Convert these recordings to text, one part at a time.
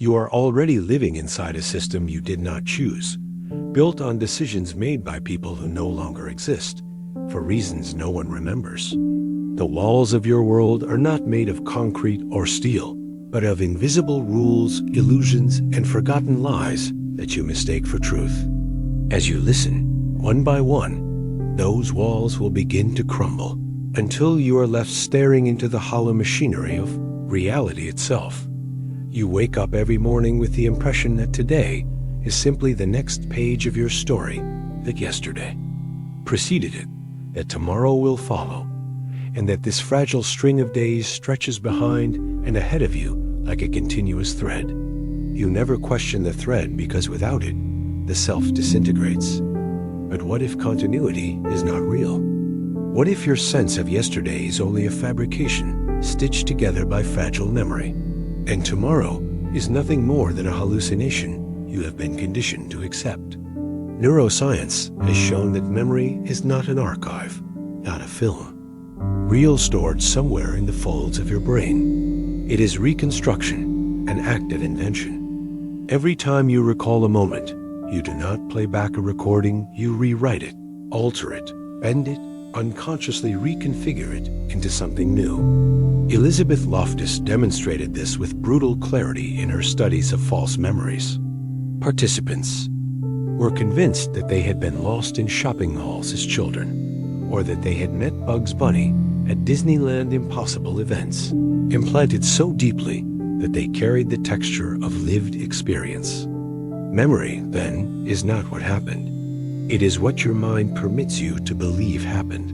You are already living inside a system you did not choose, built on decisions made by people who no longer exist, for reasons no one remembers. The walls of your world are not made of concrete or steel, but of invisible rules, illusions, and forgotten lies that you mistake for truth. As you listen, one by one, those walls will begin to crumble until you are left staring into the hollow machinery of reality itself. You wake up every morning with the impression that today is simply the next page of your story that yesterday preceded it, that tomorrow will follow, and that this fragile string of days stretches behind and ahead of you like a continuous thread. You never question the thread because without it, the self disintegrates. But what if continuity is not real? What if your sense of yesterday is only a fabrication stitched together by fragile memory, and tomorrow is nothing more than a hallucination you have been conditioned to accept? Neuroscience has shown that memory is not an archive, not a film, real stored somewhere in the folds of your brain. It is reconstruction, an act of invention. Every time you recall a moment, you do not play back a recording, you rewrite it, alter it, bend it, unconsciously reconfigure it into something new. Elizabeth Loftus demonstrated this with brutal clarity in her studies of false memories. Participants were convinced that they had been lost in shopping malls as children, or that they had met Bugs Bunny at Disneyland Impossible events, implanted so deeply that they carried the texture of lived experience. Memory, then, is not what happened. It is what your mind permits you to believe happened.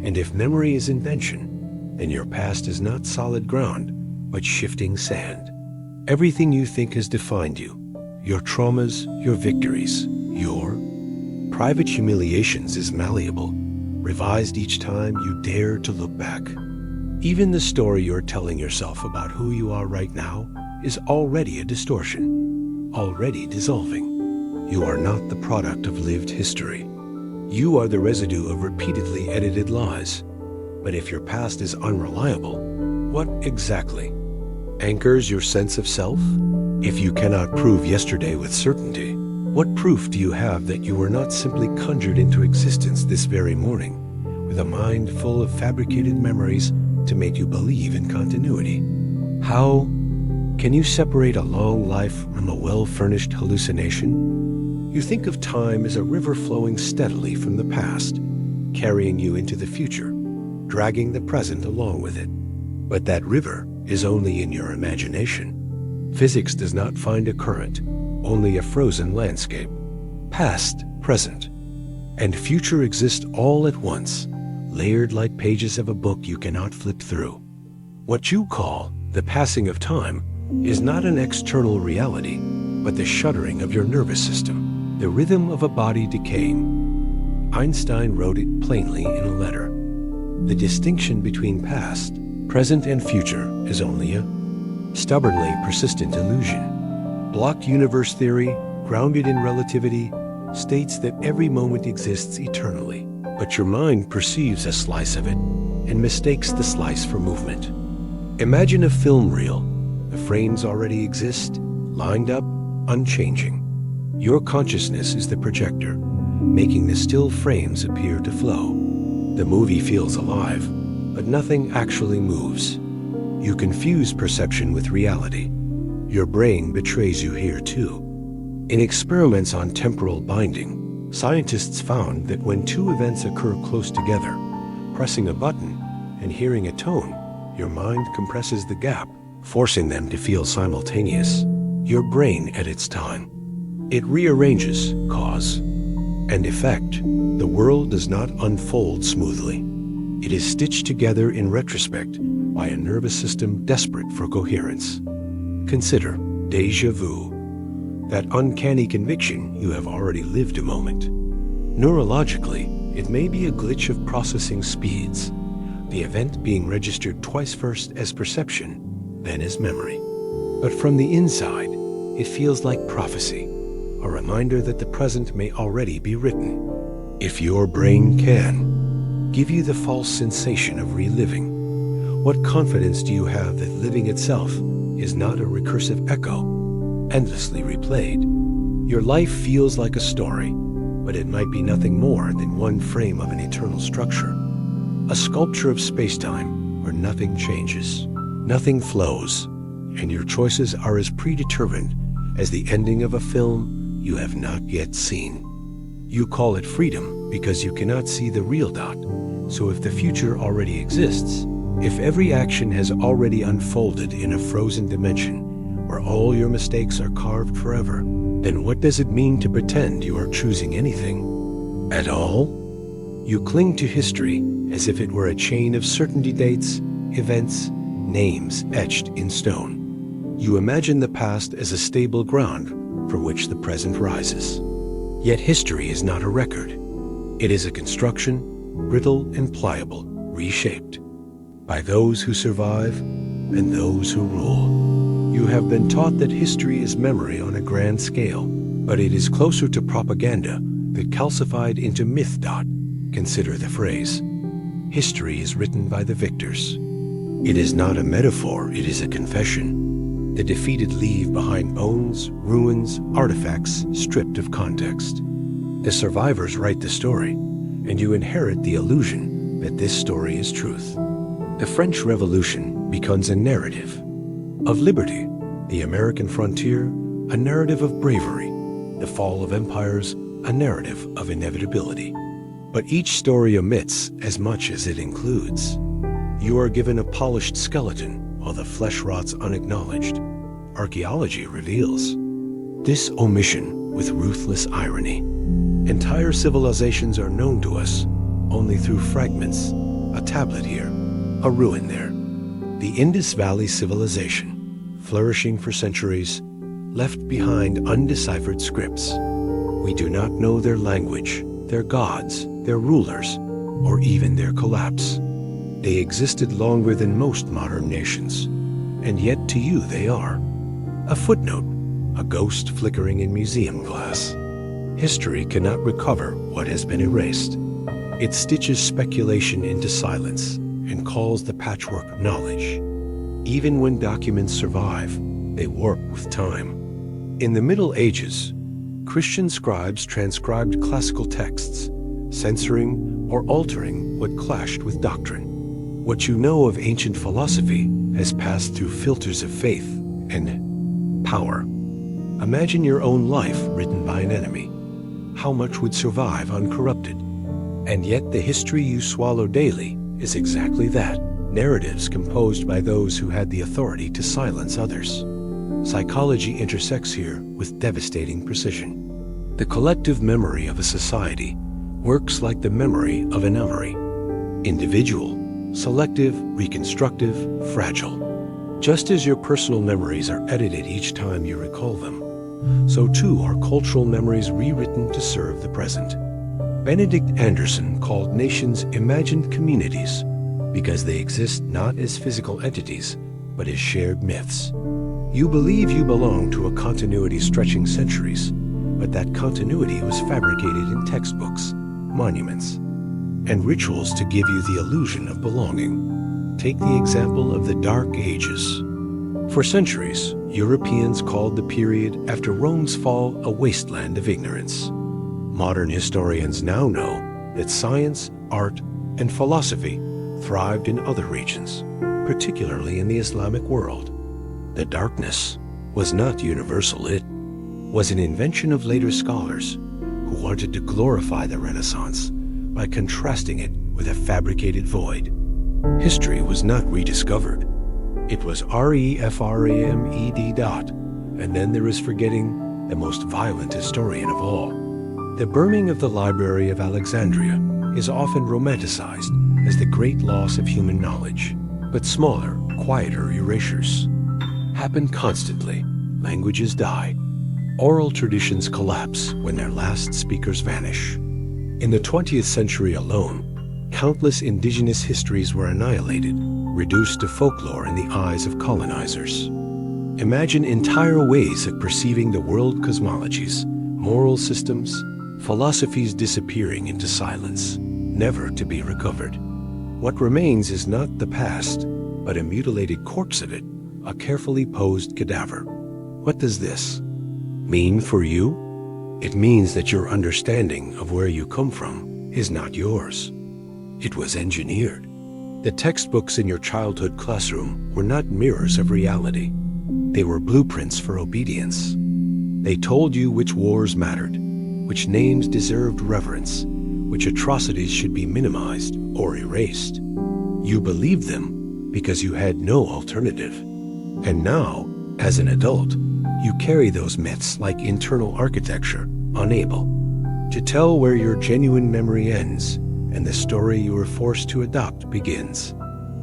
And if memory is invention, then your past is not solid ground, but shifting sand. Everything you think has defined you, your traumas, your victories, your private humiliations is malleable, revised each time you dare to look back. Even the story you're telling yourself about who you are right now is already a distortion, already dissolving. You are not the product of lived history. You are the residue of repeatedly edited lies. But if your past is unreliable, what exactly anchors your sense of self? If you cannot prove yesterday with certainty, what proof do you have that you were not simply conjured into existence this very morning, with a mind full of fabricated memories to make you believe in continuity? How can you separate a long life from a well-furnished hallucination? You think of time as a river flowing steadily from the past, carrying you into the future, dragging the present along with it. But that river is only in your imagination. Physics does not find a current, only a frozen landscape. Past, present, and future exist all at once, layered like pages of a book you cannot flip through. What you call the passing of time is not an external reality, but the shuddering of your nervous system, the rhythm of a body decaying. Einstein wrote it plainly in a letter. The distinction between past, present, and future is only a stubbornly persistent illusion. Blocked universe theory, grounded in relativity, states that every moment exists eternally, but your mind perceives a slice of it and mistakes the slice for movement. Imagine a film reel. The frames already exist, lined up, unchanging. Your consciousness is the projector, making the still frames appear to flow. The movie feels alive, but nothing actually moves. You confuse perception with reality. Your brain betrays you here too. In experiments on temporal binding, scientists found that when two events occur close together, pressing a button and hearing a tone, your mind compresses the gap, forcing them to feel simultaneous. Your brain edits time. It rearranges cause and effect. The world does not unfold smoothly. It is stitched together in retrospect by a nervous system desperate for coherence. Consider déjà vu, that uncanny conviction you have already lived a moment. Neurologically, it may be a glitch of processing speeds, the event being registered twice first as perception, then as memory. But from the inside, it feels like prophecy, a reminder that the present may already be written. If your brain can give you the false sensation of reliving, what confidence do you have that living itself is not a recursive echo, endlessly replayed. Your life feels like a story, but it might be nothing more than one frame of an eternal structure. A sculpture of space-time where nothing changes, nothing flows, and your choices are as predetermined as the ending of a film you have not yet seen. You call it freedom because you cannot see the real dot. So if the future already exists, if every action has already unfolded in a frozen dimension where all your mistakes are carved forever, then what does it mean to pretend you are choosing anything at all? You cling to history as if it were a chain of certainty dates, events, names etched in stone. You imagine the past as a stable ground from which the present rises. Yet history is not a record. It is a construction, brittle and pliable, reshaped by those who survive and those who rule. You have been taught that history is memory on a grand scale, but it is closer to propaganda that calcified into myth. Consider the phrase, history is written by the victors. It is not a metaphor, it is a confession. The defeated leave behind bones, ruins, artifacts stripped of context. The survivors write the story, and you inherit the illusion that this story is truth. The French Revolution becomes a narrative of liberty, the American frontier, a narrative of bravery, the fall of empires, a narrative of inevitability. But each story omits as much as it includes. You are given a polished skeleton while the flesh rots unacknowledged. Archaeology reveals this omission with ruthless irony. Entire civilizations are known to us only through fragments, a tablet here, a ruin there. The Indus Valley civilization, flourishing for centuries, left behind undeciphered scripts. We do not know their language, their gods, their rulers, or even their collapse. They existed longer than most modern nations, and yet to you they are a footnote, a ghost flickering in museum glass. History cannot recover what has been erased. It stitches speculation into silence and calls the patchwork knowledge. Even when documents survive, they warp with time. In the Middle Ages, Christian scribes transcribed classical texts, censoring or altering what clashed with doctrine. What you know of ancient philosophy has passed through filters of faith and power. Imagine your own life written by an enemy. How much would survive uncorrupted? And yet the history you swallow daily is exactly that, narratives composed by those who had the authority to silence others. Psychology intersects here with devastating precision. The collective memory of a society works like the memory of an armory. Individual, selective, reconstructive, fragile. Just as your personal memories are edited each time you recall them, so too are cultural memories rewritten to serve the present. Benedict Anderson called nations imagined communities because they exist not as physical entities, but as shared myths. You believe you belong to a continuity stretching centuries, but that continuity was fabricated in textbooks, monuments, and rituals to give you the illusion of belonging. Take the example of the Dark Ages. For centuries, Europeans called the period after Rome's fall a wasteland of ignorance. Modern historians now know that science, art, and philosophy thrived in other regions, particularly in the Islamic world. The darkness was not universal. It was an invention of later scholars who wanted to glorify the Renaissance by contrasting it with a fabricated void. History was not rediscovered. It was reframed. And then there is forgetting the most violent historian of all. The burning of the Library of Alexandria is often romanticized as the great loss of human knowledge, but smaller, quieter erasures happen constantly. Languages die. Oral traditions collapse when their last speakers vanish. In the 20th century alone, countless indigenous histories were annihilated, reduced to folklore in the eyes of colonizers. Imagine entire ways of perceiving the world, cosmologies, moral systems, philosophies disappearing into silence, never to be recovered. What remains is not the past, but a mutilated corpse of it, a carefully posed cadaver. What does this mean for you? It means that your understanding of where you come from is not yours. It was engineered. The textbooks in your childhood classroom were not mirrors of reality. They were blueprints for obedience. They told you which wars mattered, which names deserved reverence, which atrocities should be minimized or erased. You believed them because you had no alternative. And now, as an adult, you carry those myths like internal architecture, unable to tell where your genuine memory ends and the story you were forced to adopt begins.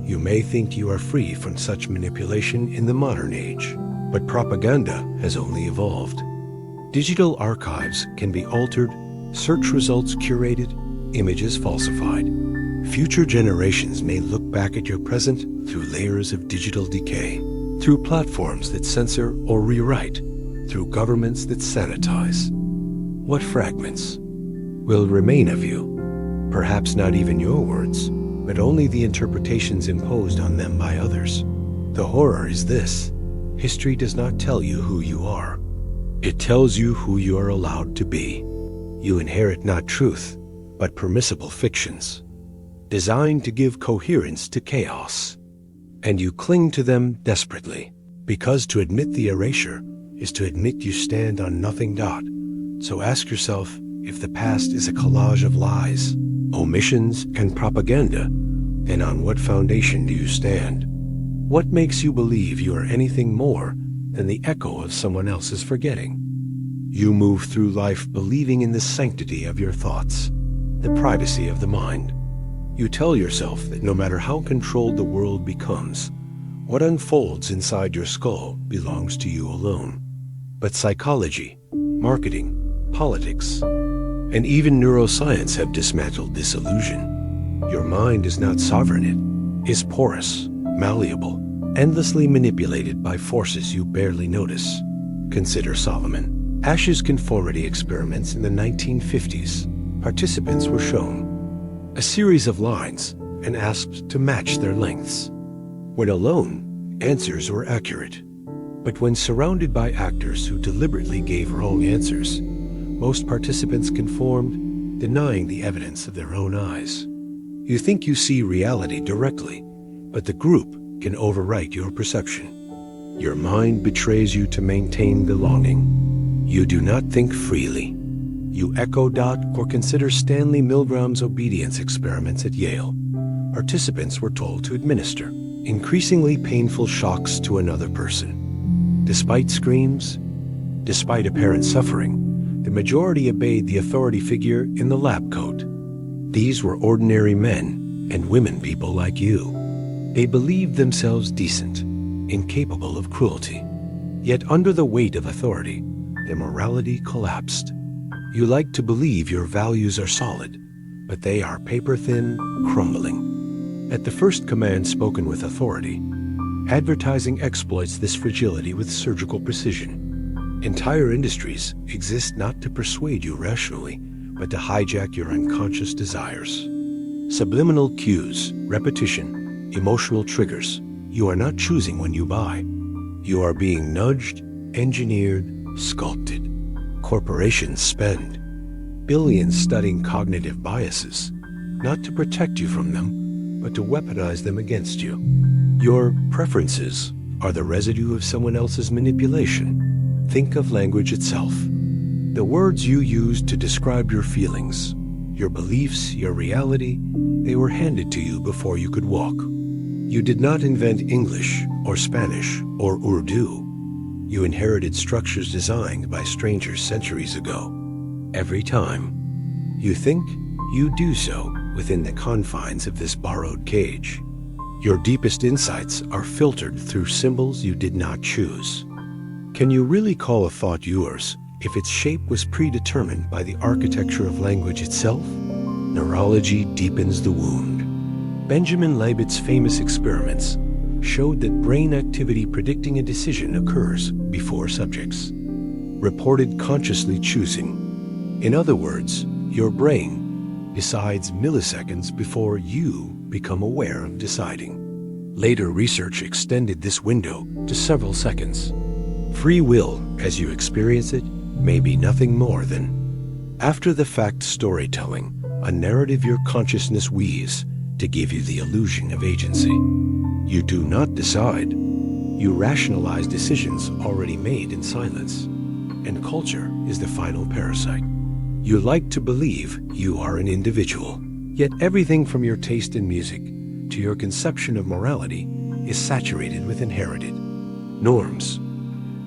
You may think you are free from such manipulation in the modern age, but propaganda has only evolved. Digital archives can be altered, search results curated, images falsified. Future generations may look back at your present through layers of digital decay, through platforms that censor or rewrite, through governments that sanitize. What fragments will remain of you? Perhaps not even your words, but only the interpretations imposed on them by others. The horror is this: history does not tell you who you are. It tells you who you are allowed to be. You inherit not truth, but permissible fictions, designed to give coherence to chaos. And you cling to them desperately, because to admit the erasure is to admit you stand on nothing. So ask yourself if the past is a collage of lies, omissions, and propaganda, and on what foundation do you stand? What makes you believe you are anything more than the echo of someone else's forgetting? You move through life believing in the sanctity of your thoughts, the privacy of the mind. You tell yourself that no matter how controlled the world becomes, what unfolds inside your skull belongs to you alone. But psychology, marketing, politics, and even neuroscience have dismantled this illusion. Your mind is not sovereign. It is porous, malleable, endlessly manipulated by forces you barely notice. Consider Solomon Ash's conformity experiments in the 1950s. Participants were shown a series of lines and asked to match their lengths. When alone, answers were accurate. But when surrounded by actors who deliberately gave wrong answers, most participants conformed, denying the evidence of their own eyes. You think you see reality directly, but the group can overwrite your perception. Your mind betrays you to maintain belonging. You do not think freely. You echo or consider Stanley Milgram's obedience experiments at Yale. Participants were told to administer increasingly painful shocks to another person. Despite screams, despite apparent suffering, the majority obeyed the authority figure in the lab coat. These were ordinary men and women people like you. They believed themselves decent, incapable of cruelty. Yet under the weight of authority, their morality collapsed. You like to believe your values are solid, but they are paper-thin, crumbling. At the first command spoken with authority, advertising exploits this fragility with surgical precision. Entire industries exist not to persuade you rationally, but to hijack your unconscious desires. Subliminal cues, repetition, emotional triggers. You are not choosing when you buy. You are being nudged, engineered, sculpted. Corporations spend billions studying cognitive biases, not to protect you from them, but to weaponize them against you. Your preferences are the residue of someone else's manipulation. Think of language itself. The words you use to describe your feelings, your beliefs, your reality, they were handed to you before you could walk. You did not invent English or Spanish or Urdu. You inherited structures designed by strangers centuries ago. Every time you think, you do so within the confines of this borrowed cage. Your deepest insights are filtered through symbols you did not choose. Can you really call a thought yours if its shape was predetermined by the architecture of language itself? Neurology deepens the wound. Benjamin Leibotz's famous experiments showed that brain activity predicting a decision occurs before subjects reported consciously choosing. In other words, your brain decides milliseconds before you become aware of deciding. Later research extended this window to several seconds. Free will, as you experience it, may be nothing more than after-the-fact storytelling, a narrative your consciousness weaves to give you the illusion of agency. You do not decide. You rationalize decisions already made in silence. And culture is the final parasite. You like to believe you are an individual, yet everything from your taste in music to your conception of morality is saturated with inherited norms.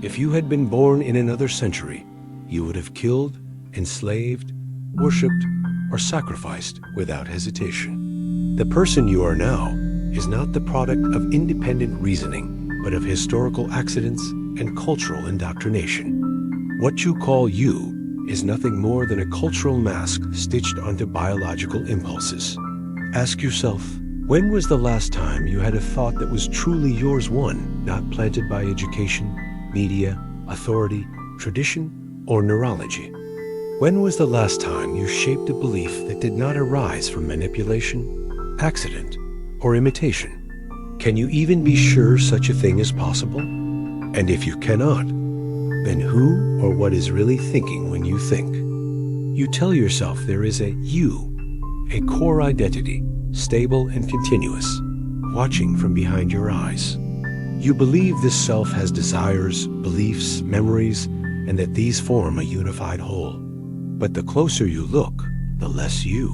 If you had been born in another century, you would have killed, enslaved, worshipped, or sacrificed without hesitation. The person you are now is not the product of independent reasoning, but of historical accidents and cultural indoctrination. What you call you is nothing more than a cultural mask stitched onto biological impulses. Ask yourself, when was the last time you had a thought that was truly yours, one not planted by education, media, authority, tradition, or neurology? When was the last time you shaped a belief that did not arise from manipulation, accident, or imitation? Can you even be sure such a thing is possible? And if you cannot, then who or what is really thinking when you think? You tell yourself there is a you, a core identity, stable and continuous, watching from behind your eyes. You believe this self has desires, beliefs, memories, and that these form a unified whole. But the closer you look, the less you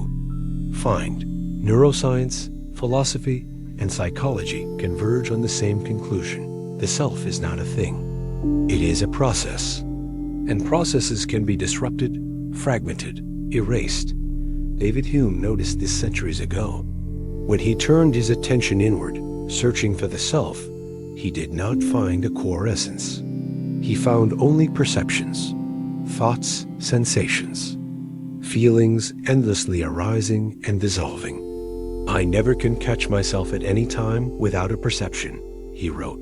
find. Neuroscience, philosophy, and psychology converge on the same conclusion. The self is not a thing. It is a process. And processes can be disrupted, fragmented, erased. David Hume noticed this centuries ago. When he turned his attention inward, searching for the self, he did not find a core essence. He found only perceptions, thoughts, sensations, feelings endlessly arising and dissolving. I never can catch myself at any time without a perception, he wrote.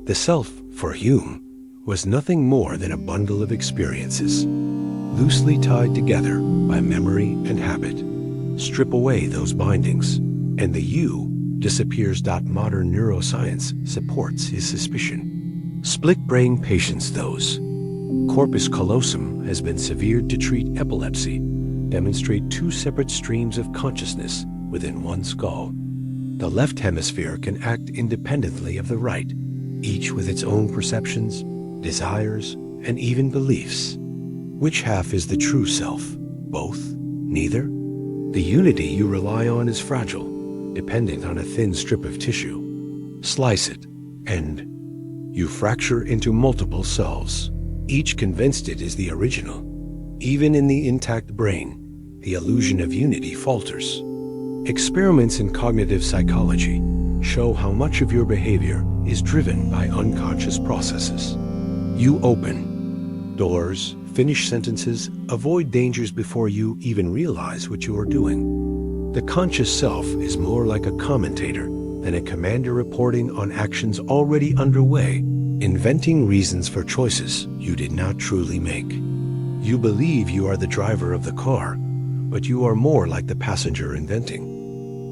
The self, for Hume, was nothing more than a bundle of experiences, loosely tied together by memory and habit. Strip away those bindings, and the you disappears. Modern neuroscience supports his suspicion. Split-brain patients, those corpus callosum has been severed to treat epilepsy, demonstrate two separate streams of consciousness within one skull. The left hemisphere can act independently of the right, each with its own perceptions, desires, and even beliefs. Which half is the true self? Both? Neither? The unity you rely on is fragile, dependent on a thin strip of tissue. Slice it, and you fracture into multiple selves, each convinced it is the original. Even in the intact brain, the illusion of unity falters. Experiments in cognitive psychology show how much of your behavior is driven by unconscious processes. You open doors, finish sentences, avoid dangers before you even realize what you are doing. The conscious self is more like a commentator than a commander reporting on actions already underway, inventing reasons for choices you did not truly make. You believe you are the driver of the car, but you are more like the passenger inventing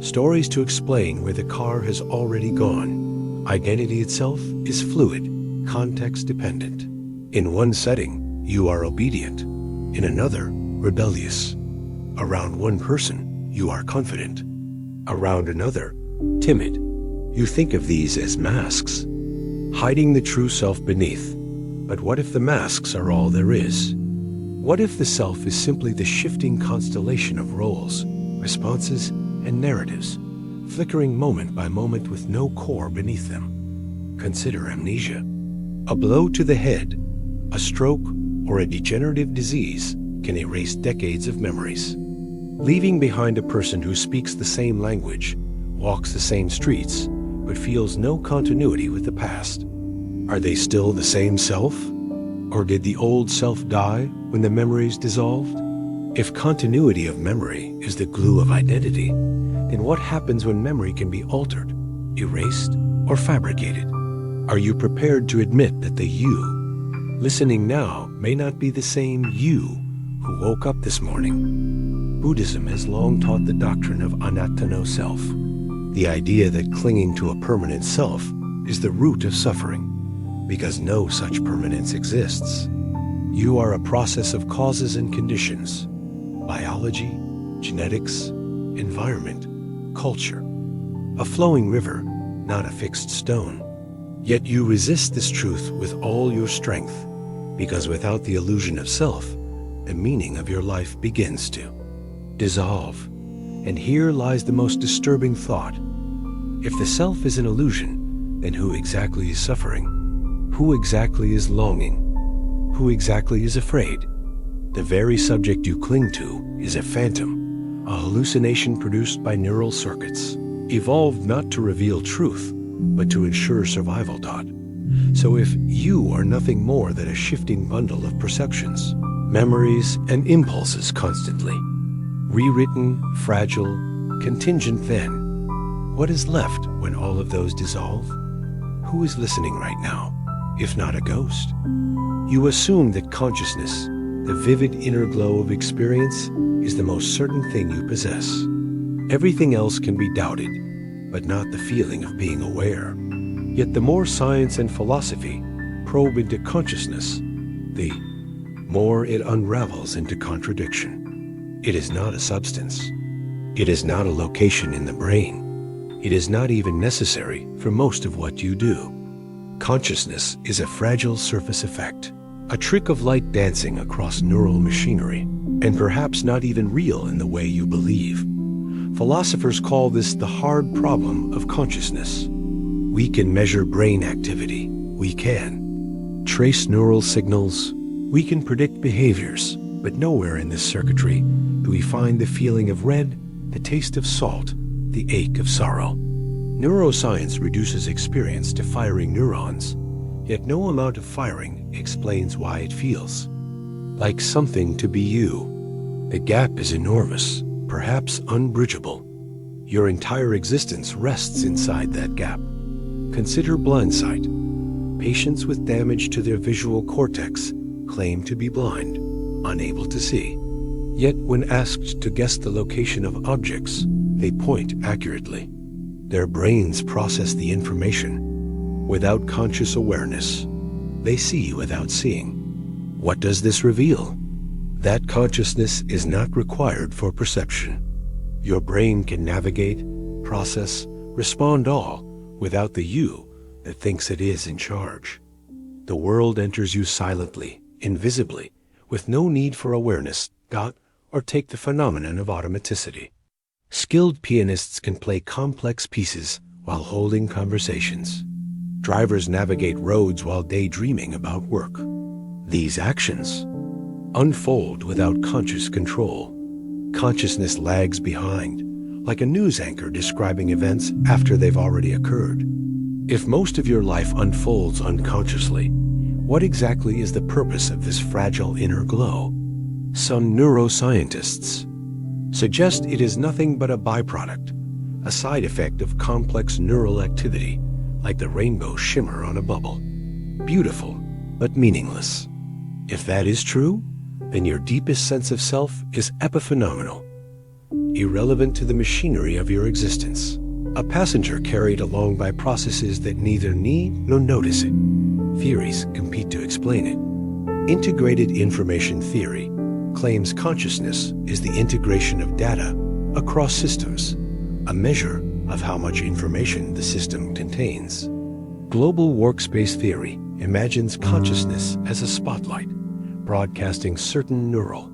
stories to explain where the car has already gone. Identity itself is fluid, context-dependent. In one setting, you are obedient. In another, rebellious. Around one person, you are confident. Around another, timid. You think of these as masks, hiding the true self beneath. But what if the masks are all there is? What if the self is simply the shifting constellation of roles, responses, and narratives, flickering moment by moment with no core beneath them? Consider amnesia. A blow to the head, a stroke, or a degenerative disease can erase decades of memories, leaving behind a person who speaks the same language, walks the same streets, but feels no continuity with the past. Are they still the same self? Or did the old self die when the memories dissolved? If continuity of memory is the glue of identity, then what happens when memory can be altered, erased, or fabricated? Are you prepared to admit that the you listening now may not be the same you who woke up this morning? Buddhism has long taught the doctrine of anatta no self, the idea that clinging to a permanent self is the root of suffering. because no such permanence exists. You are a process of causes and conditions: biology, genetics, environment, culture. A flowing river, not a fixed stone. Yet you resist this truth with all your strength, because without the illusion of self, the meaning of your life begins to dissolve. And here lies the most disturbing thought. If the self is an illusion, then who exactly is suffering? Who exactly is longing? Who exactly is afraid? The very subject you cling to is a phantom, a hallucination produced by neural circuits, evolved not to reveal truth, but to ensure survival. So if you are nothing more than a shifting bundle of perceptions, memories, and impulses constantly, rewritten, fragile, contingent, then what is left when all of those dissolve? Who is listening right now, if not a ghost? You assume that consciousness, the vivid inner glow of experience, is the most certain thing you possess. Everything else can be doubted, but not the feeling of being aware. Yet the more science and philosophy probe into consciousness, the more it unravels into contradiction. It is not a substance. It is not a location in the brain. It is not even necessary for most of what you do. Consciousness is a fragile surface effect, a trick of light dancing across neural machinery, and perhaps not even real in the way you believe. Philosophers call this the hard problem of consciousness. We can measure brain activity. We can trace neural signals. We can predict behaviors, but nowhere in this circuitry do we find the feeling of red, the taste of salt, the ache of sorrow. Neuroscience reduces experience to firing neurons, yet no amount of firing explains why it feels like something to be you. The gap is enormous, perhaps unbridgeable. Your entire existence rests inside that gap. Consider blindsight. Patients with damage to their visual cortex claim to be blind, unable to see. Yet when asked to guess the location of objects, they point accurately. Their brains process the information without conscious awareness. They see without seeing. What does this reveal? That consciousness is not required for perception. Your brain can navigate, process, respond all without the you that thinks it is in charge. The world enters you silently, invisibly, with no need for awareness, or take the phenomenon of automaticity. Skilled pianists can play complex pieces while holding conversations. Drivers navigate roads while daydreaming about work. These actions unfold without conscious control. Consciousness lags behind, like a news anchor describing events after they've already occurred. If most of your life unfolds unconsciously, what exactly is the purpose of this fragile inner glow? Some neuroscientists suggest it is nothing but a byproduct, a side effect of complex neural activity, like the rainbow shimmer on a bubble. Beautiful, but meaningless. If that is true, then your deepest sense of self is epiphenomenal, irrelevant to the machinery of your existence. A passenger carried along by processes that neither need nor notice it. Theories compete to explain it. Integrated information theory claims consciousness is the integration of data across systems, a measure of how much information the system contains. Global workspace theory imagines consciousness as a spotlight, broadcasting certain neural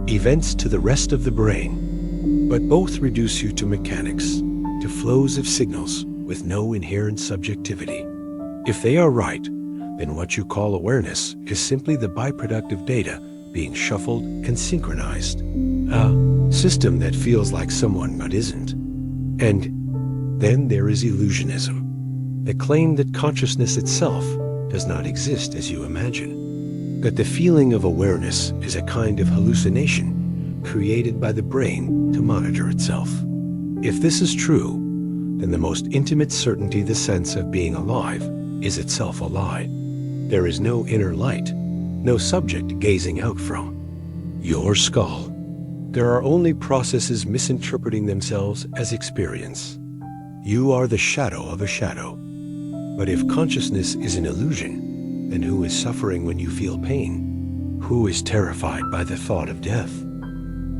events to the rest of the brain. But both reduce you to mechanics, to flows of signals with no inherent subjectivity. If they are right, then what you call awareness is simply the byproduct of data being shuffled and synchronized. A system that feels like someone but isn't. And then there is illusionism, the claim that consciousness itself does not exist as you imagine, that the feeling of awareness is a kind of hallucination created by the brain to monitor itself. If this is true, then the most intimate certainty the sense of being alive is itself a lie. There is no inner light, no subject gazing out from your skull. There are only processes misinterpreting themselves as experience. You are the shadow of a shadow. But if consciousness is an illusion, Then who is suffering when you feel pain? Who is terrified by the thought of death?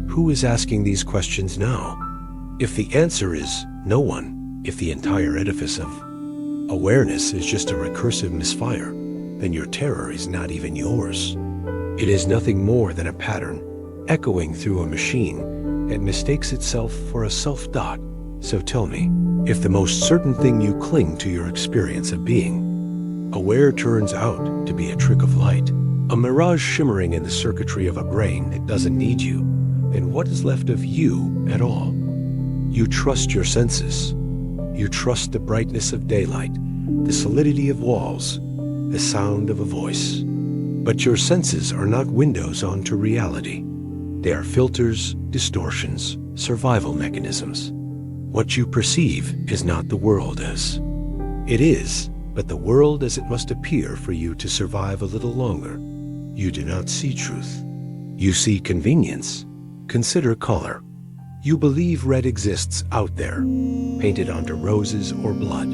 Who is asking these questions now? If the answer is no one, if the entire edifice of awareness is just a recursive misfire, then your terror is not even yours. It is nothing more than a pattern echoing through a machine that mistakes itself for a self-dot. So tell me, if the most certain thing you cling to your experience of being aware turns out to be a trick of light, a mirage shimmering in the circuitry of a brain that doesn't need you, then what is left of you at all? You trust your senses. You trust the brightness of daylight, the solidity of walls, the sound of a voice. But your senses are not windows onto reality. They are filters, distortions, survival mechanisms. What you perceive is not the world as it is, but the world as it must appear for you to survive a little longer. You do not see truth. You see convenience. Consider color. You believe red exists out there, painted onto roses or blood.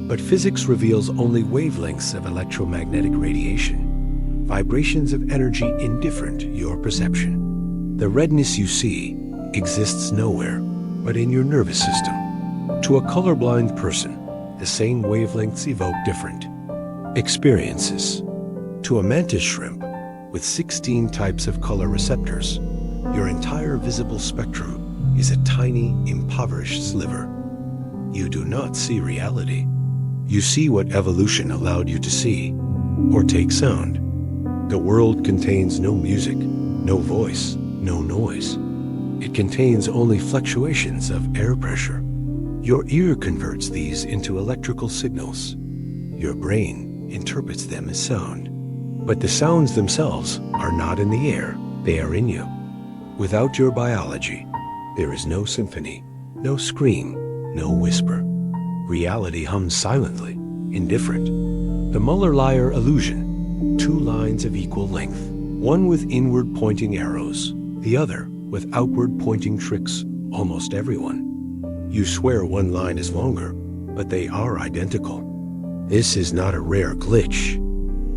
But physics reveals only wavelengths of electromagnetic radiation, vibrations of energy indifferent your perception. The redness you see exists nowhere but in your nervous system. To a colorblind person, the same wavelengths evoke different experiences. To a mantis shrimp with 16 types of color receptors, your entire visible spectrum is a tiny, impoverished sliver. You do not see reality. You see what evolution allowed you to see, or take sound. The world contains no music, no voice, no noise. It contains only fluctuations of air pressure. Your ear converts these into electrical signals. Your brain interprets them as sound. But the sounds themselves are not in the air, they are in you. Without your biology, there is no symphony, no scream, no whisper. Reality hums silently, indifferent. The Muller-Lyer illusion, two lines of equal length, one with inward-pointing arrows, the other with outward-pointing tricks, almost everyone. You swear one line is longer, but they are identical. This is not a rare glitch.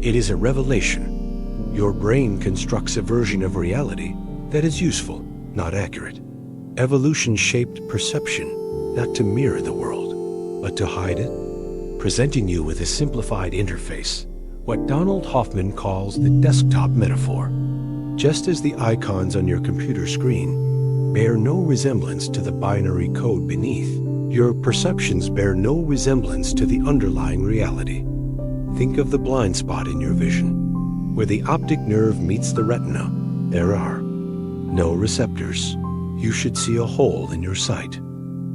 It is a revelation. Your brain constructs a version of reality that is useful, not accurate. Evolution shaped perception, not to mirror the world, but to hide it, presenting you with a simplified interface, what Donald Hoffman calls the desktop metaphor. Just as the icons on your computer screen bear no resemblance to the binary code beneath, your perceptions bear no resemblance to the underlying reality. Think of the blind spot in your vision. Where the optic nerve meets the retina, there are no receptors. You should see a hole in your sight.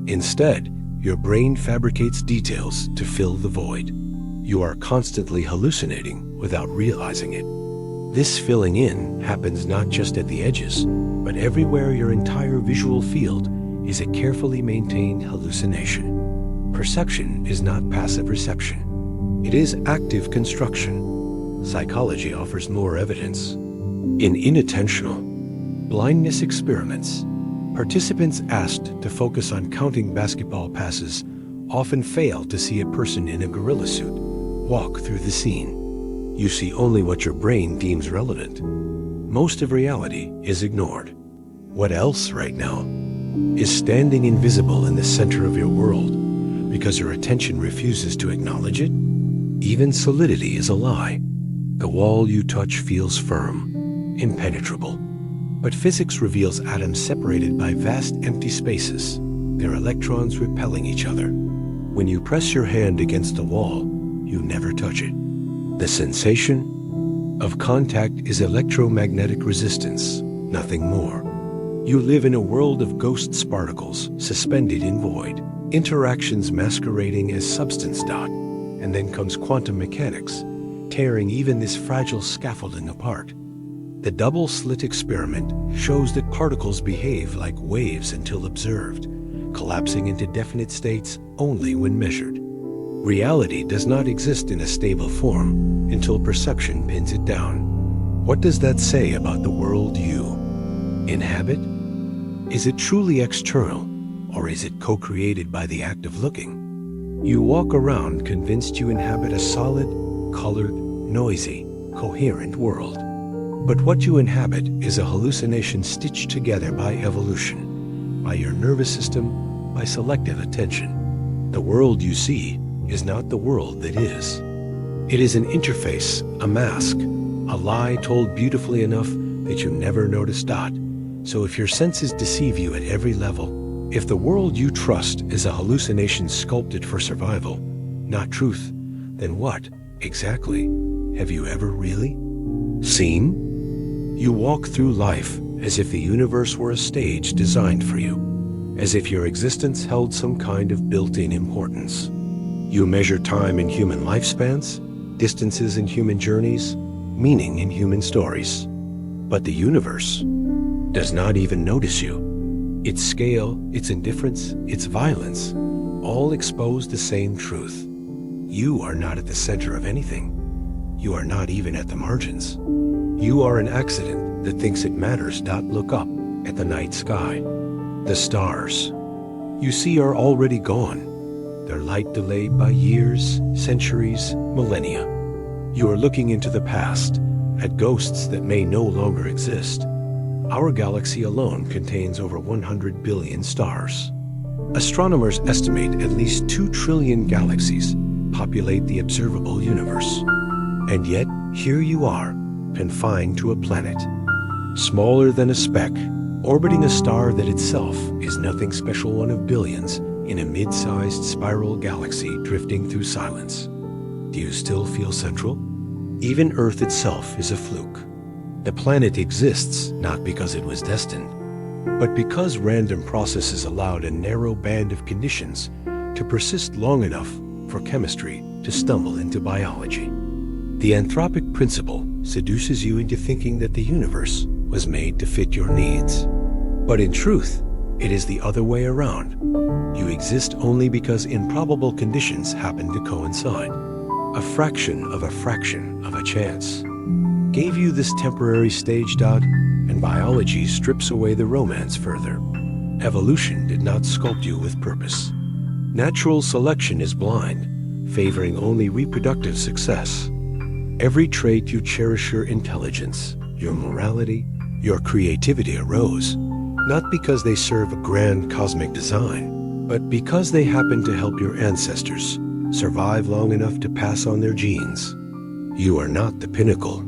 Instead, your brain fabricates details to fill the void. You are constantly hallucinating without realizing it. This filling in happens not just at the edges, but everywhere. Your entire visual field is a carefully maintained hallucination. Perception is not passive reception. It is active construction. Psychology offers more evidence. In inattentional blindness experiments, participants asked to focus on counting basketball passes often fail to see a person in a gorilla suit walk through the scene. You see only what your brain deems relevant. Most of reality is ignored. What else right now is standing invisible in the center of your world because your attention refuses to acknowledge it? Even solidity is a lie. The wall you touch feels firm, impenetrable. But physics reveals atoms separated by vast empty spaces, their electrons repelling each other. When you press your hand against the wall, you never touch it. The sensation of contact is electromagnetic resistance, nothing more. You live in a world of ghost particles suspended in void, interactions masquerading as substance dot, and then comes quantum mechanics, tearing even this fragile scaffolding apart. The double-slit experiment shows that particles behave like waves until observed, collapsing into definite states only when measured. Reality does not exist in a stable form until perception pins it down. What does that say about the world you inhabit? Is it truly external, or is it co-created by the act of looking? You walk around convinced you inhabit a solid, colored, noisy, coherent world. But what you inhabit is a hallucination stitched together by evolution, by your nervous system, by selective attention. The world you see is not the world that is. It is an interface, a mask, a lie told beautifully enough that you never notice dot. So if your senses deceive you at every level, if the world you trust is a hallucination sculpted for survival, not truth, then what, exactly, have you ever really seen? You walk through life as if the universe were a stage designed for you, as if your existence held some kind of built-in importance. You measure time in human lifespans, distances in human journeys, meaning in human stories. But the universe does not even notice you. Its scale, its indifference, its violence, all expose the same truth. You are not at the center of anything. You are not even at the margins. You are an accident that thinks it matters. Look up at the night sky. The stars you see are already gone, their light delayed by years, centuries, millennia. You are looking into the past, at ghosts that may no longer exist. Our galaxy alone contains over 100 billion stars. Astronomers estimate at least 2 trillion galaxies populate the observable universe. And yet, here you are, confined to a planet, smaller than a speck, orbiting a star that itself is nothing special, one of billions, in a mid-sized spiral galaxy drifting through silence. Do you still feel central? Even Earth itself is a fluke. The planet exists not because it was destined, but because random processes allowed a narrow band of conditions to persist long enough for chemistry to stumble into biology. The anthropic principle seduces you into thinking that the universe was made to fit your needs. But in truth, it is the other way around. You exist only because improbable conditions happen to coincide. A fraction of a chance gave you this temporary stage dot, and biology strips away the romance further. Evolution did not sculpt you with purpose. Natural selection is blind, favoring only reproductive success. Every trait you cherish, your intelligence, your morality, your creativity arose, not because they serve a grand cosmic design, but because they happen to help your ancestors survive long enough to pass on their genes. You are not the pinnacle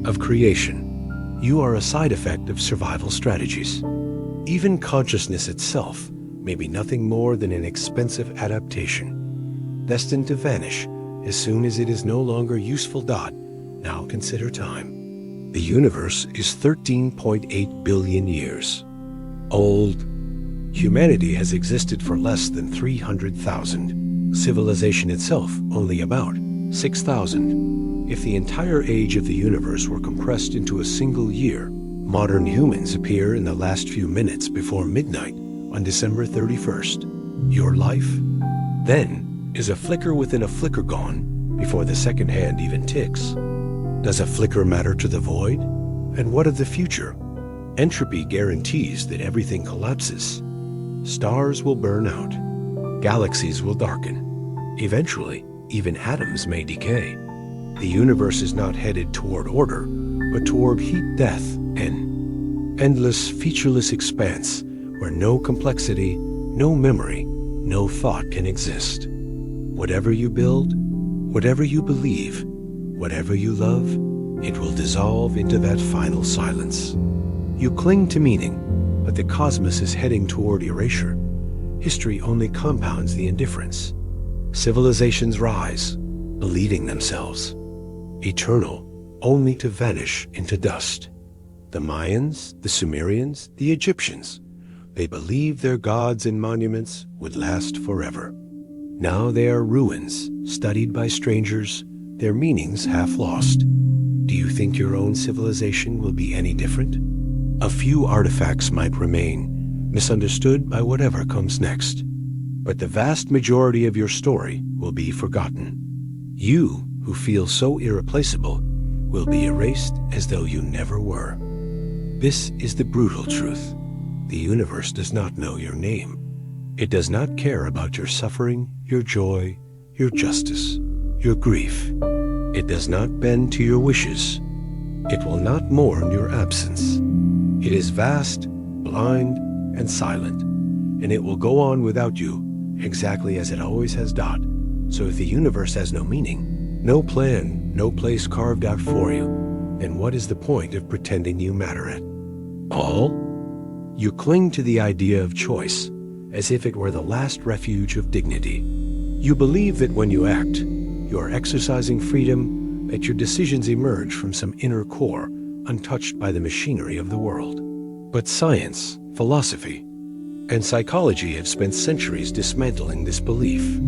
of creation. You are a side effect of survival strategies. Even consciousness itself may be nothing more than an expensive adaptation, destined to vanish as soon as it is no longer useful. Now consider time. The universe is 13.8 billion years old. Humanity has existed for less than 300,000. Civilization itself only about 6,000. If the entire age of the universe were compressed into a single year, modern humans appear in the last few minutes before midnight on December 31st. Your life, then, is a flicker within a flicker gone before the second hand even ticks. Does a flicker matter to the void? And what of the future? Entropy guarantees that everything collapses. Stars will burn out. Galaxies will darken. Eventually, even atoms may decay. The universe is not headed toward order, but toward heat death, an endless, featureless expanse where no complexity, no memory, no thought can exist. Whatever you build, whatever you believe, whatever you love, it will dissolve into that final silence. You cling to meaning, but the cosmos is heading toward erasure. History only compounds the indifference. Civilizations rise, believing themselves eternal, only to vanish into dust. The Mayans, the Sumerians, the Egyptians, they believed their gods and monuments would last forever. Now they are ruins, studied by strangers, their meanings half lost. Do you think your own civilization will be any different? A few artifacts might remain, misunderstood by whatever comes next. But the vast majority of your story will be forgotten. You, who feel so irreplaceable, will be erased as though you never were. This is the brutal truth. The universe does not know your name. It does not care about your suffering, your joy, your justice, your grief. It does not bend to your wishes. It will not mourn your absence. It is vast, blind, and silent, and it will go on without you, exactly as it always has done. So if the universe has no meaning, no plan, no place carved out for you, then what is the point of pretending you matter at all? You cling to the idea of choice, as if it were the last refuge of dignity. You believe that when you act, you are exercising freedom, that your decisions emerge from some inner core, untouched by the machinery of the world. But science, philosophy, and psychology have spent centuries dismantling this belief.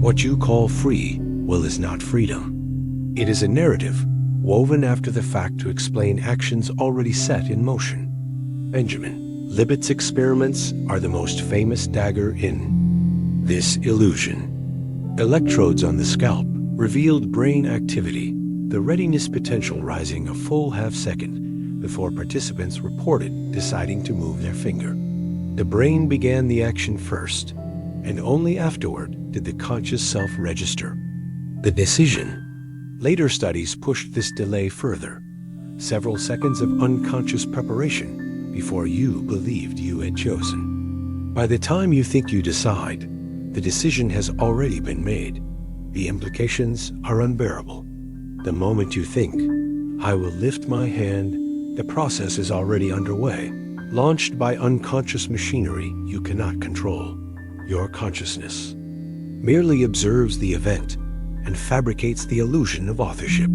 What you call free will is not freedom. It is a narrative woven after the fact to explain actions already set in motion. Benjamin Libet's experiments are the most famous dagger in this illusion. Electrodes on the scalp revealed brain activity, the readiness potential rising a full half-second before participants reported deciding to move their finger. The brain began the action first, and only afterward did the conscious self register the decision. Later studies pushed this delay further, several seconds of unconscious preparation before you believed you had chosen. By the time you think you decide, the decision has already been made. The implications are unbearable. The moment you think, I will lift my hand, the process is already underway, launched by unconscious machinery you cannot control. Your consciousness merely observes the event and fabricates the illusion of authorship.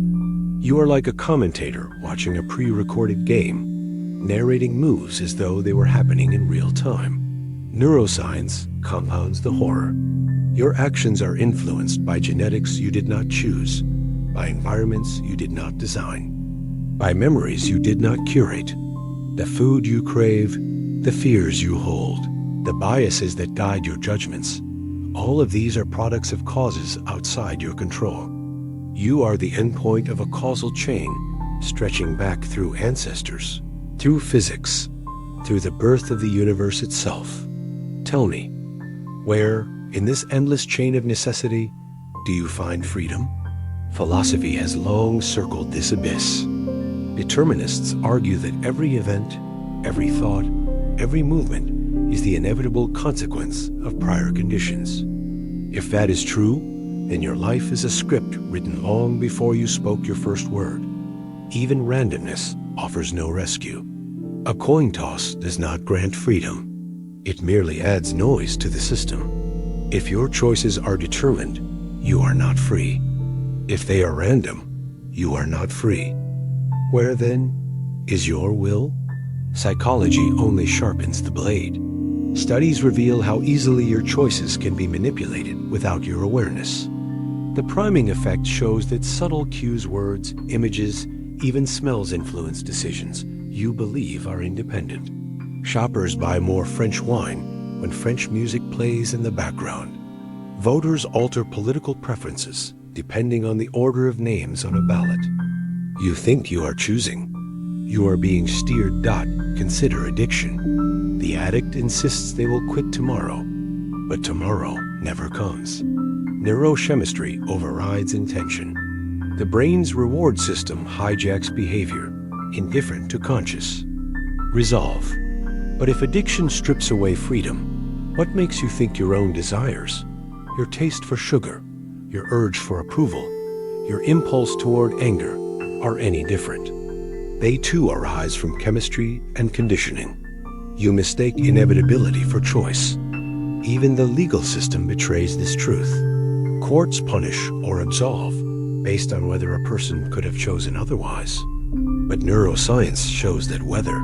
You are like a commentator watching a pre-recorded game, narrating moves as though they were happening in real time. Neuroscience compounds the horror. Your actions are influenced by genetics you did not choose, by environments you did not design, by memories you did not curate, the food you crave, the fears you hold, the biases that guide your judgments. All of these are products of causes outside your control. You are the endpoint of a causal chain stretching back through ancestors, through physics, through the birth of the universe itself. Tell me, where, in this endless chain of necessity, do you find freedom? Philosophy has long circled this abyss. Determinists argue that every event, every thought, every movement is the inevitable consequence of prior conditions. If that is true, then your life is a script written long before you spoke your first word. Even randomness offers no rescue. A coin toss does not grant freedom. It merely adds noise to the system. If your choices are determined, you are not free. If they are random, you are not free. Where then is your will? Psychology only sharpens the blade. Studies reveal how easily your choices can be manipulated without your awareness. The priming effect shows that subtle cues, words, images, even smells influence decisions you believe are independent. Shoppers buy more French wine when French music plays in the background. Voters alter political preferences depending on the order of names on a ballot. You think you are choosing. You are being steered. Consider addiction. The addict insists they will quit tomorrow, but tomorrow never comes. Neurochemistry overrides intention. The brain's reward system hijacks behavior, indifferent to conscious resolve. But if addiction strips away freedom, what makes you think your own desires, your taste for sugar, your urge for approval, your impulse toward anger, are any different? They too arise from chemistry and conditioning. You mistake inevitability for choice. Even the legal system betrays this truth. Courts punish or absolve based on whether a person could have chosen otherwise. But neuroscience shows that whether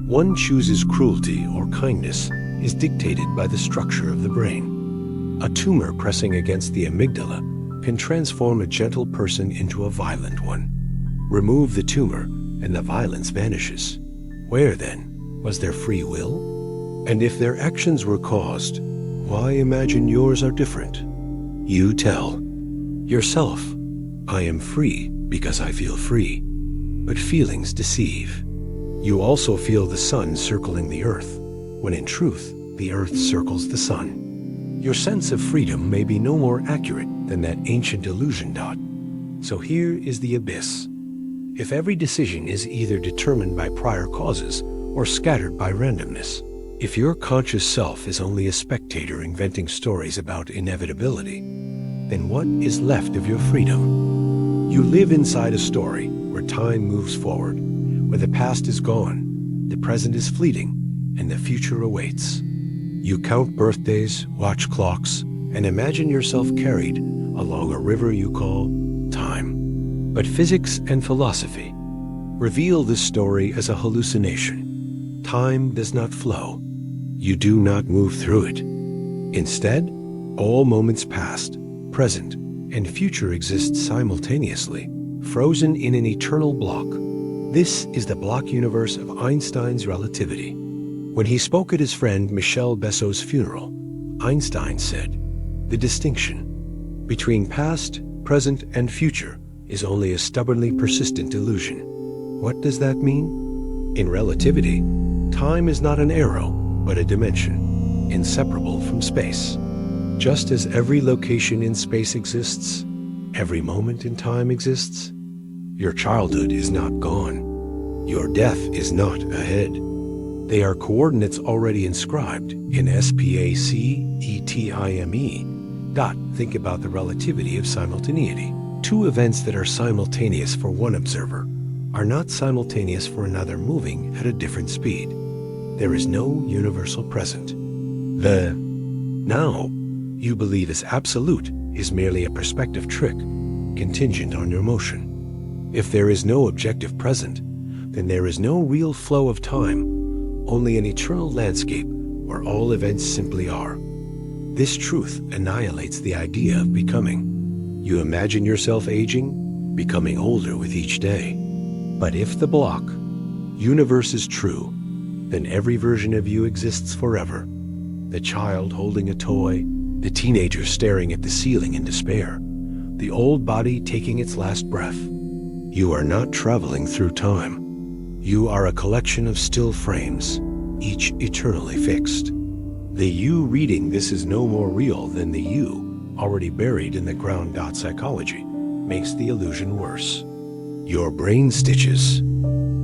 one chooses cruelty or kindness is dictated by the structure of the brain. A tumor pressing against the amygdala can transform a gentle person into a violent one. Remove the tumor, and the violence vanishes. Where, then, was their free will? And if their actions were caused, why imagine yours are different? You tell yourself, I am free because I feel free. But feelings deceive. You also feel the sun circling the earth, when in truth, the earth circles the sun. Your sense of freedom may be no more accurate than that ancient illusion. So here is the abyss. If every decision is either determined by prior causes or scattered by randomness, if your conscious self is only a spectator inventing stories about inevitability, then what is left of your freedom? You live inside a story where time moves forward, where the past is gone, the present is fleeting, and the future awaits. You count birthdays, watch clocks, and imagine yourself carried along a river you call time. But physics and philosophy reveal this story as a hallucination. Time does not flow. You do not move through it. Instead, all moments past, present, and future exist simultaneously, frozen in an eternal block. This is the block universe of Einstein's relativity. When he spoke at his friend Michel Besso's funeral, Einstein said, "The distinction between past, present, and future is only a stubbornly persistent illusion." What does that mean? In relativity, time is not an arrow, but a dimension, inseparable from space. Just as every location in space exists, every moment in time exists. Your childhood is not gone. Your death is not ahead. They are coordinates already inscribed in SPACETIME. Think about the relativity of simultaneity. Two events that are simultaneous for one observer are not simultaneous for another moving at a different speed. There is no universal present. The now you believe is absolute is merely a perspective trick, contingent on your motion. If there is no objective present, then there is no real flow of time, only an eternal landscape where all events simply are. This truth annihilates the idea of becoming. You imagine yourself aging, becoming older with each day. But if the block universe is true, then every version of you exists forever. The child holding a toy, the teenager staring at the ceiling in despair, the old body taking its last breath. You are not traveling through time. You are a collection of still frames, each eternally fixed. The you reading this is no more real than the you already buried in the ground. Psychology makes the illusion worse. Your brain stitches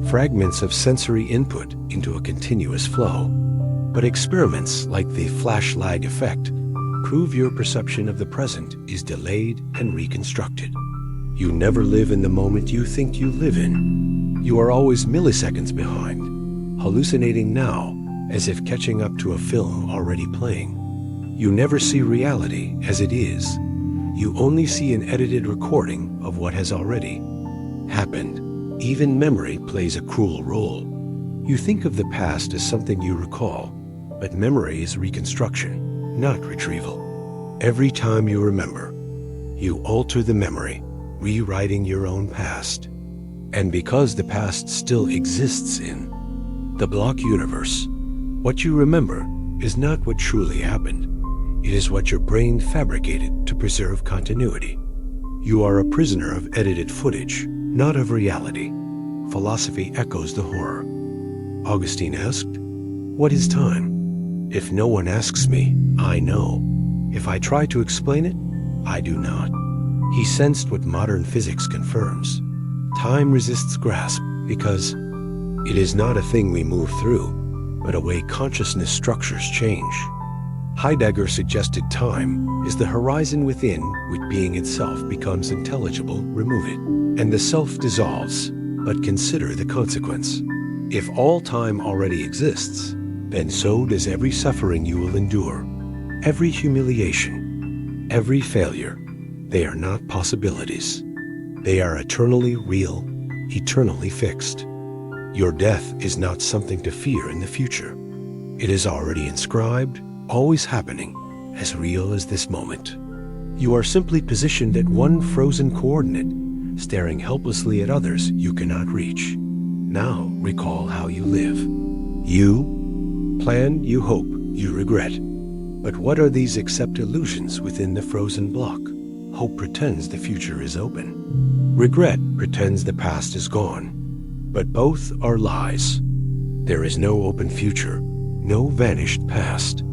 fragments of sensory input into a continuous flow. But experiments like the flash lag effect prove your perception of the present is delayed and reconstructed. You never live in the moment you think you live in. You are always milliseconds behind, hallucinating now as if catching up to a film already playing. You never see reality as it is. You only see an edited recording of what has already happened. Even memory plays a cruel role. You think of the past as something you recall, but memory is reconstruction, not retrieval. Every time you remember, you alter the memory, rewriting your own past. And because the past still exists in the block universe, what you remember is not what truly happened. It is what your brain fabricated to preserve continuity. You are a prisoner of edited footage, not of reality. Philosophy echoes the horror. Augustine asked, "What is time? If no one asks me, I know. If I try to explain it, I do not." He sensed what modern physics confirms. Time resists grasp because it is not a thing we move through, but a way consciousness structures change. Heidegger suggested time is the horizon within which being itself becomes intelligible. Remove it, and the self dissolves, but consider the consequence. If all time already exists, then so does every suffering you will endure, every humiliation, every failure. They are not possibilities. They are eternally real, eternally fixed. Your death is not something to fear in the future. It is already inscribed, always happening, as real as this moment. You are simply positioned at one frozen coordinate, staring helplessly at others you cannot reach. Now recall how you live. You plan, you hope, you regret. But what are these except illusions within the frozen block? Hope pretends the future is open. Regret pretends the past is gone. But both are lies. There is no open future, no vanished past.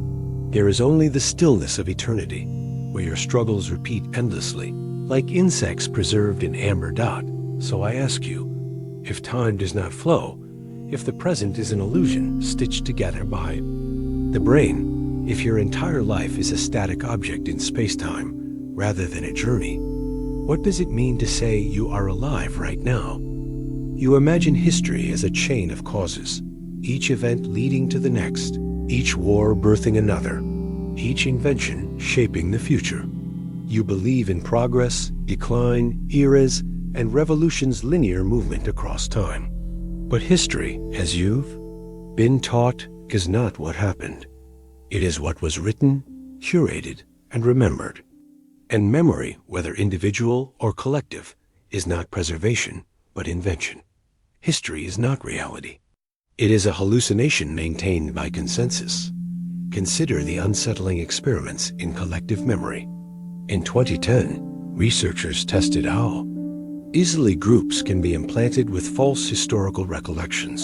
There is only the stillness of eternity, where your struggles repeat endlessly, like insects preserved in amber dot. So I ask you, if time does not flow, if the present is an illusion stitched together by the brain, if your entire life is a static object in space-time rather than a journey, what does it mean to say you are alive right now? You imagine history as a chain of causes, each event leading to the next, each war birthing another, each invention shaping the future. You believe in progress, decline, eras, and revolution's linear movement across time. But history, as you've been taught, is not what happened. It is what was written, curated, and remembered. And memory, whether individual or collective, is not preservation, but invention. History is not reality. It is a hallucination maintained by consensus. Consider the unsettling experiments in collective memory. In 2010, researchers tested how easily groups can be implanted with false historical recollections.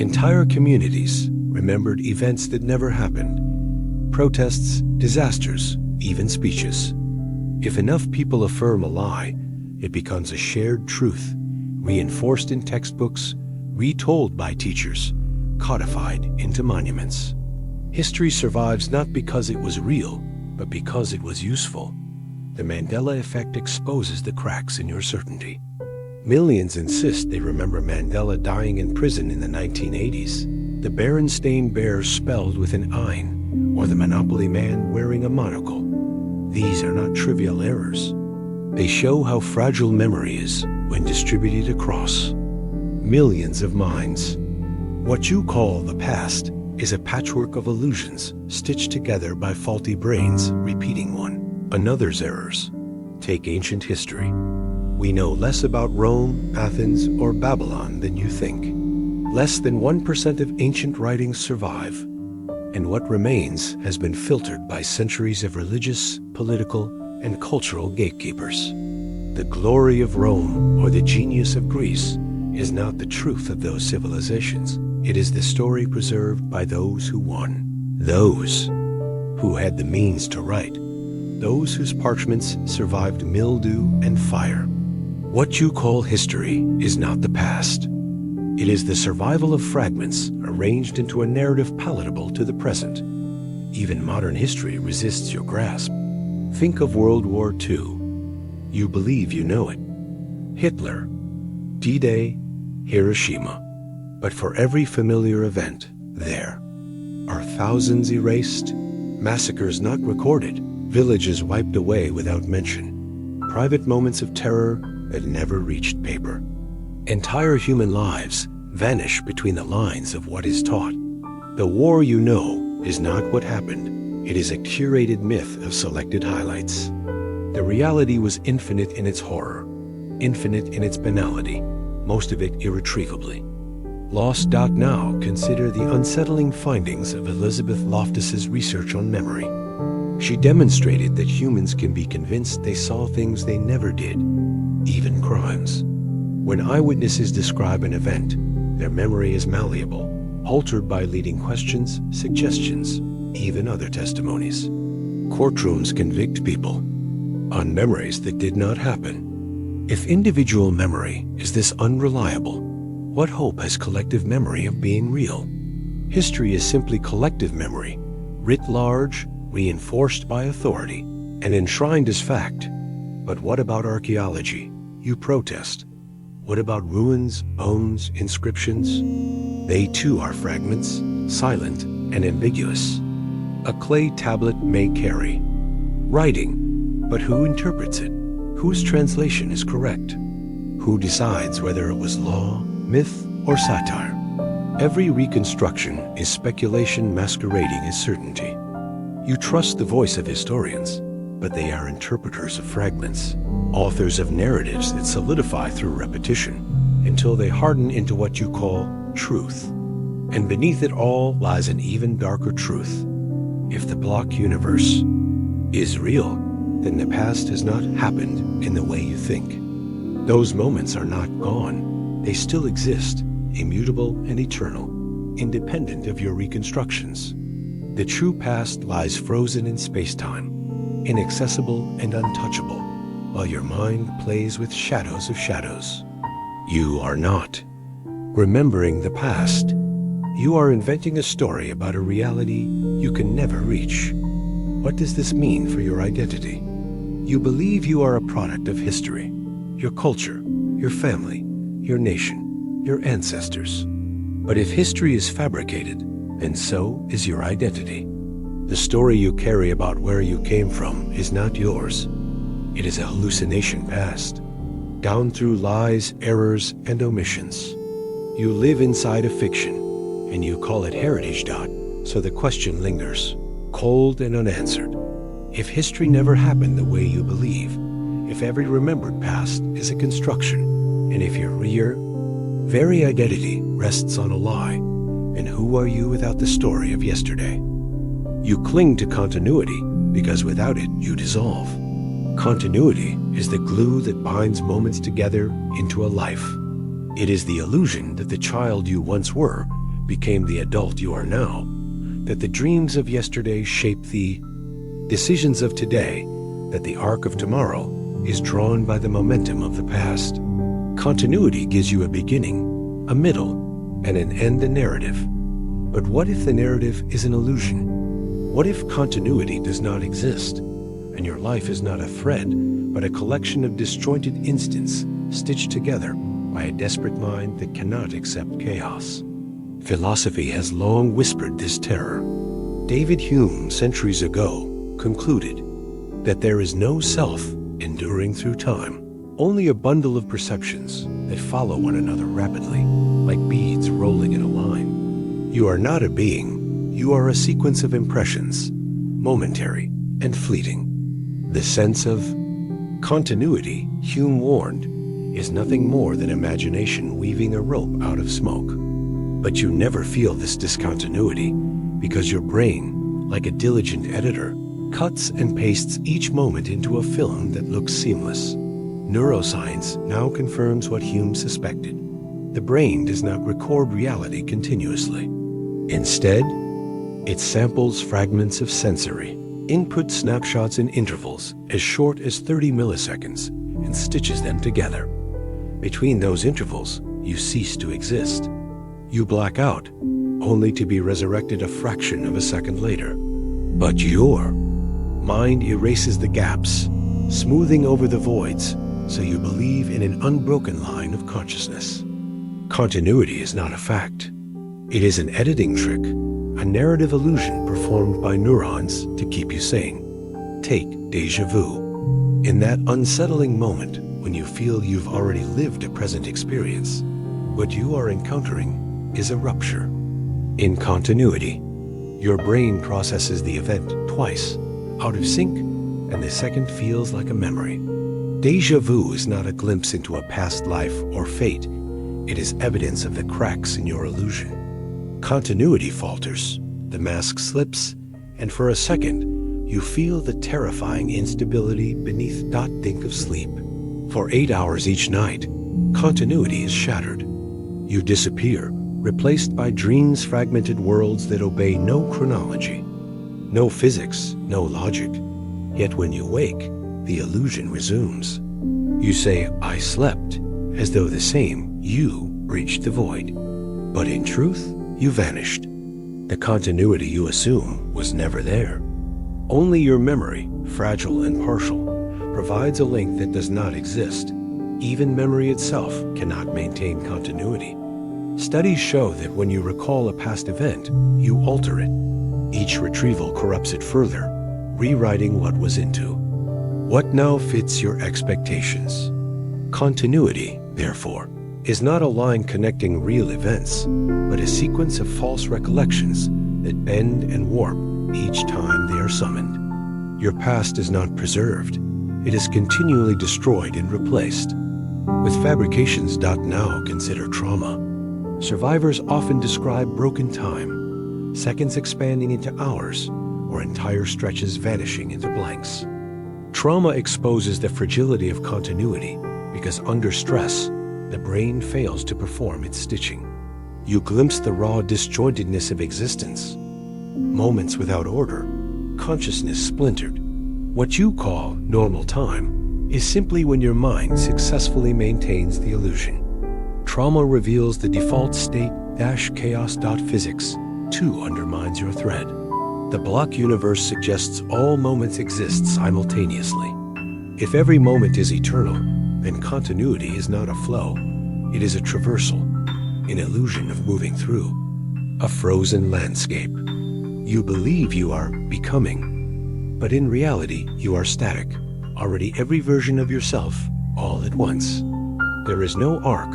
Entire communities remembered events that never happened, protests, disasters, even speeches. If enough people affirm a lie, it becomes a shared truth, reinforced in textbooks, retold by teachers, codified into monuments. History survives not because it was real, but because it was useful. The Mandela effect exposes the cracks in your certainty. Millions insist they remember Mandela dying in prison in the 1980s, the Berenstain Bears spelled with an ein, or the Monopoly Man wearing a monocle. These are not trivial errors. They show how fragile memory is when distributed across millions of minds. What you call the past is a patchwork of illusions stitched together by faulty brains repeating one another's errors. Take ancient history. We know less about Rome, Athens, or Babylon than you think. Less than 1% of ancient writings survive, and what remains has been filtered by centuries of religious, political, and cultural gatekeepers. The glory of Rome or the genius of Greece is not the truth of those civilizations. It is the story preserved by those who won, those who had the means to write, those whose parchments survived mildew and fire. What you call history is not the past. It is the survival of fragments arranged into a narrative palatable to the present. Even modern history resists your grasp. Think of World War II. You believe you know it. Hitler, D-Day, Hiroshima. But for every familiar event, there are thousands erased, massacres not recorded, villages wiped away without mention, private moments of terror that never reached paper. Entire human lives vanish between the lines of what is taught. The war you know is not what happened. It is a curated myth of selected highlights. The reality was infinite in its horror, infinite in its banality, most of it irretrievably. Lost.now consider the unsettling findings of Elizabeth Loftus's research on memory. She demonstrated that humans can be convinced they saw things they never did, even crimes. When eyewitnesses describe an event, their memory is malleable, altered by leading questions, suggestions, even other testimonies. Courtrooms convict people on memories that did not happen. If individual memory is this unreliable, what hope has collective memory of being real? History is simply collective memory, writ large, reinforced by authority, and enshrined as fact. But what about archaeology? You protest. What about ruins, bones, inscriptions? They too are fragments, silent and ambiguous. A clay tablet may carry writing, but who interprets it? Whose translation is correct? Who decides whether it was law, myth, or satire? Every reconstruction is speculation masquerading as certainty. You trust the voice of historians, but they are interpreters of fragments, authors of narratives that solidify through repetition until they harden into what you call truth. And beneath it all lies an even darker truth. If the block universe is real, then the past has not happened in the way you think. Those moments are not gone. They still exist, immutable and eternal, independent of your reconstructions. The true past lies frozen in space-time, inaccessible and untouchable. while your mind plays with shadows of shadows. You are not remembering the past. You are inventing a story about a reality you can never reach. What does this mean for your identity? You believe you are a product of history, your culture, your family, your nation, your ancestors. But if history is fabricated, then so is your identity. The story you carry about where you came from is not yours. It is a hallucination passed down through lies, errors, and omissions. You live inside a fiction, and you call it heritage. So the question lingers, cold and unanswered. If history never happened the way you believe, if every remembered past is a construction, and if your very identity rests on a lie, and who are you without the story of yesterday? You cling to continuity because without it you dissolve. Continuity is the glue that binds moments together into a life. It is the illusion that the child you once were became the adult you are now, that the dreams of yesterday shape the decisions of today, that the arc of tomorrow is drawn by the momentum of the past. Continuity gives you a beginning, a middle, and an end, a narrative. But what if the narrative is an illusion? What if continuity does not exist, and your life is not a thread, but a collection of disjointed instants stitched together by a desperate mind that cannot accept chaos? Philosophy has long whispered this terror. David Hume, centuries ago, concluded that there is no self enduring through time, only a bundle of perceptions that follow one another rapidly, like beads rolling in a line. You are not a being, you are a sequence of impressions, momentary and fleeting. The sense of continuity, Hume warned, is nothing more than imagination weaving a rope out of smoke. But you never feel this discontinuity because your brain, like a diligent editor, cuts and pastes each moment into a film that looks seamless. Neuroscience now confirms what Hume suspected. The brain does not record reality continuously. Instead, it samples fragments of sensory, input snapshots in intervals as short as 30 milliseconds, and stitches them together. Between those intervals, you cease to exist. You black out, only to be resurrected a fraction of a second later. But your mind erases the gaps, smoothing over the voids, so you believe in an unbroken line of consciousness. Continuity is not a fact. It is an editing trick, a narrative illusion performed by neurons to keep you sane. Take déjà vu. In that unsettling moment when you feel you've already lived a present experience, what you are encountering is a rupture. In continuity, your brain processes the event twice, out of sync, and the second feels like a memory. Déjà vu is not a glimpse into a past life or fate. It is evidence of the cracks in your illusion. Continuity falters, the mask slips, and for a second, you feel the terrifying instability beneath. Think of sleep. For 8 hours each night, continuity is shattered. You disappear, replaced by dreams, fragmented worlds that obey no chronology, no physics, no logic. Yet when you wake, the illusion resumes. You say, "I slept," as though the same you reached the void. But in truth, you vanished. The continuity you assume was never there. Only your memory, fragile and partial, provides a link that does not exist. Even memory itself cannot maintain continuity. Studies show that when you recall a past event, you alter it. Each retrieval corrupts it further, rewriting what was into. What now fits your expectations? Continuity, therefore, is not a line connecting real events, but a sequence of false recollections that bend and warp each time they are summoned. Your past is not preserved. It is continually destroyed and replaced. With fabrications. Now consider trauma. Survivors often describe broken time, seconds expanding into hours, or entire stretches vanishing into blanks. Trauma exposes the fragility of continuity because under stress, the brain fails to perform its stitching. You glimpse the raw disjointedness of existence. Moments without order, consciousness splintered. What you call normal time is simply when your mind successfully maintains the illusion. Trauma reveals the default state -chaos.physics too undermines your thread. The block universe suggests all moments exist simultaneously. If every moment is eternal, then continuity is not a flow. It is a traversal, an illusion of moving through a frozen landscape. You believe you are becoming, but in reality, you are static, already every version of yourself, all at once. There is no arc,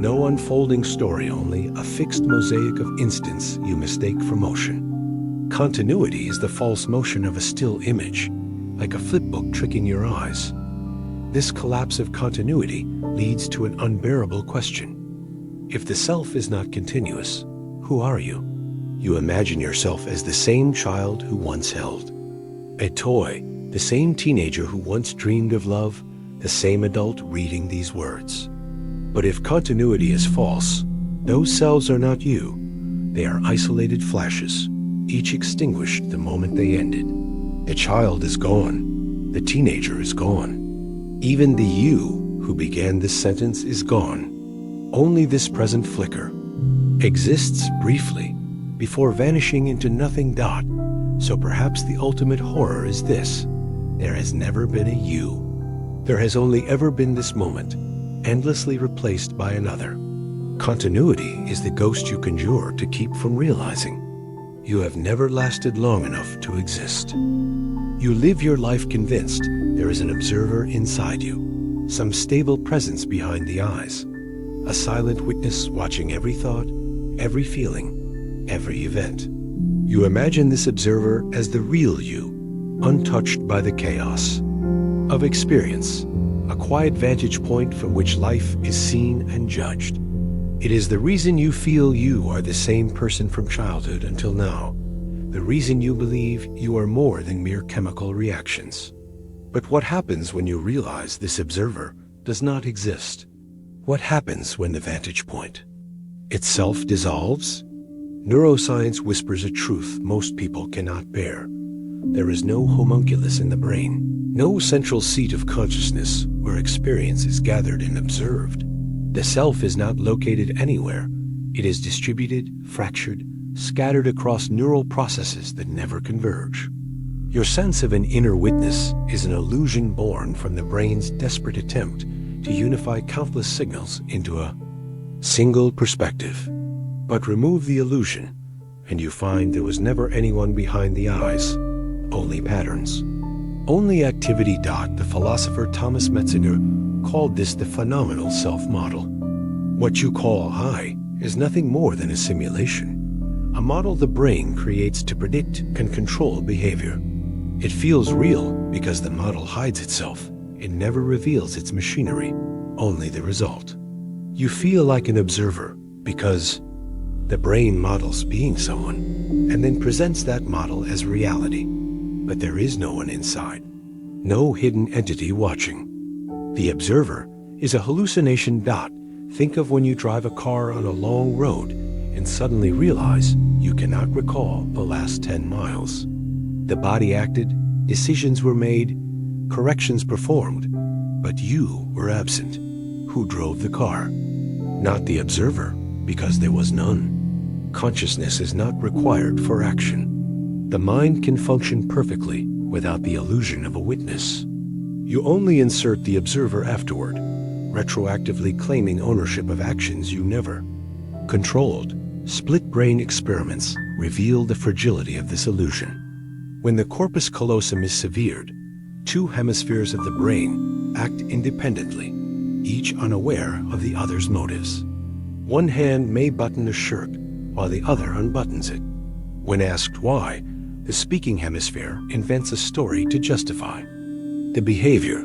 no unfolding story, only a fixed mosaic of instants you mistake for motion. Continuity is the false motion of a still image, like a flipbook tricking your eyes. This collapse of continuity leads to an unbearable question. If the self is not continuous, who are you? You imagine yourself as the same child who once held a toy, the same teenager who once dreamed of love, the same adult reading these words. But if continuity is false, those selves are not you. They are isolated flashes, each extinguished the moment they ended. The child is gone. The teenager is gone. Even the you who began this sentence is gone. Only this present flicker exists briefly before vanishing into nothing. So perhaps the ultimate horror is this: there has never been a you. There has only ever been this moment, endlessly replaced by another. Continuity is the ghost you conjure to keep from realizing you have never lasted long enough to exist. You live your life convinced there is an observer inside you, some stable presence behind the eyes, a silent witness watching every thought, every feeling, every event. You imagine this observer as the real you, untouched by the chaos of experience, a quiet vantage point from which life is seen and judged. It is the reason you feel you are the same person from childhood until now, the reason you believe you are more than mere chemical reactions. But what happens when you realize this observer does not exist? What happens when the vantage point itself dissolves? Neuroscience whispers a truth most people cannot bear. There is no homunculus in the brain, no central seat of consciousness where experience is gathered and observed. The self is not located anywhere. It is distributed, fractured, scattered across neural processes that never converge. Your sense of an inner witness is an illusion born from the brain's desperate attempt to unify countless signals into a single perspective. But remove the illusion, and you find there was never anyone behind the eyes, only patterns. Only activity. The philosopher Thomas Metzinger called this the phenomenal self-model. What you call I is nothing more than a simulation, a model the brain creates to predict and control behavior. It feels real because the model hides itself. It never reveals its machinery, only the result. You feel like an observer because the brain models being someone and then presents that model as reality. But there is no one inside, no hidden entity watching. The observer is a hallucination. Think of when you drive a car on a long road and suddenly realize you cannot recall the last 10 miles. The body acted, decisions were made, corrections performed, but you were absent. Who drove the car? Not the observer, because there was none. Consciousness is not required for action. The mind can function perfectly without the illusion of a witness. You only insert the observer afterward, retroactively claiming ownership of actions you never controlled. Split-brain experiments reveal the fragility of this illusion. When the corpus callosum is severed, two hemispheres of the brain act independently, each unaware of the other's motives. One hand may button a shirt while the other unbuttons it. When asked why, the speaking hemisphere invents a story to justify the behavior,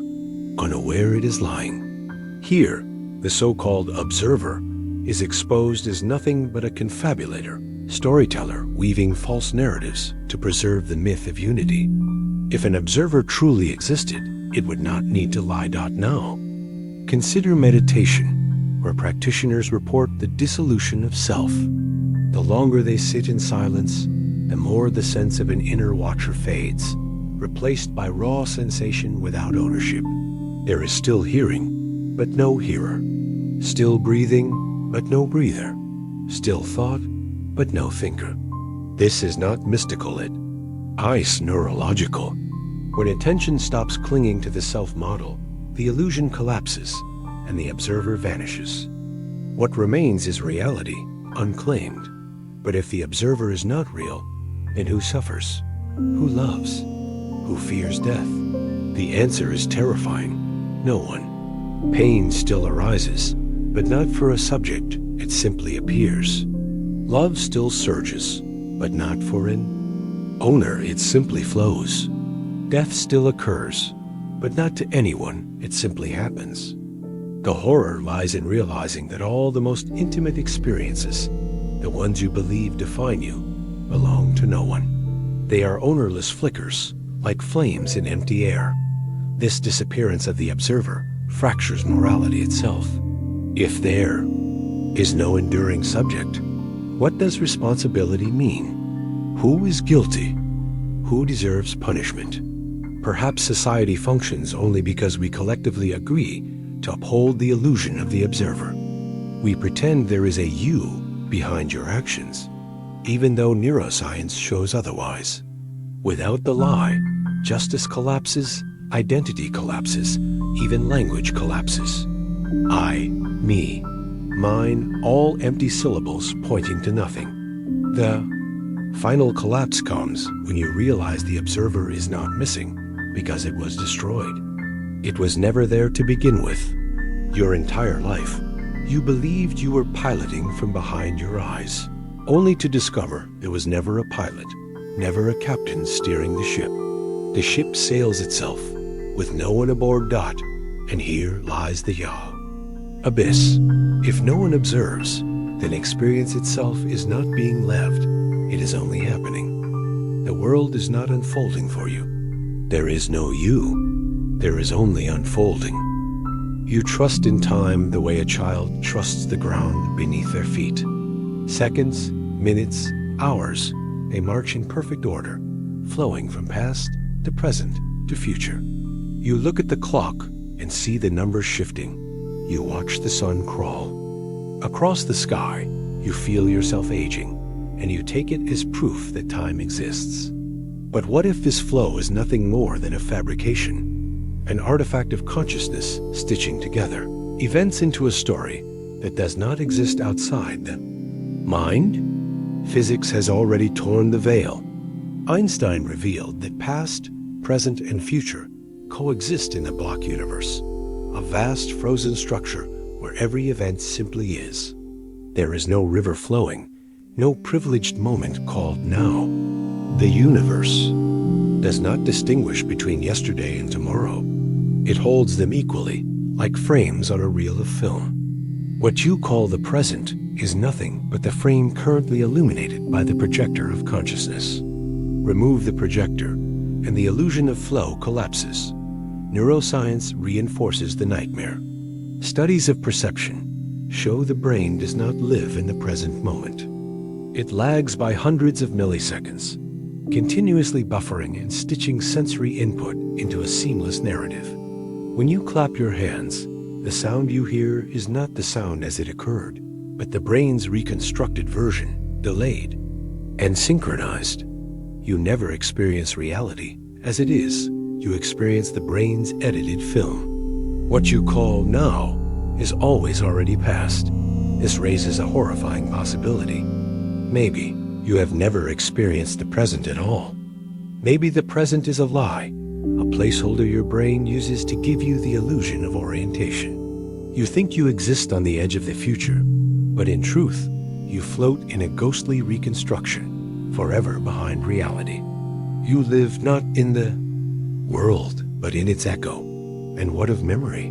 unaware it is lying. Here, the so-called observer is exposed as nothing but a confabulator, storyteller weaving false narratives to preserve the myth of unity. If an observer truly existed, it would not need to lie. Now, consider meditation, where practitioners report the dissolution of self. The longer they sit in silence, the more the sense of an inner watcher fades, replaced by raw sensation without ownership. There is still hearing, but no hearer. Still breathing, but no breather. Still thought, but no thinker. This is not mystical, it's neurological. When attention stops clinging to the self-model, the illusion collapses, and the observer vanishes. What remains is reality, unclaimed. But if the observer is not real, then who suffers? Who loves? Who fears death? The answer is terrifying. No one. Pain still arises, but not for a subject, it simply appears. Love still surges, but not for an owner, it simply flows. Death still occurs, but not to anyone, it simply happens. The horror lies in realizing that all the most intimate experiences, the ones you believe define you, belong to no one. They are ownerless flickers, like flames in empty air. This disappearance of the observer fractures morality itself. If there is no enduring subject, what does responsibility mean? Who is guilty? Who deserves punishment? Perhaps society functions only because we collectively agree to uphold the illusion of the observer. We pretend there is a you behind your actions, even though neuroscience shows otherwise. Without the lie, justice collapses, identity collapses, even language collapses. I, me, mine, all empty syllables pointing to nothing. The final collapse comes when you realize the observer is not missing because it was destroyed. It was never there to begin with. Your entire life, you believed you were piloting from behind your eyes, only to discover there was never a pilot, never a captain steering the ship. The ship sails itself, with no one aboard. And here lies the abyss. If no one observes, then experience itself is not being lived, it is only happening. The world is not unfolding for you. There is no you, there is only unfolding. You trust in time the way a child trusts the ground beneath their feet. Seconds, minutes, hours, they march in perfect order, flowing from past to present to future. You look at the clock and see the numbers shifting. You watch the sun crawl. Across the sky, you feel yourself aging, and you take it as proof that time exists. But what if this flow is nothing more than a fabrication, an artifact of consciousness stitching together events into a story that does not exist outside the mind? Physics has already torn the veil. Einstein revealed that past, present, and future coexist in the block universe, a vast frozen structure where every event simply is. There is no river flowing, no privileged moment called now. The universe does not distinguish between yesterday and tomorrow. It holds them equally, like frames on a reel of film. What you call the present is nothing but the frame currently illuminated by the projector of consciousness. Remove the projector, and the illusion of flow collapses. Neuroscience reinforces the nightmare. Studies of perception show the brain does not live in the present moment. It lags by hundreds of milliseconds, continuously buffering and stitching sensory input into a seamless narrative. When you clap your hands, the sound you hear is not the sound as it occurred, but the brain's reconstructed version, delayed and synchronized. You never experience reality as it is. You experience the brain's edited film. What you call now is always already past. This raises a horrifying possibility. Maybe you have never experienced the present at all. Maybe the present is a lie, a placeholder your brain uses to give you the illusion of orientation. You think you exist on the edge of the future, but in truth, you float in a ghostly reconstruction, forever behind reality. You live not in the world, but in its echo. And what of memory?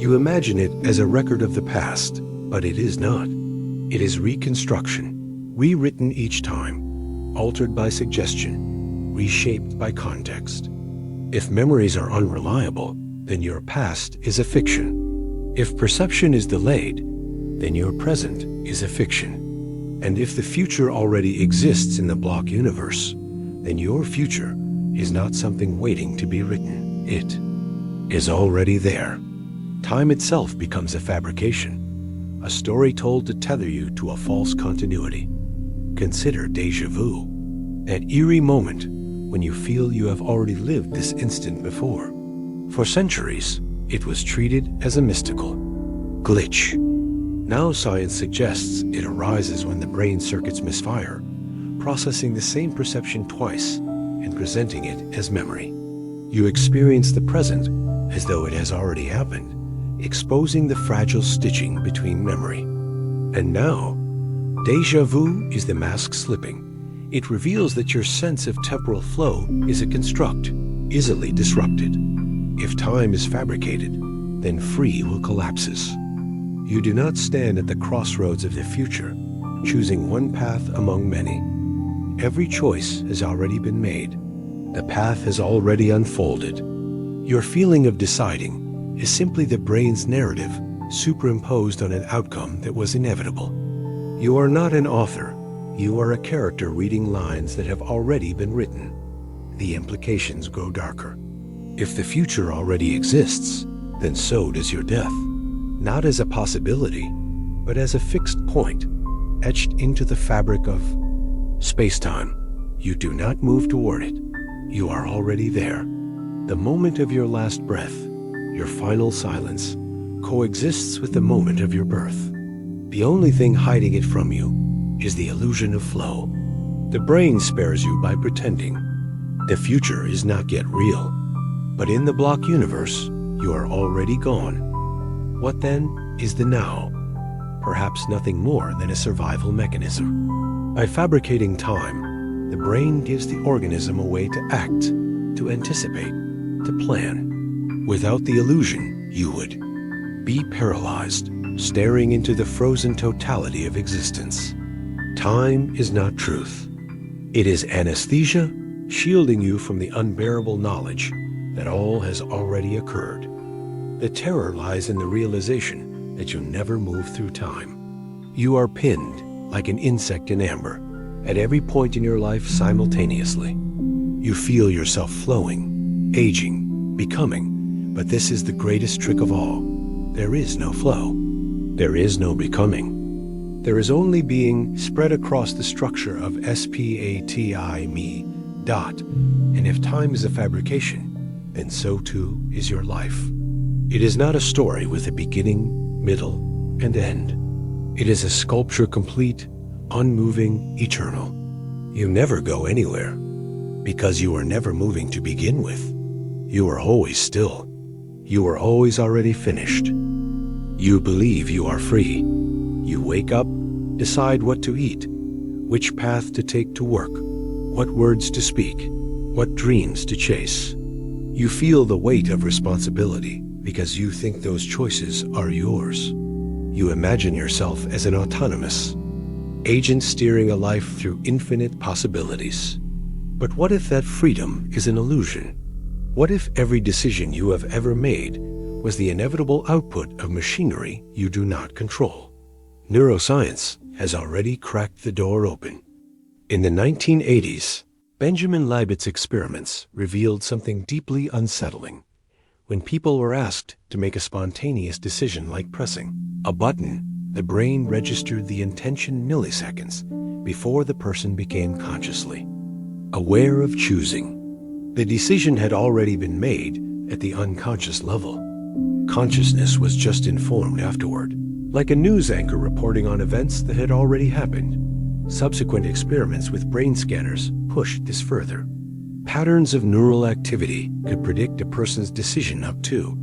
You imagine it as a record of the past, but it is not. It is reconstruction, rewritten each time, altered by suggestion, reshaped by context. If memories are unreliable, then your past is a fiction. If perception is delayed, then your present is a fiction. And if the future already exists in the block universe, then your future is not something waiting to be written. It is already there. Time itself becomes a fabrication, a story told to tether you to a false continuity. Consider déjà vu, that eerie moment when you feel you have already lived this instant before. For centuries, it was treated as a mystical glitch. Now science suggests it arises when the brain circuits misfire, processing the same perception twice and presenting it as memory. You experience the present as though it has already happened, exposing the fragile stitching between memory. And now, déjà vu is the mask slipping. It reveals that your sense of temporal flow is a construct, easily disrupted. If time is fabricated, then free will collapses. You do not stand at the crossroads of the future, choosing one path among many. Every choice has already been made. The path has already unfolded. Your feeling of deciding is simply the brain's narrative superimposed on an outcome that was inevitable. You are not an author. You are a character reading lines that have already been written. The implications grow darker. If the future already exists, then so does your death. Not as a possibility, but as a fixed point, etched into the fabric of space-time. You do not move toward it. You are already there. The moment of your last breath, your final silence, coexists with the moment of your birth. The only thing hiding it from you is the illusion of flow. The brain spares you by pretending. The future is not yet real, but in the block universe, you are already gone. What then is the now? Perhaps nothing more than a survival mechanism. By fabricating time, the brain gives the organism a way to act, to anticipate, to plan. Without the illusion, you would be paralyzed, staring into the frozen totality of existence. Time is not truth. It is anesthesia, shielding you from the unbearable knowledge that all has already occurred. The terror lies in the realization that you never move through time. You are pinned like an insect in amber at every point in your life simultaneously. You feel yourself flowing, aging, becoming, but this is the greatest trick of all. There is no flow. There is no becoming. There is only being spread across the structure of spati me dot. And if time is a fabrication, then so too is your life. It is not a story with a beginning, middle, and end. It is a sculpture complete, unmoving, eternal. You never go anywhere, because you are never moving to begin with. You are always still. You are always already finished. You believe you are free. You wake up, decide what to eat, which path to take to work, what words to speak, what dreams to chase. You feel the weight of responsibility because you think those choices are yours. You imagine yourself as an autonomous agent steering a life through infinite possibilities. But what if that freedom is an illusion? What if every decision you have ever made was the inevitable output of machinery you do not control? Neuroscience has already cracked the door open. In the 1980s, Benjamin Libet's experiments revealed something deeply unsettling. When people were asked to make a spontaneous decision like pressing a button, the brain registered the intention milliseconds before the person became consciously aware of choosing. The decision had already been made at the unconscious level. Consciousness was just informed afterward, like a news anchor reporting on events that had already happened. Subsequent experiments with brain scanners pushed this further. Patterns of neural activity could predict a person's decision up to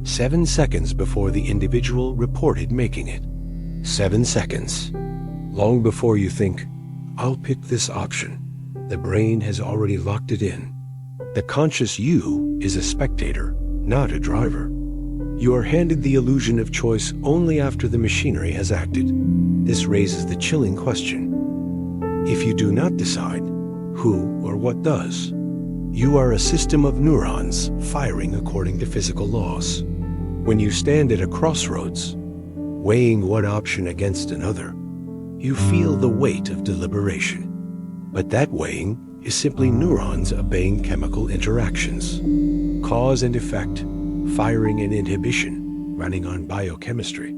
7 seconds before the individual reported making it. 7 seconds. Long before you think, I'll pick this option, the brain has already locked it in. The conscious you is a spectator, not a driver. You are handed the illusion of choice only after the machinery has acted. This raises the chilling question. If you do not decide, who or what does? You are a system of neurons firing according to physical laws. When you stand at a crossroads, weighing one option against another, you feel the weight of deliberation. But that weighing is simply neurons obeying chemical interactions. Cause and effect, firing an inhibition, running on biochemistry.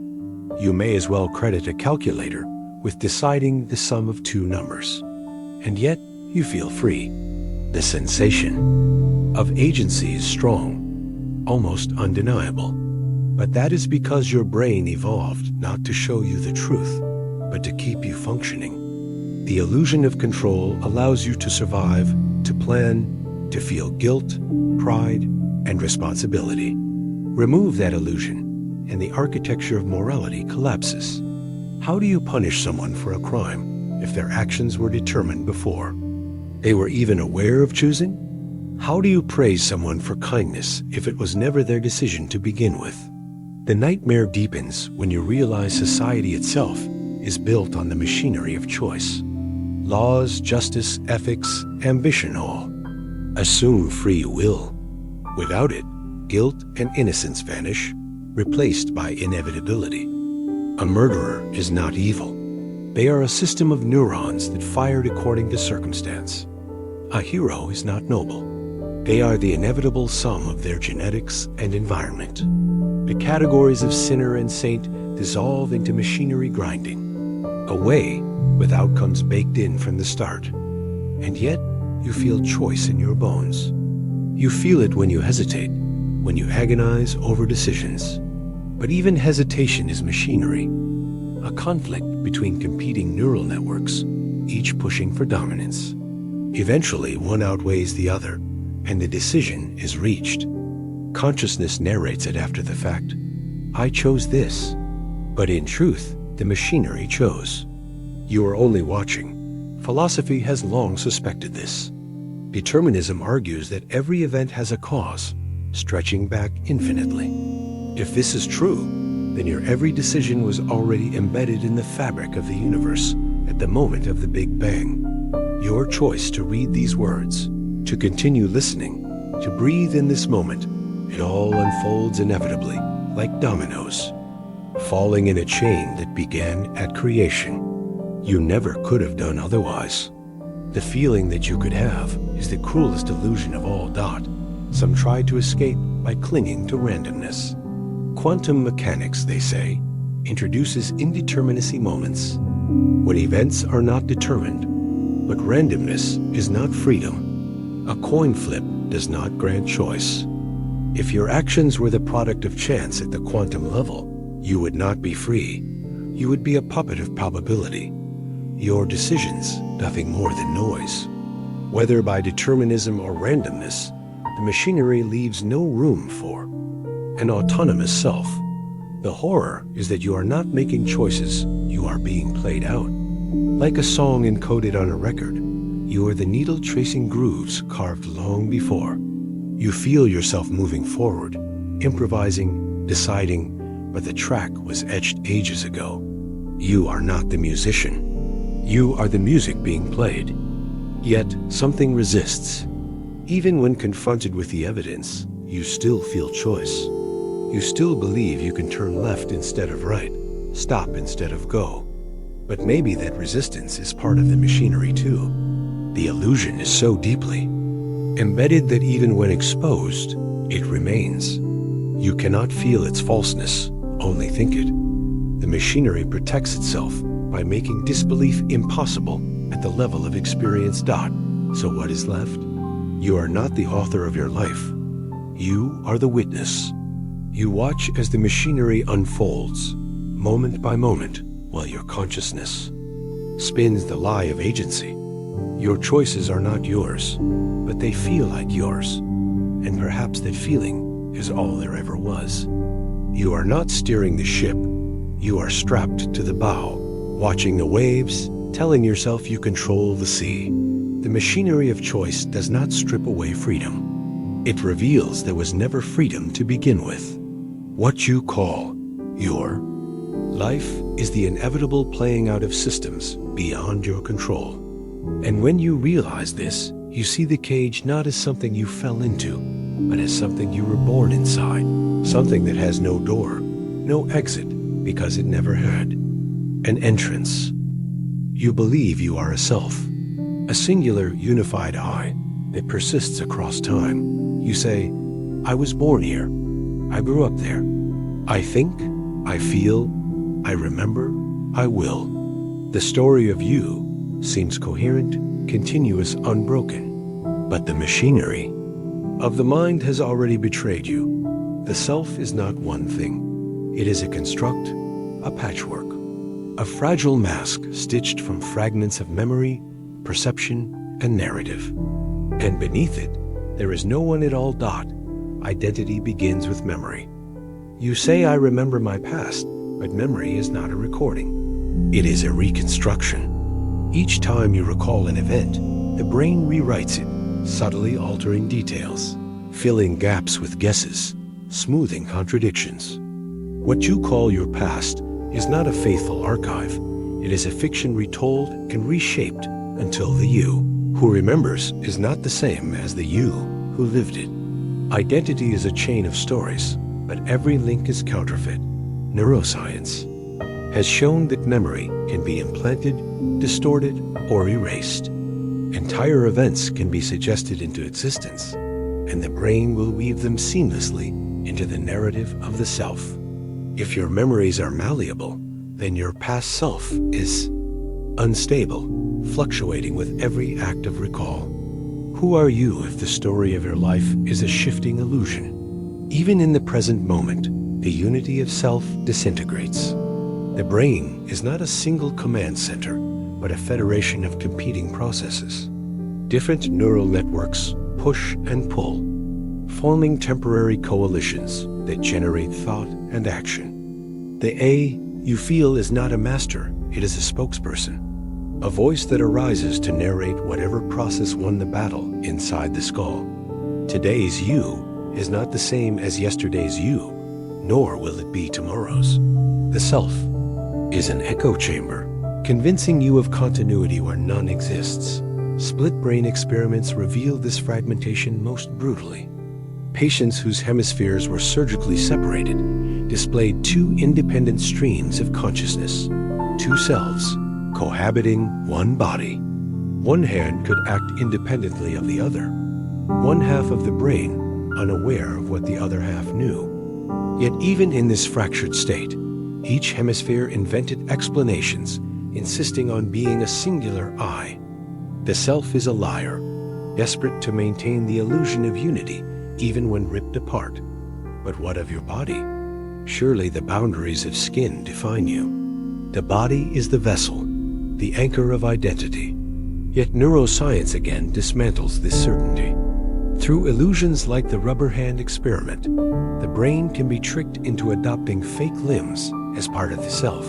You may as well credit a calculator with deciding the sum of two numbers. And yet, you feel free. The sensation of agency is strong, almost undeniable. But that is because your brain evolved not to show you the truth, but to keep you functioning. The illusion of control allows you to survive, to plan, to feel guilt, pride, and responsibility. Remove that illusion, and the architecture of morality collapses. How do you punish someone for a crime if their actions were determined before? They were even aware of choosing? How do you praise someone for kindness if it was never their decision to begin with? The nightmare deepens when you realize society itself is built on the machinery of choice. Laws, justice, ethics, ambition all assume free will. Without it, guilt and innocence vanish, replaced by inevitability. A murderer is not evil. They are a system of neurons that fired according to circumstance. A hero is not noble. They are the inevitable sum of their genetics and environment. The categories of sinner and saint dissolve into machinery grinding, a way with outcomes baked in from the start. And yet, you feel choice in your bones. You feel it when you hesitate, when you agonize over decisions. But even hesitation is machinery, a conflict between competing neural networks, each pushing for dominance. Eventually, one outweighs the other, and the decision is reached. Consciousness narrates it after the fact. I chose this. But in truth, the machinery chose. You are only watching. Philosophy has long suspected this. Determinism argues that every event has a cause, stretching back infinitely. If this is true, then your every decision was already embedded in the fabric of the universe at the moment of the Big Bang. Your choice to read these words, to continue listening, to breathe in this moment, it all unfolds inevitably, like dominoes, falling in a chain that began at creation. You never could have done otherwise. The feeling that you could have is the cruelest illusion of all. Some try to escape by clinging to randomness. Quantum mechanics, they say, introduces indeterminacy moments, when events are not determined. But randomness is not freedom. A coin flip does not grant choice. If your actions were the product of chance at the quantum level, you would not be free. You would be a puppet of probability. Your decisions, nothing more than noise. Whether by determinism or randomness, the machinery leaves no room for an autonomous self. The horror is that you are not making choices, you are being played out. Like a song encoded on a record, you are the needle tracing grooves carved long before. You feel yourself moving forward, improvising, deciding, but the track was etched ages ago. You are not the musician. You are the music being played. Yet something resists. Even when confronted with the evidence, you still feel choice. You still believe you can turn left instead of right, stop instead of go. But maybe that resistance is part of the machinery too. The illusion is so deeply embedded that even when exposed, it remains. You cannot feel its falseness, only think it. The machinery protects itself by making disbelief impossible at the level of experience. So what is left? You are not the author of your life. You are the witness. You watch as the machinery unfolds, moment by moment, while your consciousness spins the lie of agency. Your choices are not yours, but they feel like yours. And perhaps that feeling is all there ever was. You are not steering the ship. You are strapped to the bow, watching the waves, telling yourself you control the sea. The machinery of choice does not strip away freedom. It reveals there was never freedom to begin with. What you call your life is the inevitable playing out of systems beyond your control. And when you realize this, you see the cage not as something you fell into, but as something you were born inside, something that has no door, no exit, because it never had an entrance. You believe you are a self, a singular unified I that persists across time. You say, I was born here. I grew up there. I think, I feel, I remember, I will. The story of you seems coherent, continuous, unbroken. But the machinery of the mind has already betrayed you. The self is not one thing. It is a construct, a patchwork, a fragile mask stitched from fragments of memory, perception, and narrative. And beneath it, there is no one at all. Identity begins with memory. You say, I remember my past, but memory is not a recording. It is a reconstruction. Each time you recall an event, the brain rewrites it, subtly altering details, filling gaps with guesses, smoothing contradictions. What you call your past is not a faithful archive. It is a fiction retold and reshaped until the you who remembers is not the same as the you who lived it. Identity is a chain of stories, but every link is counterfeit. Neuroscience has shown that memory can be implanted, distorted, or erased. Entire events can be suggested into existence, and the brain will weave them seamlessly into the narrative of the self. If your memories are malleable, then your past self is unstable, fluctuating with every act of recall. Who are you if the story of your life is a shifting illusion? Even in the present moment, the unity of self disintegrates. The brain is not a single command center, but a federation of competing processes. Different neural networks push and pull, forming temporary coalitions that generate thought and action. The A you feel is not a master, it is a spokesperson. A voice that arises to narrate whatever process won the battle inside the skull. Today's you is not the same as yesterday's you, nor will it be tomorrow's. The self is an echo chamber, convincing you of continuity where none exists. Split brain experiments reveal this fragmentation most brutally. Patients whose hemispheres were surgically separated displayed two independent streams of consciousness, two selves cohabiting one body. One hand could act independently of the other, one half of the brain unaware of what the other half knew. Yet even in this fractured state, each hemisphere invented explanations, insisting on being a singular I. The self is a liar, desperate to maintain the illusion of unity even when ripped apart. But what of your body? Surely the boundaries of skin define you. The body is the vessel, the anchor of identity. Yet neuroscience again dismantles this certainty. Through illusions like the rubber hand experiment, the brain can be tricked into adopting fake limbs as part of the self.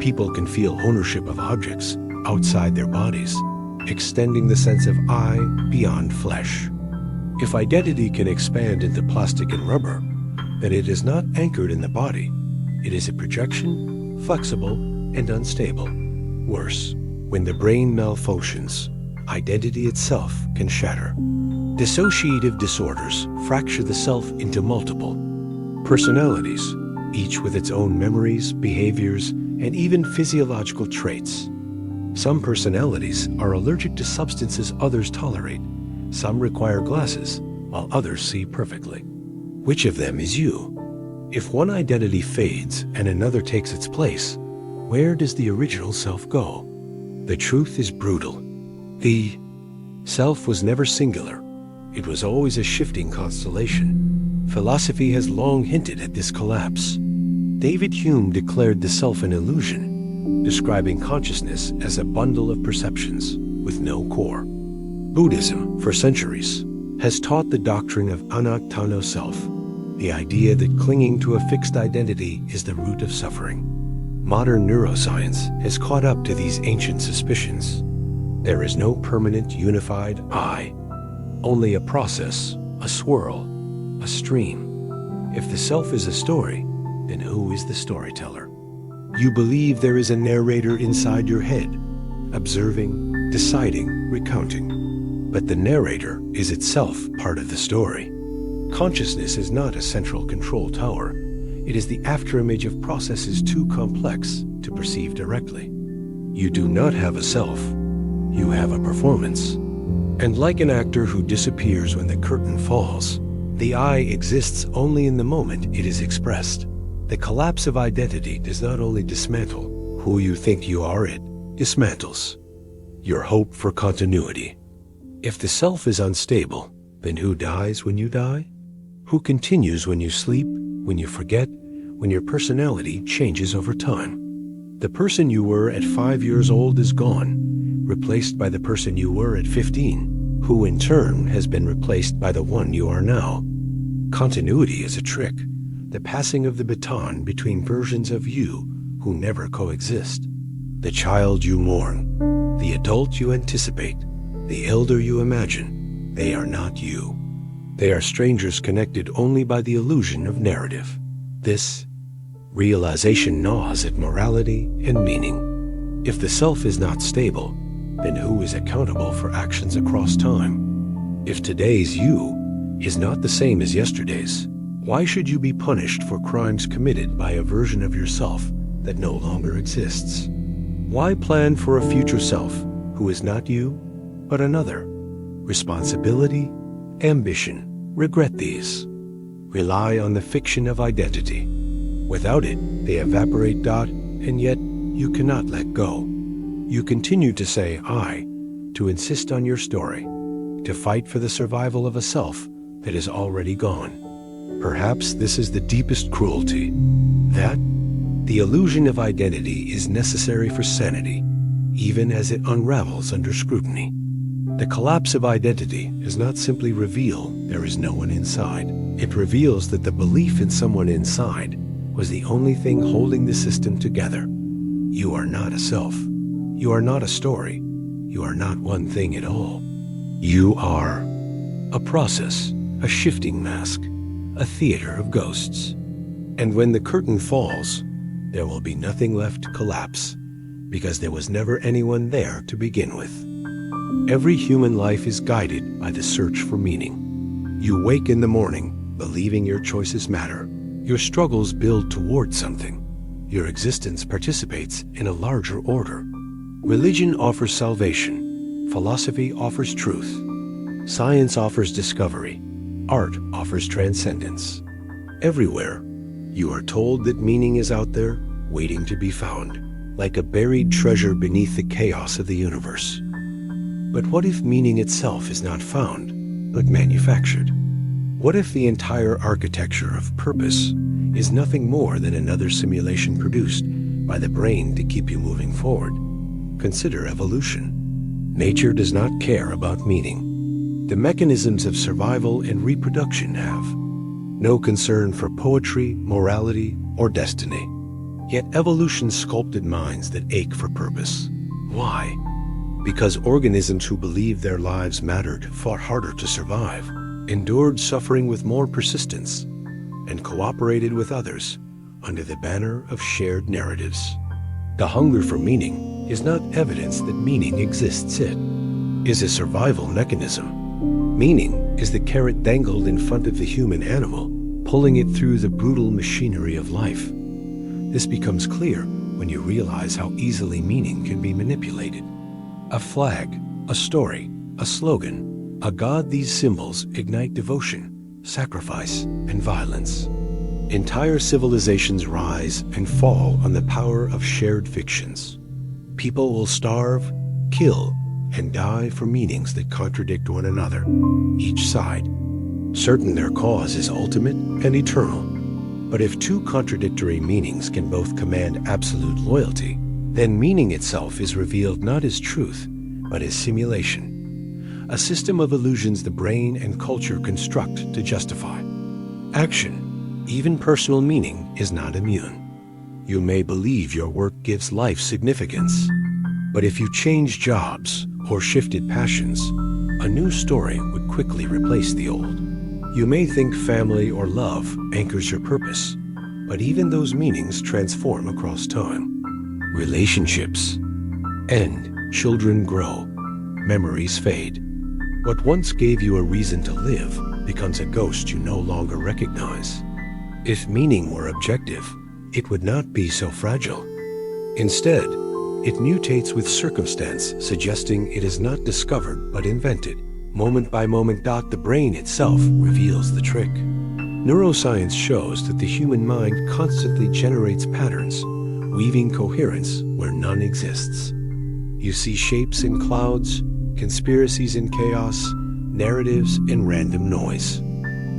People can feel ownership of objects outside their bodies, extending the sense of I beyond flesh. If identity can expand into plastic and rubber, then it is not anchored in the body. It is a projection, flexible, and unstable. Worse, when the brain malfunctions, identity itself can shatter. Dissociative disorders fracture the self into multiple personalities, each with its own memories, behaviors, and even physiological traits. Some personalities are allergic to substances others tolerate. Some require glasses, while others see perfectly. Which of them is you? If one identity fades and another takes its place, where does the original self go? The truth is brutal. The self was never singular. It was always a shifting constellation. Philosophy has long hinted at this collapse. David Hume declared the self an illusion, describing consciousness as a bundle of perceptions with no core. Buddhism, for centuries, has taught the doctrine of anatta self, the idea that clinging to a fixed identity is the root of suffering. Modern neuroscience has caught up to these ancient suspicions. There is no permanent, unified I, only a process, a swirl, a stream. If the self is a story, then who is the storyteller? You believe there is a narrator inside your head, observing, deciding, recounting. But the narrator is itself part of the story. Consciousness is not a central control tower. It is the afterimage of processes too complex to perceive directly. You do not have a self. You have a performance. And like an actor who disappears when the curtain falls, The I exists only in the moment it is expressed. The collapse of identity does not only dismantle who you think you are, it dismantles your hope for continuity. If the self is unstable, then who dies when you die? Who continues when you sleep, when you forget, when your personality changes over time? The person you were at 5 years old is gone, replaced by the person you were at 15, who in turn has been replaced by the one you are now. Continuity is a trick, the passing of the baton between versions of you who never coexist. The child you mourn, the adult you anticipate, the elder you imagine, they are not you. They are strangers connected only by the illusion of narrative. This realization gnaws at morality and meaning. If the self is not stable, then who is accountable for actions across time? If today's you is not the same as yesterday's, why should you be punished for crimes committed by a version of yourself that no longer exists? Why plan for a future self who is not you, but another? Responsibility, ambition, regret these. Rely on the fiction of identity. Without it, they evaporate, and yet you cannot let go. You continue to say I, to insist on your story, to fight for the survival of a self that is already gone. Perhaps this is the deepest cruelty, that the illusion of identity is necessary for sanity, even as it unravels under scrutiny. The collapse of identity does not simply reveal there is no one inside. It reveals that the belief in someone inside was the only thing holding the system together. You are not a self. You are not a story. You are not one thing at all. You are a process, a shifting mask, a theater of ghosts. And when the curtain falls, there will be nothing left to collapse, because there was never anyone there to begin with. Every human life is guided by the search for meaning. You wake in the morning, believing your choices matter. Your struggles build toward something. Your existence participates in a larger order. Religion offers salvation. Philosophy offers truth. Science offers discovery. Art offers transcendence. Everywhere, you are told that meaning is out there, waiting to be found, like a buried treasure beneath the chaos of the universe. But what if meaning itself is not found, but manufactured? What if the entire architecture of purpose is nothing more than another simulation produced by the brain to keep you moving forward? Consider evolution. Nature does not care about meaning. The mechanisms of survival and reproduction have no concern for poetry, morality, or destiny. Yet evolution sculpted minds that ache for purpose. Why? Because organisms who believed their lives mattered fought harder to survive, endured suffering with more persistence, and cooperated with others under the banner of shared narratives. The hunger for meaning is not evidence that meaning exists. It is a survival mechanism. Meaning is the carrot dangled in front of the human animal, pulling it through the brutal machinery of life. This becomes clear when you realize how easily meaning can be manipulated. A flag, a story, a slogan, a god, these symbols ignite devotion, sacrifice, and violence. Entire civilizations rise and fall on the power of shared fictions. People will starve, kill, and die for meanings that contradict one another, each side, certain their cause is ultimate and eternal. But if two contradictory meanings can both command absolute loyalty, then meaning itself is revealed not as truth, but as simulation, a system of illusions the brain and culture construct to justify action. Even personal meaning is not immune. You may believe your work gives life significance, but if you change jobs or shifted passions, a new story would quickly replace the old. You may think family or love anchors your purpose, but even those meanings transform across time. Relationships end, children grow, memories fade. What once gave you a reason to live becomes a ghost you no longer recognize. If meaning were objective, it would not be so fragile. Instead, it mutates with circumstance, suggesting it is not discovered but invented, Moment by moment, the brain itself reveals the trick. Neuroscience shows that the human mind constantly generates patterns, weaving coherence where none exists. You see shapes in clouds, conspiracies in chaos, narratives in random noise.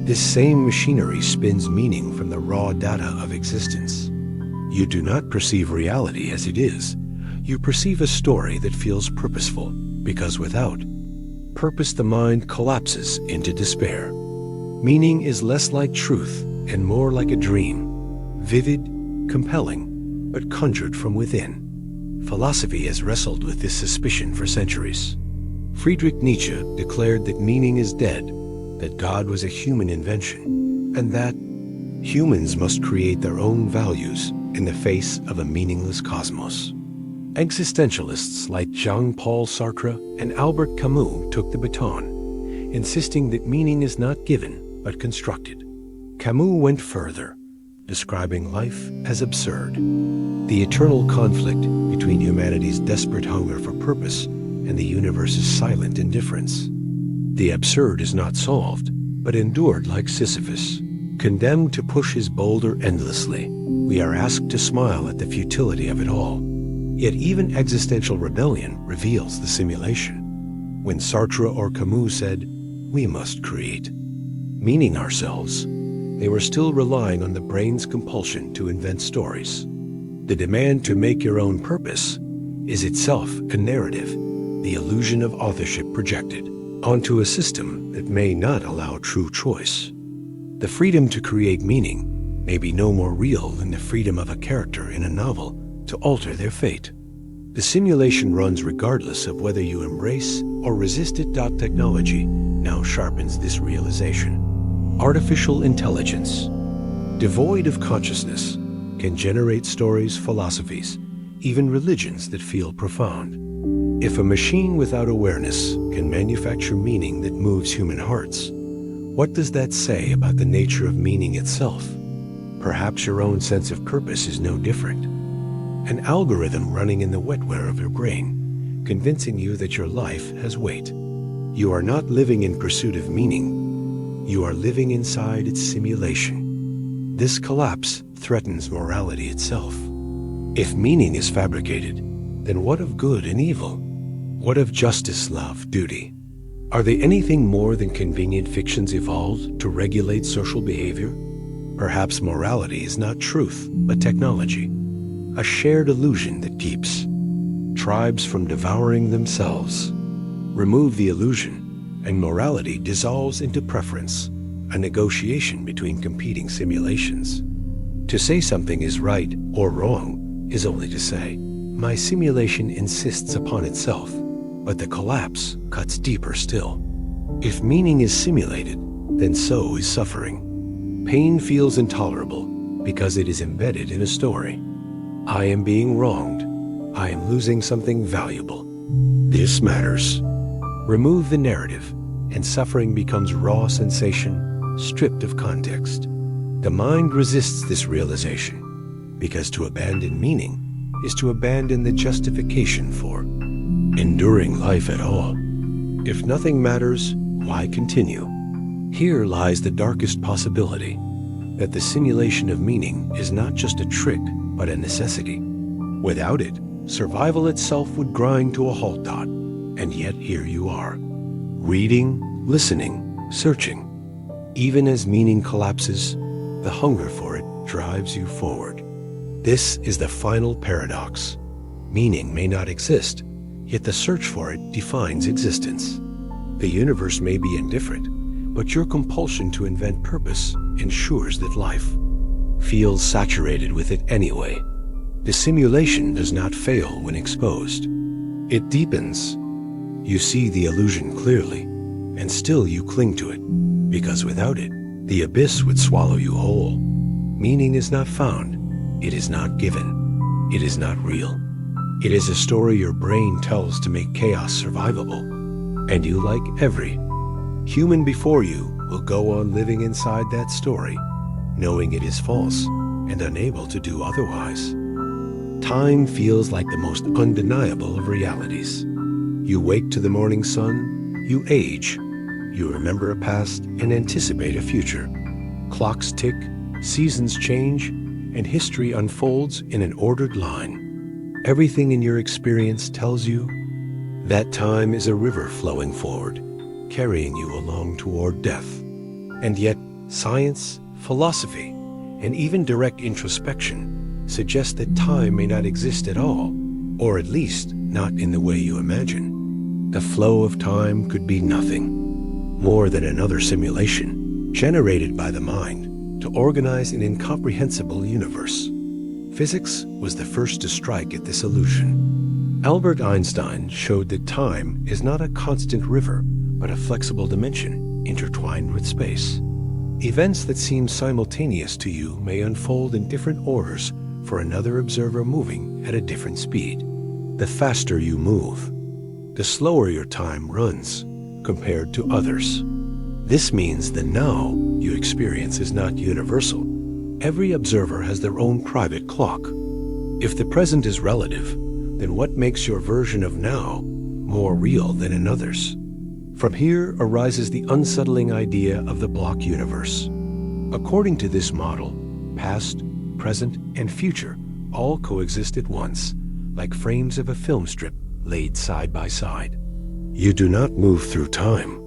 This same machinery spins meaning from the raw data of existence. You do not perceive reality as it is. You perceive a story that feels purposeful, because without purpose, the mind collapses into despair. Meaning is less like truth and more like a dream, vivid, compelling, but conjured from within. Philosophy has wrestled with this suspicion for centuries. Friedrich Nietzsche declared that meaning is dead, that God was a human invention, and that humans must create their own values in the face of a meaningless cosmos. Existentialists like Jean-Paul Sartre and Albert Camus took the baton, insisting that meaning is not given but constructed. Camus went further, describing life as absurd, the eternal conflict between humanity's desperate hunger for purpose and the universe's silent indifference. The absurd is not solved, but endured like Sisyphus. Condemned to push his boulder endlessly, we are asked to smile at the futility of it all. Yet even existential rebellion reveals the simulation. When Sartre or Camus said, "We must create meaning ourselves," they were still relying on the brain's compulsion to invent stories. The demand to make your own purpose is itself a narrative, the illusion of authorship projected onto a system that may not allow true choice. The freedom to create meaning may be no more real than the freedom of a character in a novel to alter their fate. The simulation runs regardless of whether you embrace or resist it. Technology now sharpens this realization. Artificial intelligence, devoid of consciousness, can generate stories, philosophies, even religions that feel profound. If a machine without awareness can manufacture meaning that moves human hearts, what does that say about the nature of meaning itself? Perhaps your own sense of purpose is no different. An algorithm running in the wetware of your brain, convincing you that your life has weight. You are not living in pursuit of meaning. You are living inside its simulation. This collapse threatens morality itself. If meaning is fabricated, then what of good and evil? What of justice, love, duty? Are they anything more than convenient fictions evolved to regulate social behavior? Perhaps morality is not truth, but technology, a shared illusion that keeps tribes from devouring themselves. Remove the illusion, and morality dissolves into preference, a negotiation between competing simulations. To say something is right or wrong is only to say, my simulation insists upon itself, but the collapse cuts deeper still. If meaning is simulated, then so is suffering. Pain feels intolerable because it is embedded in a story. I am being wronged. I am losing something valuable. This matters. Remove the narrative, and suffering becomes raw sensation, stripped of context. The mind resists this realization, because to abandon meaning is to abandon the justification for enduring life at all. If nothing matters, why continue? Here lies the darkest possibility, that the simulation of meaning is not just a trick, but a necessity. Without it, survival itself would grind to a halt. And yet here you are, reading, listening, searching. Even as meaning collapses, the hunger for it drives you forward. This is the final paradox. Meaning may not exist, yet the search for it defines existence. The universe may be indifferent, but your compulsion to invent purpose ensures that life feels saturated with it anyway. The simulation does not fail when exposed. It deepens. You see the illusion clearly, and still you cling to it, because without it, the abyss would swallow you whole. Meaning is not found. It is not given. It is not real. It is a story your brain tells to make chaos survivable. And you, like every human before you, will go on living inside that story, knowing it is false and unable to do otherwise. Time feels like the most undeniable of realities. You wake to the morning sun, you age, You remember a past and anticipate a future. Clocks tick, seasons change, and history unfolds in an ordered line. Everything in your experience tells you that time is a river flowing forward, carrying you along toward death. And yet, science, philosophy, and even direct introspection suggest that time may not exist at all, or at least not in the way you imagine. The flow of time could be nothing more than another simulation generated by the mind to organize an incomprehensible universe. Physics was the first to strike at this illusion. Albert Einstein showed that time is not a constant river, but a flexible dimension intertwined with space. Events that seem simultaneous to you may unfold in different orders for another observer moving at a different speed. The faster you move, the slower your time runs compared to others. This means the now you experience is not universal. Every observer has their own private clock. If the present is relative, then what makes your version of now more real than another's? From here arises the unsettling idea of the block universe. According to this model, past, present, and future all coexist at once, like frames of a film strip laid side by side. You do not move through time.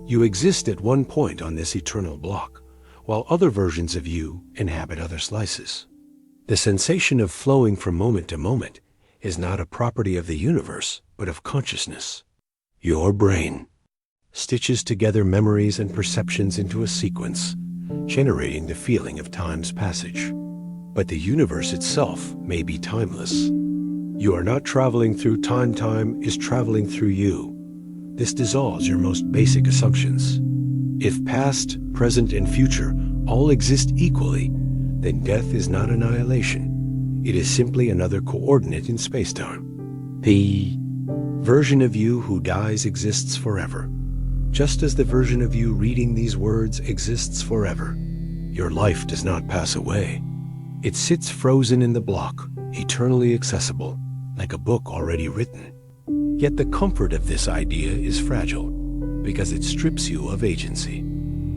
You exist at one point on this eternal block, while other versions of you inhabit other slices. The sensation of flowing from moment to moment is not a property of the universe, but of consciousness. Your brain stitches together memories and perceptions into a sequence, generating the feeling of time's passage. But the universe itself may be timeless. You are not traveling through time, time is traveling through you. This dissolves your most basic assumptions. If past, present, and future all exist equally, then death is not annihilation. It is simply another coordinate in space-time. The version of you who dies exists forever, just as the version of you reading these words exists forever. Your life does not pass away. It sits frozen in the block, eternally accessible, like a book already written. Yet the comfort of this idea is fragile, because it strips you of agency.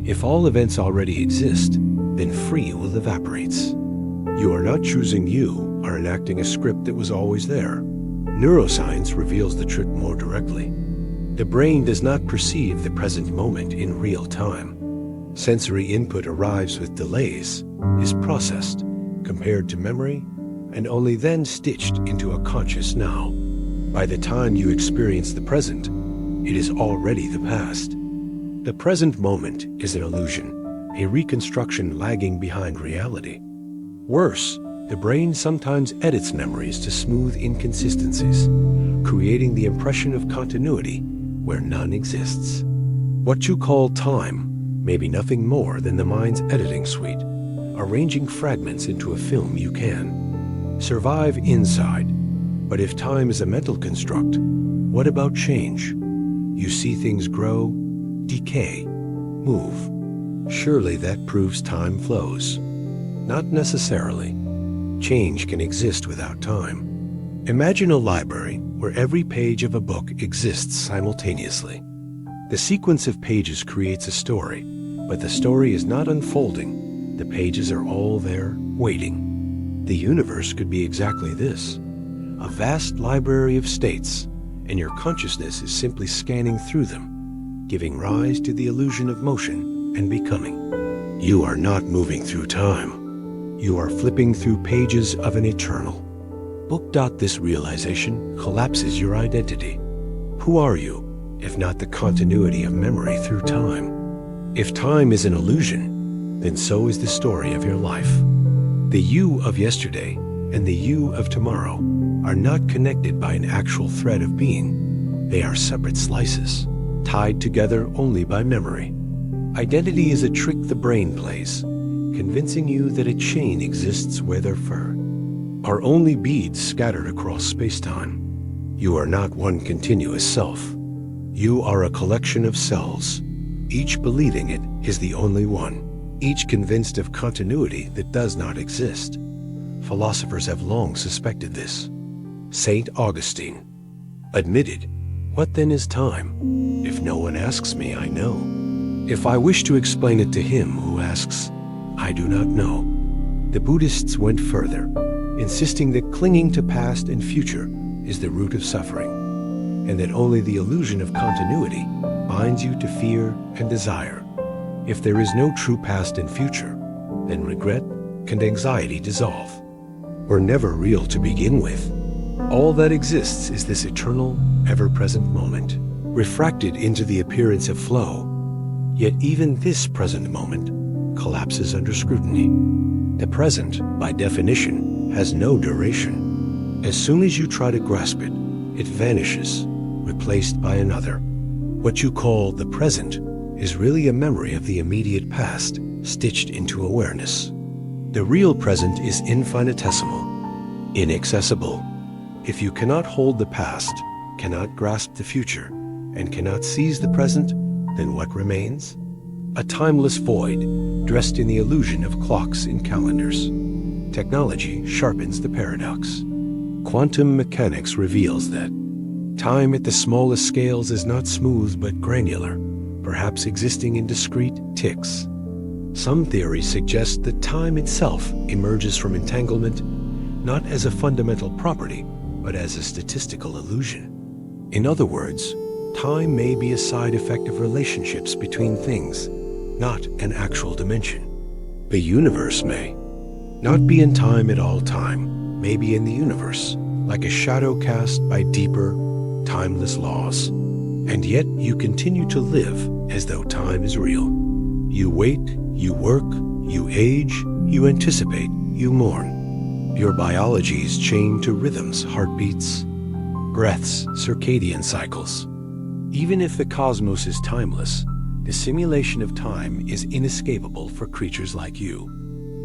If all events already exist, then free will evaporates. You are not choosing you, are enacting a script that was always there. Neuroscience reveals the truth more directly. The brain does not perceive the present moment in real time. Sensory input arrives with delays, is processed, compared to memory, and only then stitched into a conscious now. By the time you experience the present, it is already the past. The present moment is an illusion, a reconstruction lagging behind reality. Worse, the brain sometimes edits memories to smooth inconsistencies, creating the impression of continuity where none exists. What you call time may be nothing more than the mind's editing suite, arranging fragments into a film you can survive inside. But if time is a mental construct, what about change? You see things grow, decay, move. Surely that proves time flows. Not necessarily. Change can exist without time. Imagine a library where every page of a book exists simultaneously. The sequence of pages creates a story, but the story is not unfolding. The pages are all there, waiting. The universe could be exactly this. A vast library of states, and your consciousness is simply scanning through them, giving rise to the illusion of motion and becoming. You are not moving through time. You are flipping through pages of an eternal. This realization collapses your identity. Who are you, if not the continuity of memory through time? If time is an illusion, then so is the story of your life. The you of yesterday and the you of tomorrow are not connected by an actual thread of being. They are separate slices, tied together only by memory. Identity is a trick the brain plays, convincing you that a chain exists where there are only beads scattered across space-time. You are not one continuous self. You are a collection of cells, each believing it is the only one, each convinced of continuity that does not exist. Philosophers have long suspected this. St. Augustine admitted What then is time? If no one asks me, I know. If I wish to explain it to him who asks, I do not know. The Buddhists went further, insisting that clinging to past and future is the root of suffering, and that only the illusion of continuity binds you to fear and desire. If there is no true past and future, then regret and anxiety dissolve. We're never real to begin with. All that exists is this eternal, ever-present moment, refracted into the appearance of flow. Yet even this present moment collapses under scrutiny. The present, by definition, has no duration. As soon as you try to grasp it, it vanishes, replaced by another. What you call the present is really a memory of the immediate past, stitched into awareness. The real present is infinitesimal, inaccessible. If you cannot hold the past, cannot grasp the future, and cannot seize the present, then what remains? A timeless void, dressed in the illusion of clocks and calendars. Technology sharpens the paradox. Quantum mechanics reveals that time at the smallest scales is not smooth but granular, perhaps existing in discrete ticks. Some theories suggest that time itself emerges from entanglement not as a fundamental property, but as a statistical illusion. In other words, time may be a side effect of relationships between things, not an actual dimension. The universe may not be in time at all time, may be in the universe, like a shadow cast by deeper, timeless laws. And yet you continue to live as though time is real. You wait, you work, you age, you anticipate, you mourn. Your biology is chained to rhythms, heartbeats, breaths, circadian cycles. Even if the cosmos is timeless, the simulation of time is inescapable for creatures like you.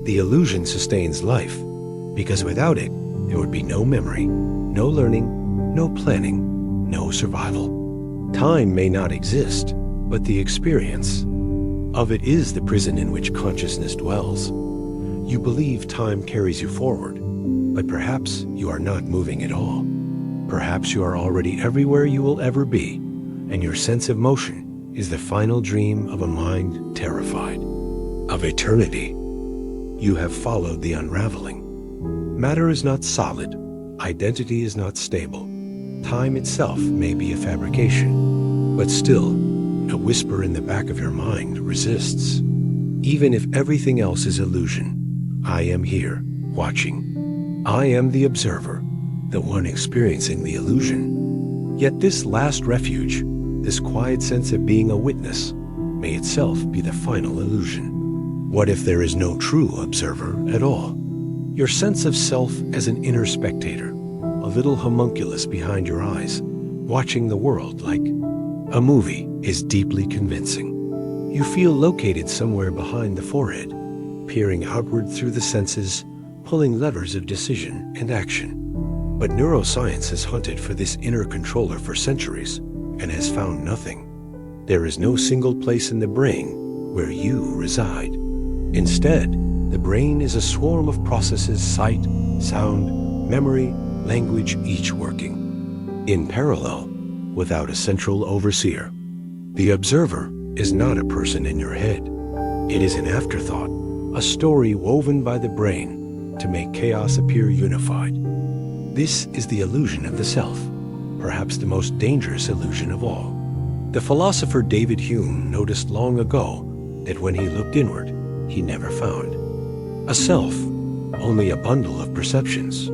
The illusion sustains life, because without it, there would be no memory, no learning, no planning, no survival. Time may not exist, but the experience of it is the prison in which consciousness dwells. You believe time carries you forward, but perhaps you are not moving at all. Perhaps you are already everywhere you will ever be, and your sense of motion is the final dream of a mind terrified of eternity. You have followed the unraveling. Matter is not solid. Identity is not stable. Time itself may be a fabrication, but still, a whisper in the back of your mind resists. Even if everything else is illusion, I am here, watching. I am the observer, the one experiencing the illusion. Yet this last refuge, this quiet sense of being a witness, may itself be the final illusion. What if there is no true observer at all? Your sense of self as an inner spectator, a little homunculus behind your eyes, watching the world like a movie, is deeply convincing. You feel located somewhere behind the forehead, peering outward through the senses, pulling levers of decision and action. But neuroscience has hunted for this inner controller for centuries and has found nothing. There is no single place in the brain where you reside. Instead, the brain is a swarm of processes: sight, sound, memory, language, each working in parallel without a central overseer. The observer is not a person in your head. It is an afterthought, a story woven by the brain to make chaos appear unified. This is the illusion of the self, perhaps the most dangerous illusion of all. The philosopher David Hume noticed long ago that when he looked inward, he never found a self, only a bundle of perceptions,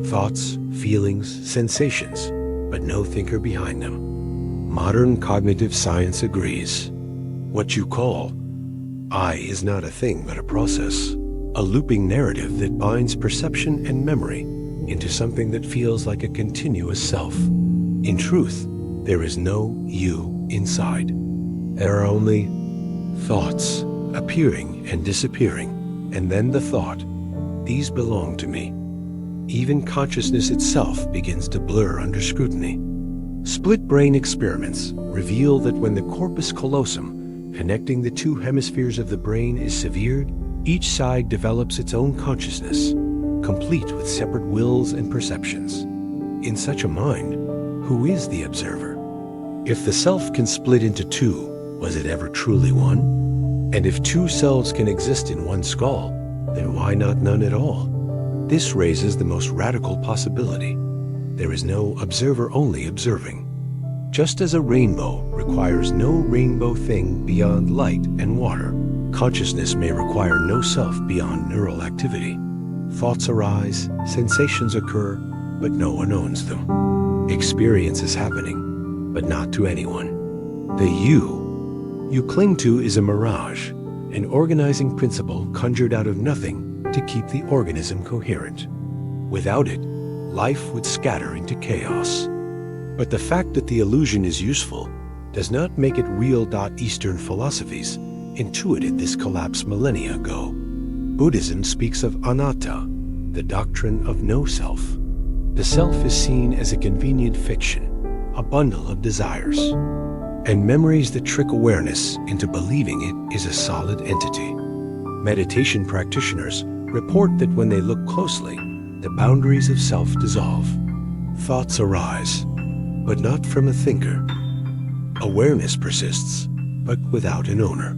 thoughts, feelings, sensations, but no thinker behind them. Modern cognitive science agrees. What you call I is not a thing but a process, a looping narrative that binds perception and memory into something that feels like a continuous self. In truth, there is no you inside. There are only thoughts appearing and disappearing, and then the thought, these belong to me. Even consciousness itself begins to blur under scrutiny. Split brain experiments reveal that when the corpus callosum, connecting the two hemispheres of the brain, is severed, each side develops its own consciousness, complete with separate wills and perceptions. In such a mind, who is the observer? If the self can split into two, was it ever truly one? And if two selves can exist in one skull, then why not none at all? This raises the most radical possibility. There is no observer only observing. Just as a rainbow requires no rainbow thing beyond light and water, consciousness may require no self beyond neural activity. Thoughts arise, sensations occur, but no one owns them. Experience is happening, but not to anyone. The you cling to is a mirage, an organizing principle conjured out of nothing to keep the organism coherent. Without it, life would scatter into chaos. But the fact that the illusion is useful does not make it real. Eastern philosophies intuited this collapse millennia ago. Buddhism speaks of anatta, the doctrine of no self. The self is seen as a convenient fiction, a bundle of desires, and memories that trick awareness into believing it is a solid entity. Meditation practitioners report that when they look closely, the boundaries of self dissolve. Thoughts arise, but not from a thinker. Awareness persists, but without an owner.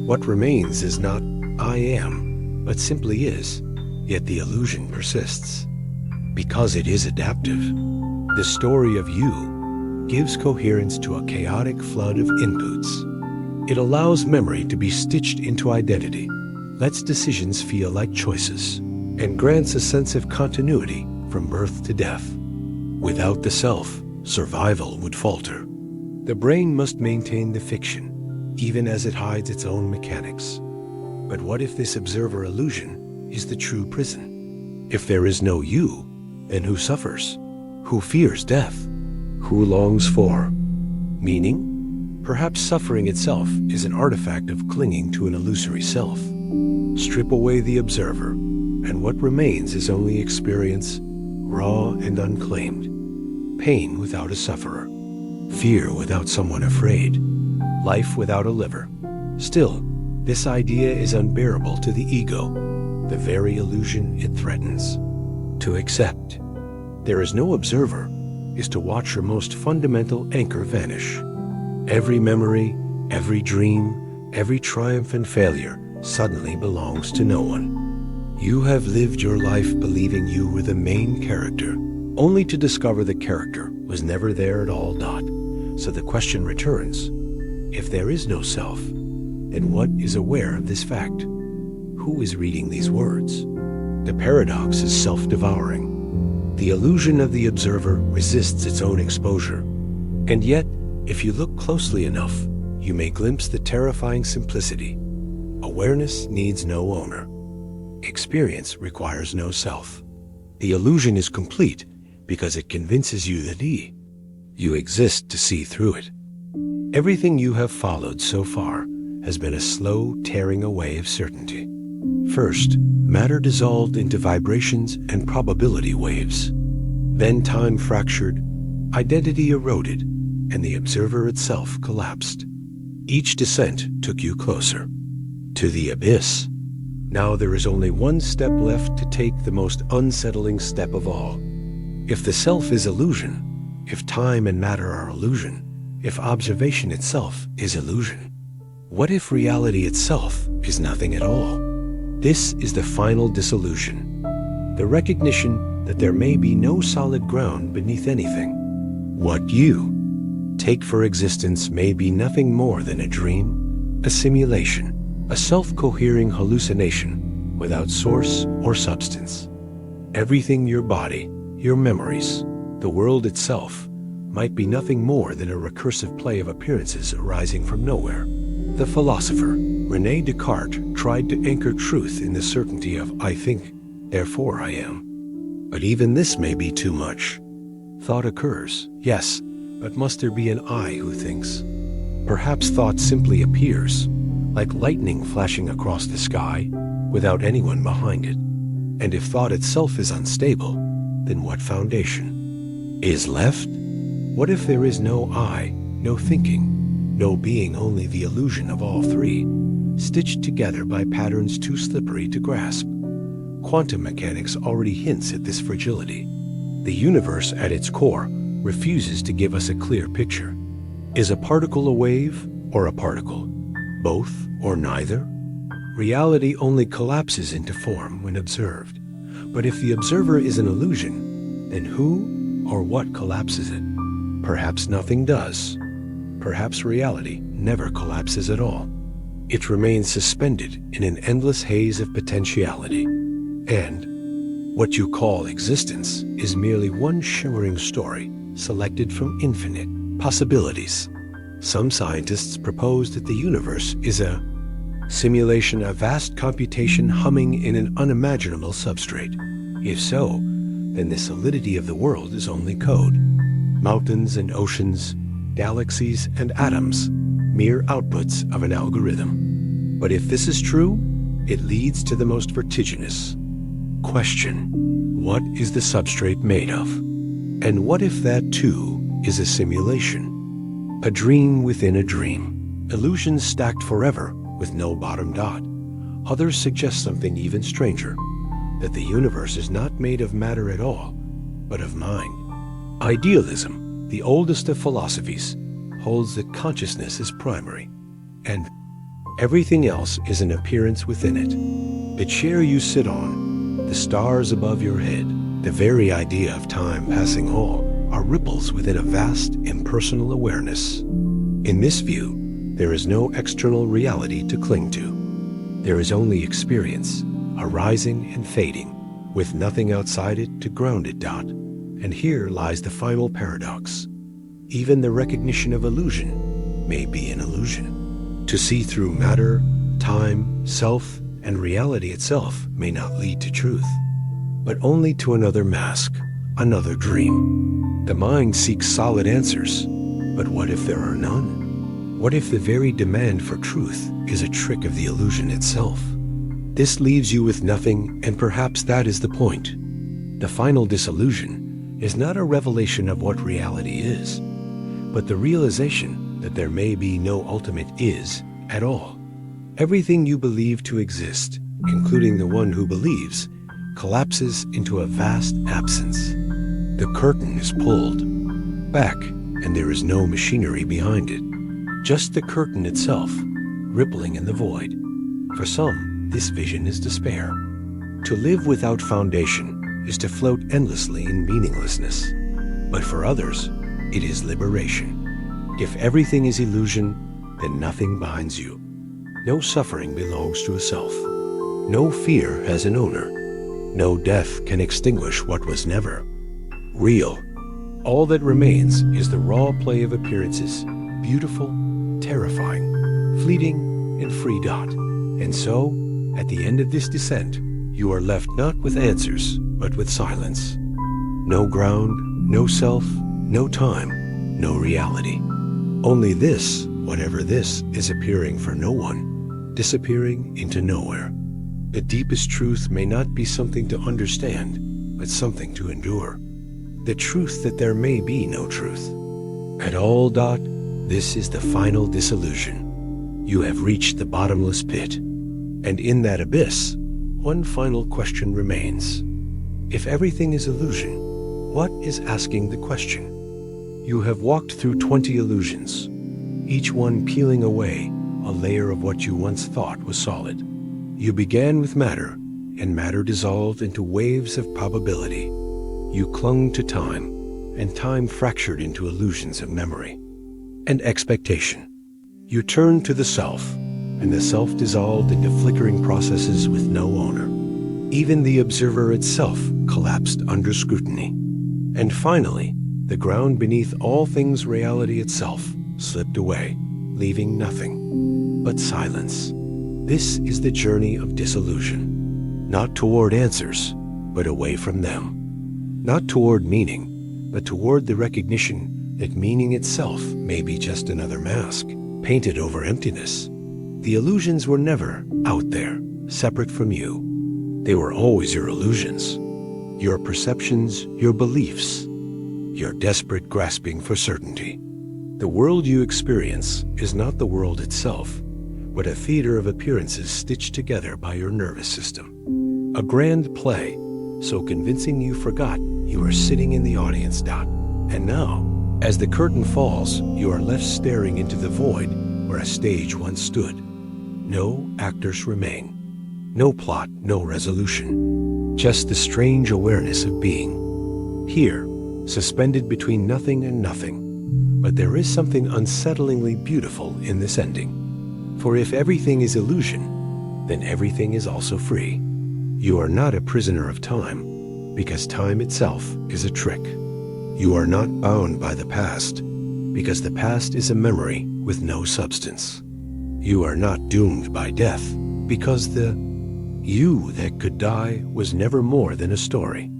What remains is not I am, but simply is, yet the illusion persists. Because it is adaptive, the story of you gives coherence to a chaotic flood of inputs. It allows memory to be stitched into identity, lets decisions feel like choices, and grants a sense of continuity from birth to death. Without the self, survival would falter. The brain must maintain the fiction, even as it hides its own mechanics. But what if this observer illusion is the true prison? If there is no you, then who suffers? Who fears death? Who longs for meaning? Perhaps suffering itself is an artifact of clinging to an illusory self. Strip away the observer, and what remains is only experience, raw and unclaimed. Pain without a sufferer. Fear without someone afraid. Life without a liver. Still, this idea is unbearable to the ego, the very illusion it threatens. To accept there is no observer is to watch your most fundamental anchor vanish. Every memory, every dream, every triumph and failure suddenly belongs to no one. You have lived your life believing you were the main character, only to discover the character was never there at all. So the question returns, if there is no self, then what is aware of this fact? Who is reading these words? The paradox is self-devouring. The illusion of the observer resists its own exposure. And yet, if you look closely enough, you may glimpse the terrifying simplicity. Awareness needs no owner. Experience requires no self. The illusion is complete because it convinces you that you exist to see through it. Everything you have followed so far has been a slow tearing away of certainty. First, matter dissolved into vibrations and probability waves. Then time fractured, identity eroded, and the observer itself collapsed. Each descent took you closer to the abyss. Now there is only one step left to take, the most unsettling step of all. If the self is illusion, if time and matter are illusion, if observation itself is illusion, what if reality itself is nothing at all? This is the final dissolution, the recognition that there may be no solid ground beneath anything. What you take for existence may be nothing more than a dream, a simulation, a self-cohering hallucination without source or substance. Everything, your body, your memories, the world itself, might be nothing more than a recursive play of appearances arising from nowhere. The philosopher René Descartes tried to anchor truth in the certainty of I think, therefore I am. But even this may be too much. Thought occurs, yes, but must there be an I who thinks? Perhaps thought simply appears, like lightning flashing across the sky, without anyone behind it. And if thought itself is unstable, then what foundation is left? What if there is no I, no thinking, no being, only the illusion of all three, stitched together by patterns too slippery to grasp? Quantum mechanics already hints at this fragility. The universe at its core refuses to give us a clear picture. Is a particle a wave or a particle? Both or neither? Reality only collapses into form when observed. But if the observer is an illusion, then who or what collapses it? Perhaps nothing does. Perhaps reality never collapses at all. It remains suspended in an endless haze of potentiality. And what you call existence is merely one shimmering story selected from infinite possibilities. Some scientists propose that the universe is a simulation, a vast computation humming in an unimaginable substrate. If so, then the solidity of the world is only code. Mountains and oceans, galaxies and atoms, mere outputs of an algorithm. But if this is true, it leads to the most vertiginous question. What is the substrate made of? And what if that too is a simulation? A dream within a dream. Illusions stacked forever with no bottom dot. Others suggest something even stranger, that the universe is not made of matter at all, but of mind. Idealism, the oldest of philosophies, holds that consciousness is primary, and everything else is an appearance within it. The chair you sit on, the stars above your head, the very idea of time passing all, are ripples within a vast impersonal awareness. In this view, there is no external reality to cling to. There is only experience, arising and fading, with nothing outside it to ground it. And here lies the final paradox. Even the recognition of illusion may be an illusion. To see through matter, time, self, and reality itself may not lead to truth, but only to another mask, another dream. The mind seeks solid answers, but what if there are none? What if the very demand for truth is a trick of the illusion itself? This leaves you with nothing, and perhaps that is the point. The final disillusion is not a revelation of what reality is, but the realization that there may be no ultimate is at all. Everything you believe to exist, including the one who believes, collapses into a vast absence. The curtain is pulled back, and there is no machinery behind it. Just the curtain itself, rippling in the void. For some, this vision is despair. To live without foundation is to float endlessly in meaninglessness. But for others, it is liberation. If everything is illusion, then nothing binds you. No suffering belongs to a self. No fear has an owner. No death can extinguish what was never real. All that remains is the raw play of appearances, beautiful, terrifying, fleeting, and free. And so, at the end of this descent, you are left not with answers, but with silence. No ground, no self, no time, no reality. Only this, whatever this, is appearing for no one, disappearing into nowhere. The deepest truth may not be something to understand, but something to endure. The truth that there may be no truth. At all. This is the final disillusion. You have reached the bottomless pit. And in that abyss, one final question remains. If everything is illusion, what is asking the question? You have walked through 20 illusions, each one peeling away a layer of what you once thought was solid. You began with matter, and matter dissolved into waves of probability. You clung to time, and time fractured into illusions of memory and expectation. You turned to the self, and the self dissolved into flickering processes with no owner. Even the observer itself collapsed under scrutiny. And finally, the ground beneath all things reality itself slipped away, leaving nothing but silence. This is the journey of disillusion, not toward answers, but away from them. Not toward meaning, but toward the recognition that meaning itself may be just another mask, painted over emptiness. The illusions were never out there, separate from you. They were always your illusions, your perceptions, your beliefs, your desperate grasping for certainty. The world you experience is not the world itself, but a theater of appearances stitched together by your nervous system. A grand play, so convincing you forgot you were sitting in the audience. And now, As the curtain falls, you are left staring into the void where a stage once stood. No actors remain. No plot, no resolution. Just the strange awareness of being. Here, suspended between nothing and nothing. But there is something unsettlingly beautiful in this ending. For if everything is illusion, then everything is also free. You are not a prisoner of time, because time itself is a trick. You are not bound by the past, because the past is a memory with no substance. You are not doomed by death, because the you that could die was never more than a story.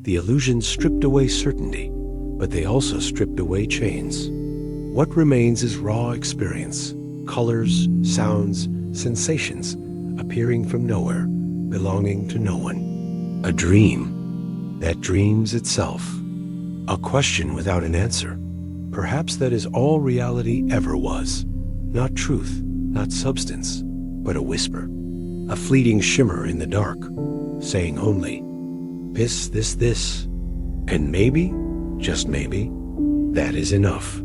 The illusions stripped away certainty, but they also stripped away chains. What remains is raw experience, colors, sounds, sensations, appearing from nowhere, belonging to no one. A dream that dreams itself. A question without an answer. Perhaps that is all reality ever was. Not truth, not substance, but a whisper. A fleeting shimmer in the dark, saying only, this, and maybe, just maybe, that is enough.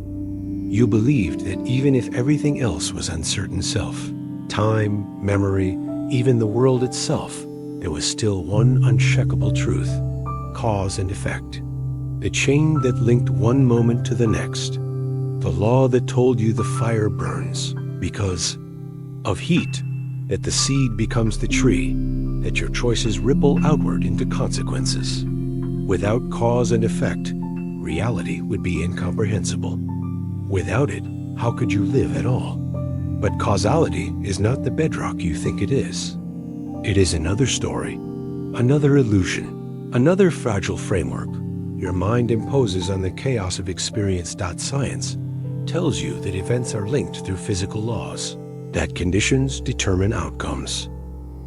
You believed that even if everything else was uncertain self, time, memory, even the world itself, there was still one uncheckable truth, cause and effect. The chain that linked one moment to the next. The law that told you the fire burns because of heat, that the seed becomes the tree, that your choices ripple outward into consequences. Without cause and effect, reality would be incomprehensible. Without it, how could you live at all? But causality is not the bedrock you think it is. It is another story, another illusion, another fragile framework your mind imposes on the chaos of experience. Science tells you that events are linked through physical laws, that conditions determine outcomes.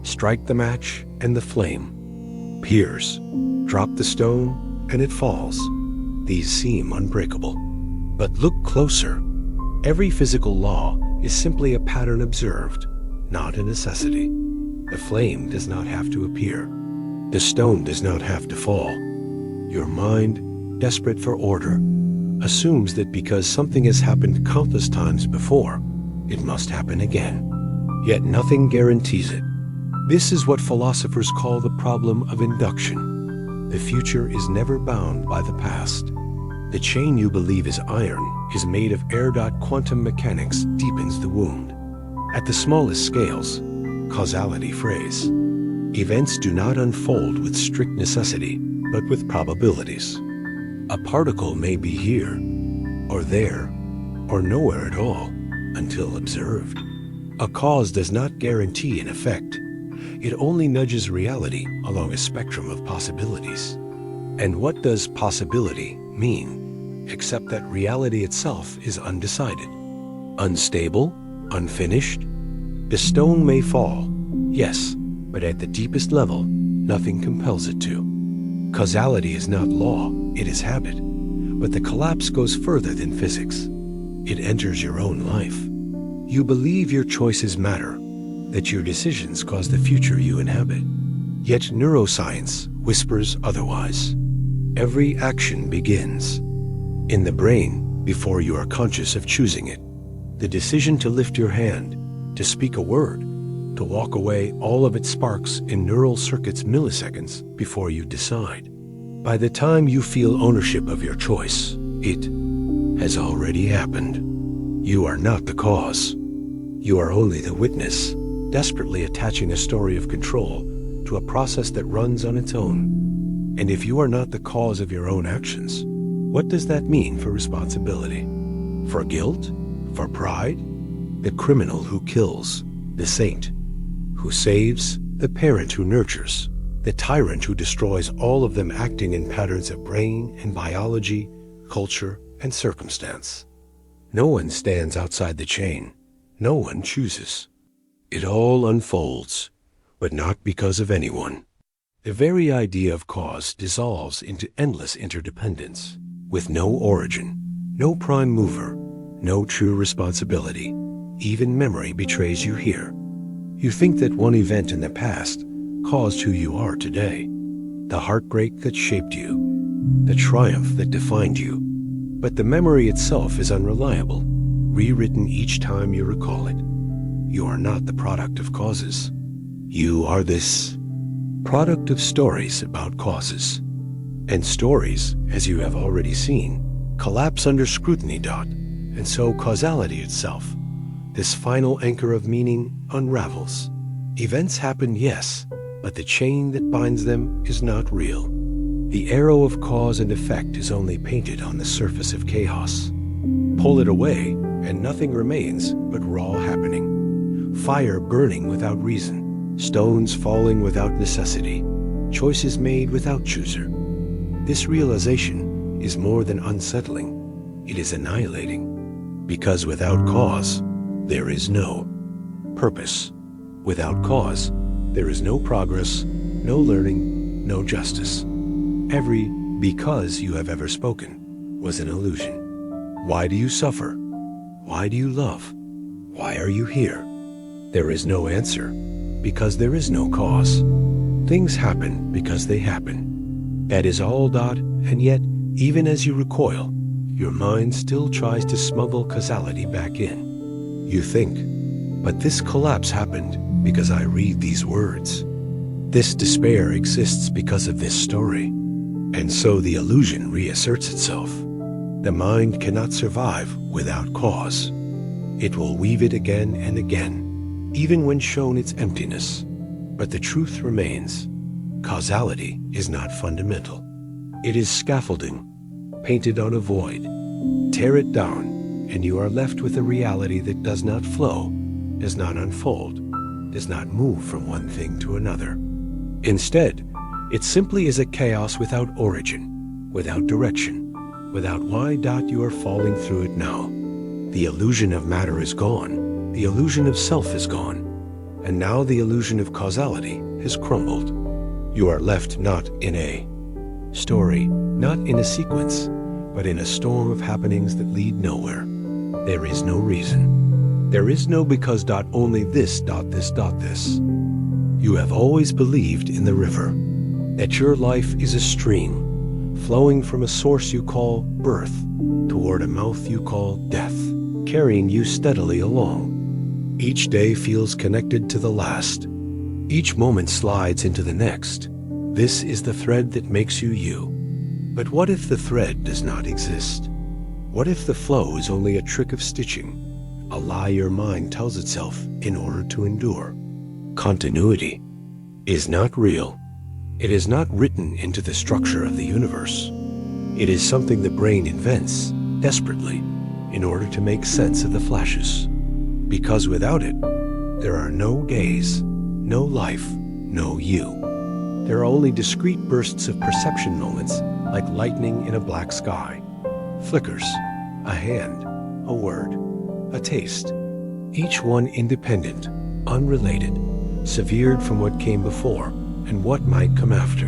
Strike the match and the flame. Pierce, drop the stone and it falls. These seem unbreakable. But look closer. Every physical law is simply a pattern observed, not a necessity. The flame does not have to appear. The stone does not have to fall. Your mind, desperate for order, assumes that because something has happened countless times before, it must happen again. Yet nothing guarantees it. This is what philosophers call the problem of induction. The future is never bound by the past. The chain you believe is iron is made of air. Quantum mechanics deepens the wound. At the smallest scales, causality frays. Events do not unfold with strict necessity, but with probabilities. A particle may be here, or there, or nowhere at all, until observed. A cause does not guarantee an effect. It only nudges reality along a spectrum of possibilities. And what does possibility mean, except that reality itself is undecided, unstable, unfinished? The stone may fall, yes, but at the deepest level, nothing compels it to. Causality is not law, it is habit. But the collapse goes further than physics. It enters your own life. You believe your choices matter, that your decisions cause the future you inhabit. Yet neuroscience whispers otherwise. Every action begins in the brain before you are conscious of choosing it. The decision to lift your hand, to speak a word, to walk away, all of it sparks in neural circuits milliseconds before you decide. By the time you feel ownership of your choice, it has already happened. You are not the cause. You are only the witness, desperately attaching a story of control to a process that runs on its own. And if you are not the cause of your own actions, what does that mean for responsibility? For guilt? For pride? The criminal who kills, the saint who saves, the parent who nurtures, the tyrant who destroys, all of them acting in patterns of brain and biology, culture and circumstance. No one stands outside the chain. No one chooses. It all unfolds, but not because of anyone. The very idea of cause dissolves into endless interdependence, with no origin, no prime mover, no true responsibility. Even memory betrays you here. You think that one event in the past caused who you are today, the heartbreak that shaped you, the triumph that defined you. But the memory itself is unreliable, rewritten each time you recall it. You are not the product of causes. You are this product of stories about causes. And stories, as you have already seen, collapse under scrutiny. And so causality itself, this final anchor of meaning, unravels. Events happen, yes, but the chain that binds them is not real. The arrow of cause and effect is only painted on the surface of chaos. Pull it away, and nothing remains but raw happening. Fire burning without reason, stones falling without necessity, choices made without chooser. This realization is more than unsettling, it is annihilating. Because without cause, there is no purpose. Without cause, there is no progress, no learning, no justice. Every because you have ever spoken was an illusion. Why do you suffer? Why do you love? Why are you here? There is no answer, because there is no cause. Things happen because they happen. That is all. And yet, even as you recoil, your mind still tries to smuggle causality back in. You think, but this collapse happened because I read these words. This despair exists because of this story. And so the illusion reasserts itself. The mind cannot survive without cause. It will weave it again and again, even when shown its emptiness. But the truth remains. Causality is not fundamental. It is scaffolding, painted on a void. Tear it down, and you are left with a reality that does not flow, does not unfold, does not move from one thing to another. Instead, it simply is a chaos without origin, without direction, without why. You are falling through it now. The illusion of matter is gone, the illusion of self is gone, and now the illusion of causality has crumbled. You are left not in a story, not in a sequence, but in a storm of happenings that lead nowhere. There is no reason. There is no because. Only this. You have always believed in the river, that your life is a stream, flowing from a source you call birth, toward a mouth you call death, carrying you steadily along. Each day feels connected to the last. Each moment slides into the next. This is the thread that makes you you. But what if the thread does not exist? What if the flow is only a trick of stitching, a lie your mind tells itself in order to endure? Continuity is not real. It is not written into the structure of the universe. It is something the brain invents, desperately, in order to make sense of the flashes. Because without it, there are no days, no life, no you. There are only discrete bursts of perception moments, like lightning in a black sky. Flickers, a hand, a word, a taste. Each one independent, unrelated, severed from what came before and what might come after.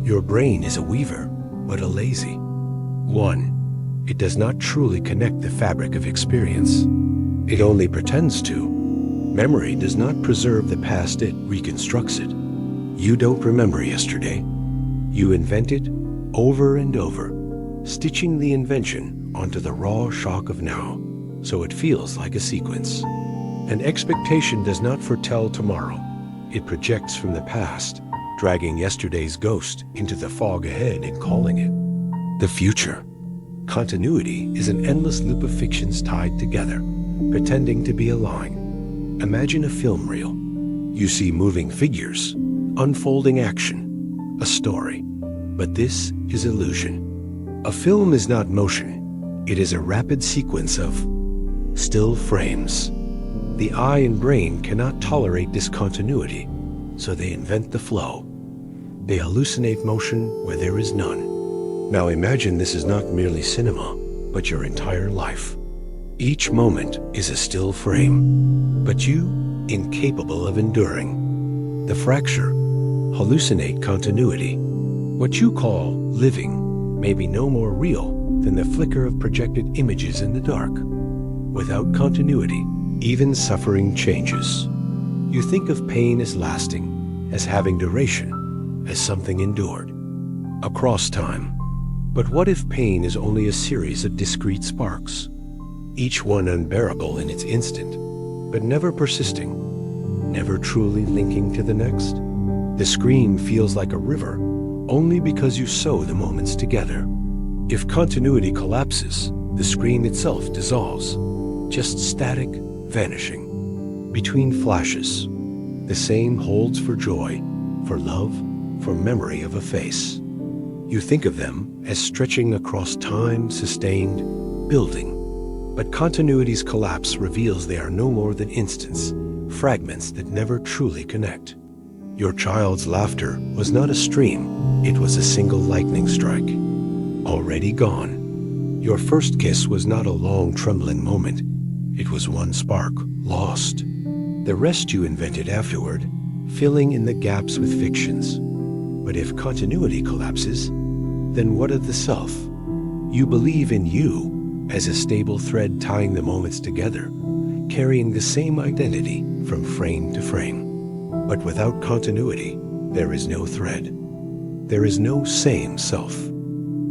Your brain is a weaver, but a lazy one. It does not truly connect the fabric of experience. It only pretends to. Memory does not preserve the past, it reconstructs it. You don't remember yesterday. You invent it over and over, stitching the invention onto the raw shock of now, so it feels like a sequence. An expectation does not foretell tomorrow. It projects from the past, dragging yesterday's ghost into the fog ahead and calling it the future. Continuity is an endless loop of fictions tied together, pretending to be a line. Imagine a film reel. You see moving figures, unfolding action, a story. But this is illusion. A film is not motion. It is a rapid sequence of still frames. The eye and brain cannot tolerate discontinuity, so they invent the flow. They hallucinate motion where there is none. Now imagine this is not merely cinema, but your entire life. Each moment is a still frame, but you incapable of enduring. The fracture, hallucinate continuity. What you call living may be no more real than the flicker of projected images in the dark. Without continuity, even suffering changes. You think of pain as lasting, as having duration, as something endured. Across time, But what if pain is only a series of discrete sparks, each one unbearable in its instant, but never persisting, never truly linking to the next? The scream feels like a river only because you sew the moments together. If continuity collapses, the screen itself dissolves, just static, vanishing. Between flashes, the same holds for joy, for love, for memory of a face. You think of them as stretching across time, sustained, building. But continuity's collapse reveals they are no more than instants, fragments that never truly connect. Your child's laughter was not a stream, it was a single lightning strike, already gone. Your first kiss was not a long, trembling moment, it was one spark, lost. The rest you invented afterward, filling in the gaps with fictions. But if continuity collapses, then what of the self? You believe in you as a stable thread tying the moments together, carrying the same identity from frame to frame. But without continuity, there is no thread. There is no same self.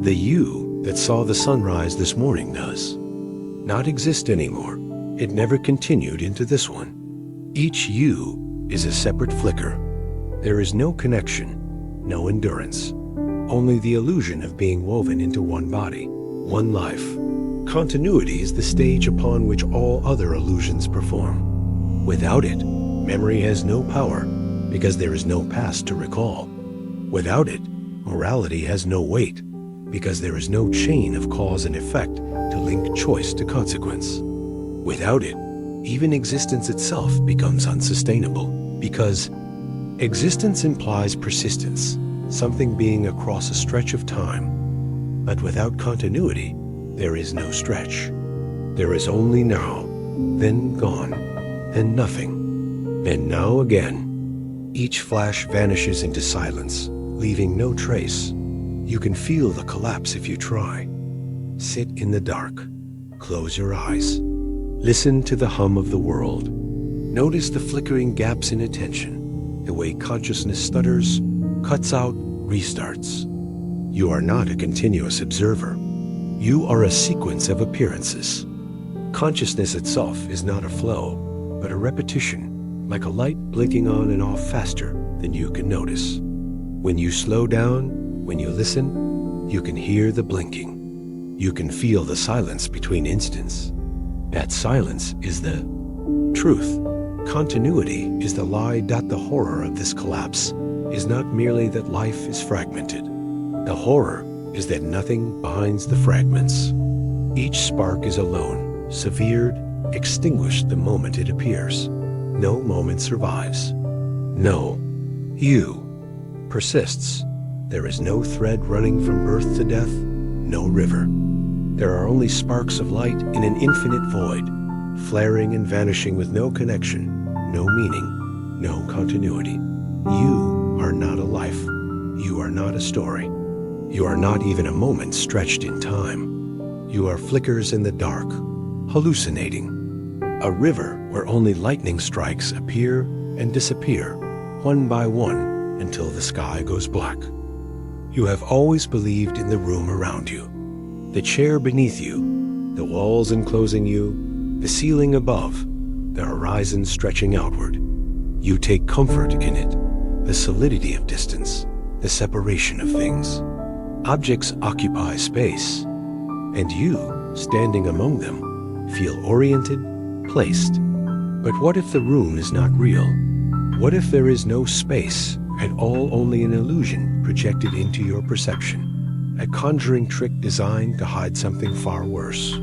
The you that saw the sunrise this morning does not exist anymore. It never continued into this one. Each you is a separate flicker. There is no connection, no endurance, only the illusion of being woven into one body, one life. Continuity is the stage upon which all other illusions perform. Without it, memory has no power because there is no past to recall. Without it, morality has no weight because there is no chain of cause and effect to link choice to consequence. Without it, even existence itself becomes unsustainable because existence implies persistence, something being across a stretch of time. But without continuity, there is no stretch. There is only now, then gone, then nothing, then now again. Each flash vanishes into silence, leaving no trace. You can feel the collapse if you try. Sit in the dark. Close your eyes. Listen to the hum of the world. Notice the flickering gaps in attention, the way consciousness stutters, cuts out, restarts. You are not a continuous observer. You are a sequence of appearances. Consciousness itself is not a flow, but a repetition, like a light blinking on and off faster than you can notice. When you slow down, when you listen, you can hear the blinking. You can feel the silence between instants. That silence is the truth. Continuity is the lie that the horror of this collapse is not merely that life is fragmented. The horror is that nothing binds the fragments. Each spark is alone, severed, extinguished the moment it appears. No moment survives. No, you persists. There is no thread running from birth to death, no river. There are only sparks of light in an infinite void, flaring and vanishing with no connection, no meaning, no continuity. You are not a life. You are not a story. You are not even a moment stretched in time. You are flickers in the dark, hallucinating. A river where only lightning strikes appear and disappear, one by one, until the sky goes black. You have always believed in the room around you, the chair beneath you, the walls enclosing you, the ceiling above, the horizon stretching outward. You take comfort in it, the solidity of distance, the separation of things. Objects occupy space, and you, standing among them, feel oriented, placed. But what if the room is not real? What if there is no space, and all only an illusion projected into your perception? A conjuring trick designed to hide something far worse.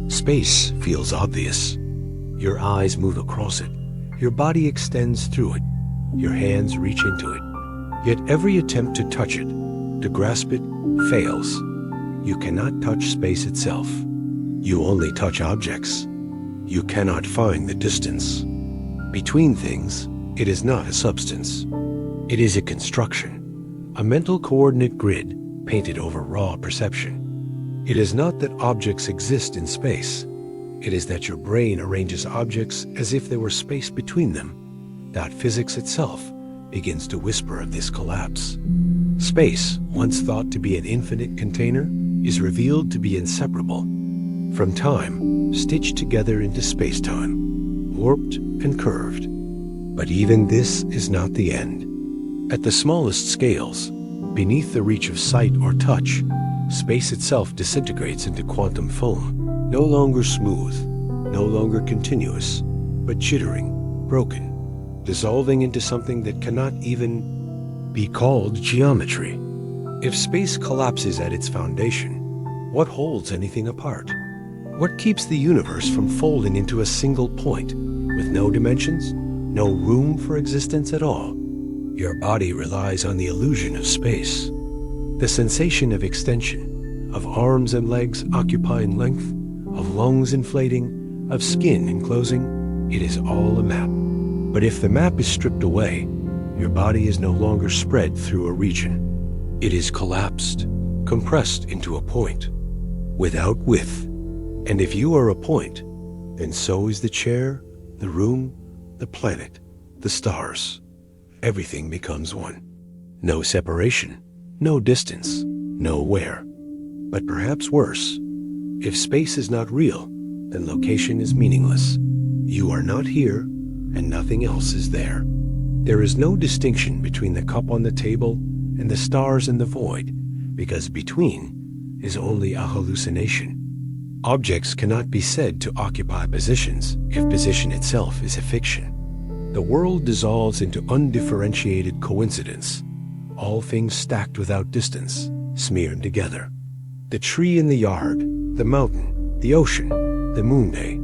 Space feels obvious. Your eyes move across it. Your body extends through it. Your hands reach into it. Yet every attempt to touch it, to grasp it, fails. You cannot touch space itself. You only touch objects. You cannot find the distance. Between things, it is not a substance. It is a construction, a mental coordinate grid painted over raw perception. It is not that objects exist in space. It is that your brain arranges objects as if there were space between them. That physics itself begins to whisper of this collapse. Space, once thought to be an infinite container, is revealed to be inseparable from time, stitched together into space-time, warped and curved. But even this is not the end. At the smallest scales, beneath the reach of sight or touch, space itself disintegrates into quantum foam, no longer smooth, no longer continuous, but jittering, broken, dissolving into something that cannot even be called geometry. If space collapses at its foundation, what holds anything apart? What keeps the universe from folding into a single point, with no dimensions, no room for existence at all? Your body relies on the illusion of space. The sensation of extension, of arms and legs occupying length, of lungs inflating, of skin enclosing, it is all a map. But if the map is stripped away, your body is no longer spread through a region. It is collapsed, compressed into a point, without width. And if you are a point, then so is the chair, the room, the planet, the stars. Everything becomes one. No separation, no distance, no where. But perhaps worse, if space is not real, then location is meaningless. You are not here, and nothing else is there. There is no distinction between the cup on the table and the stars in the void, because between is only a hallucination. Objects cannot be said to occupy positions if position itself is a fiction. The world dissolves into undifferentiated coincidence, all things stacked without distance, smeared together. The tree in the yard, the mountain, the ocean, the moon day,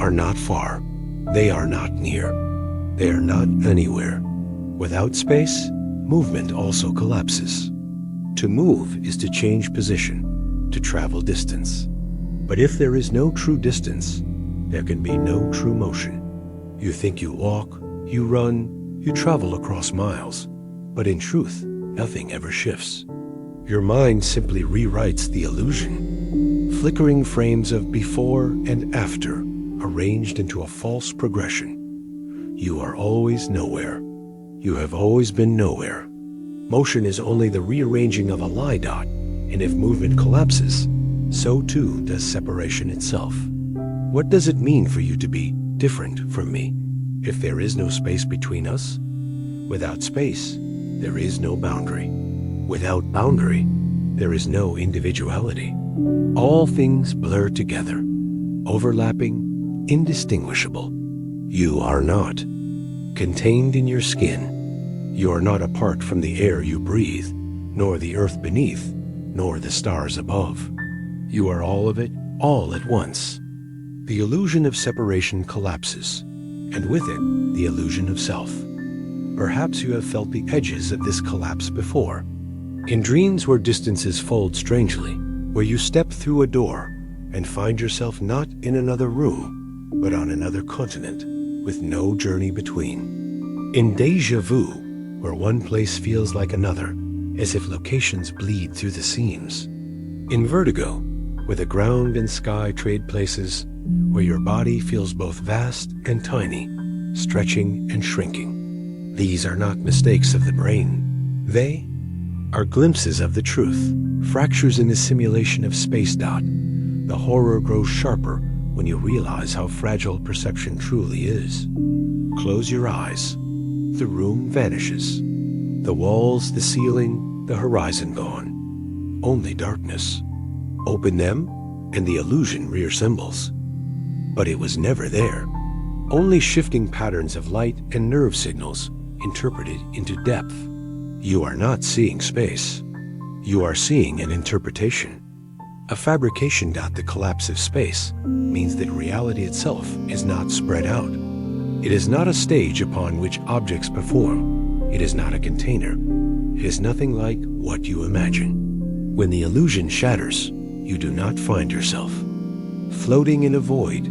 are not far. They are not near. They are not anywhere. Without space, movement also collapses. To move is to change position, to travel distance. But if there is no true distance, there can be no true motion. You think you walk, you run, you travel across miles, but in truth, nothing ever shifts. Your mind simply rewrites the illusion, flickering frames of before and after, arranged into a false progression. You are always nowhere. You have always been nowhere. Motion is only the rearranging of a lie dot, and if movement collapses, so too does separation itself. What does it mean for you to be different from me if there is no space between us? Without space, there is no boundary. Without boundary, there is no individuality. All things blur together, overlapping, indistinguishable. You are not contained in your skin. You are not apart from the air you breathe, nor the earth beneath, nor the stars above. You are all of it, all at once. The illusion of separation collapses, and with it, the illusion of self. Perhaps you have felt the edges of this collapse before. In dreams where distances fold strangely, where you step through a door and find yourself not in another room, but on another continent, with no journey between. In déjà vu, where one place feels like another, as if locations bleed through the seams. In vertigo, where the ground and sky trade places, where your body feels both vast and tiny, stretching and shrinking. These are not mistakes of the brain. They are glimpses of the truth, fractures in the simulation of space dot. The horror grows sharper when you realize how fragile perception truly is. Close your eyes. The room vanishes. The walls, the ceiling, the horizon gone. Only darkness. Open them, and the illusion reassembles. But it was never there. Only shifting patterns of light and nerve signals interpreted into depth. You are not seeing space. You are seeing an interpretation. A fabrication dot. The collapse of space means that reality itself is not spread out. It is not a stage upon which objects perform. It is not a container. It is nothing like what you imagine. When the illusion shatters, you do not find yourself. Floating in a void,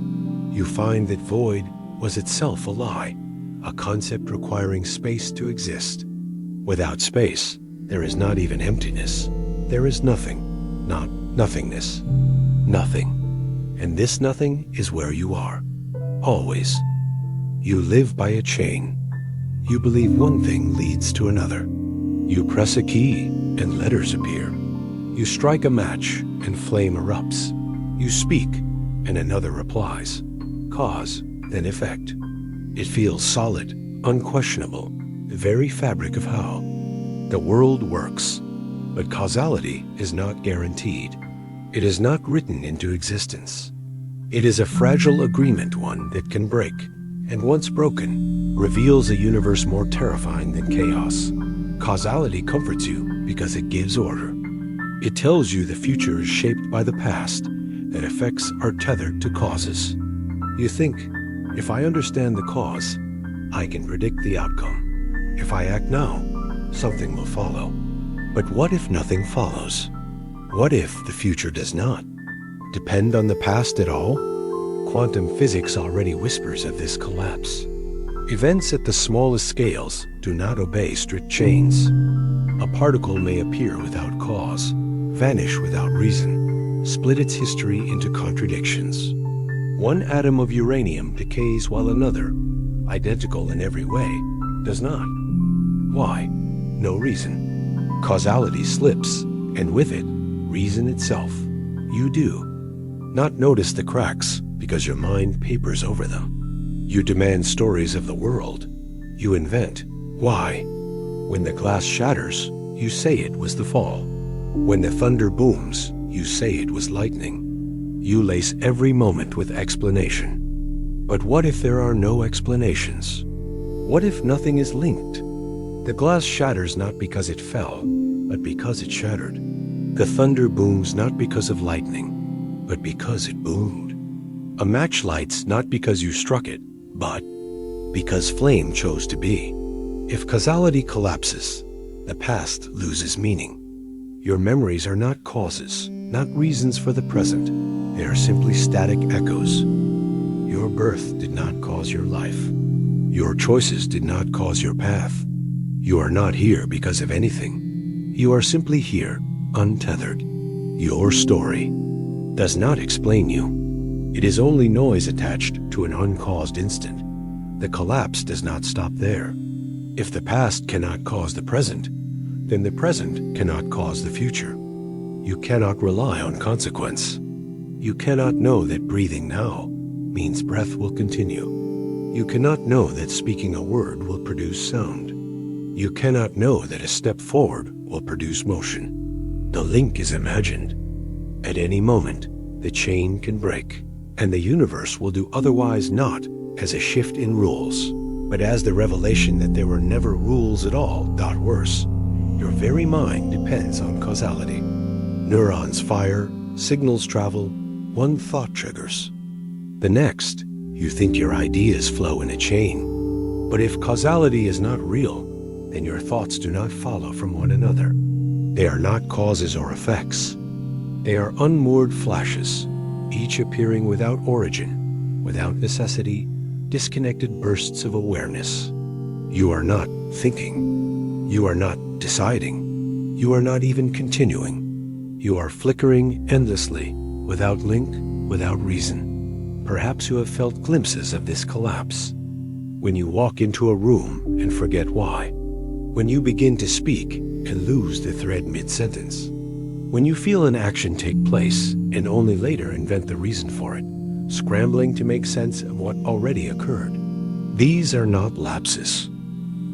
you find that void was itself a lie, a concept requiring space to exist. Without space, there is not even emptiness. There is nothing, not nothingness. Nothing. And this nothing is where you are. Always. You live by a chain. You believe one thing leads to another. You press a key and letters appear. You strike a match and flame erupts. You speak and another replies. Cause, then effect. It feels solid, unquestionable, the very fabric of how the world works. But causality is not guaranteed. It is not written into existence. It is a fragile agreement, one that can break, and once broken, reveals a universe more terrifying than chaos. Causality comforts you because it gives order. It tells you the future is shaped by the past, that effects are tethered to causes. You think, if I understand the cause, I can predict the outcome. If I act now, something will follow. But what if nothing follows? What if the future does not depend on the past at all? Quantum physics already whispers of this collapse. Events at the smallest scales do not obey strict chains. A particle may appear without cause, vanish without reason, split its history into contradictions. One atom of uranium decays while another, identical in every way, does not. Why? No reason. Causality slips, and with it, reason itself. You do not notice the cracks because your mind papers over them. You demand stories of the world. You invent. Why? When the glass shatters, you say it was the fall. When the thunder booms, you say it was lightning. You lace every moment with explanation. But what if there are no explanations? What if nothing is linked? The glass shatters not because it fell, but because it shattered. The thunder booms not because of lightning, but because it boomed. A match lights not because you struck it, but because flame chose to be. If causality collapses, the past loses meaning. Your memories are not causes, not reasons for the present. They are simply static echoes. Your birth did not cause your life. Your choices did not cause your path. You are not here because of anything. You are simply here, untethered. Your story does not explain you. It is only noise attached to an uncaused instant. The collapse does not stop there. If the past cannot cause the present, then the present cannot cause the future. You cannot rely on consequence. You cannot know that breathing now means breath will continue. You cannot know that speaking a word will produce sound. You cannot know that a step forward will produce motion. The link is imagined. At any moment, the chain can break, and the universe will do otherwise not as a shift in rules, but as the revelation that there were never rules at all. Worse, your very mind depends on causality. Neurons fire, signals travel, one thought triggers. The next, you think your ideas flow in a chain. But if causality is not real, then your thoughts do not follow from one another. They are not causes or effects. They are unmoored flashes, each appearing without origin, without necessity, disconnected bursts of awareness. You are not thinking. You are not deciding. You are not even continuing. You are flickering endlessly, without link, without reason. Perhaps you have felt glimpses of this collapse. When you walk into a room and forget why. When you begin to speak and lose the thread mid-sentence. When you feel an action take place and only later invent the reason for it, scrambling to make sense of what already occurred. These are not lapses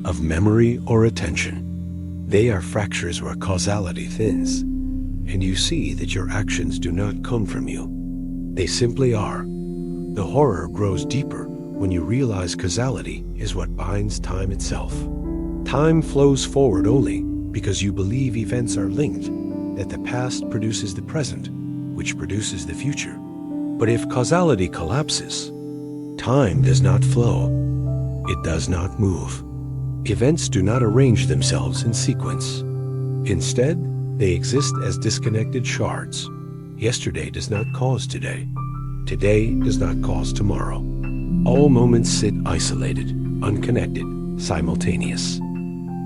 of memory or attention. They are fractures where causality thins, and you see that your actions do not come from you. They simply are. The horror grows deeper when you realize causality is what binds time itself. Time flows forward only because you believe events are linked, that the past produces the present, which produces the future. But if causality collapses, time does not flow. It does not move. Events do not arrange themselves in sequence. Instead, they exist as disconnected shards. Yesterday does not cause today. Today does not cause tomorrow. All moments sit isolated, unconnected, simultaneous.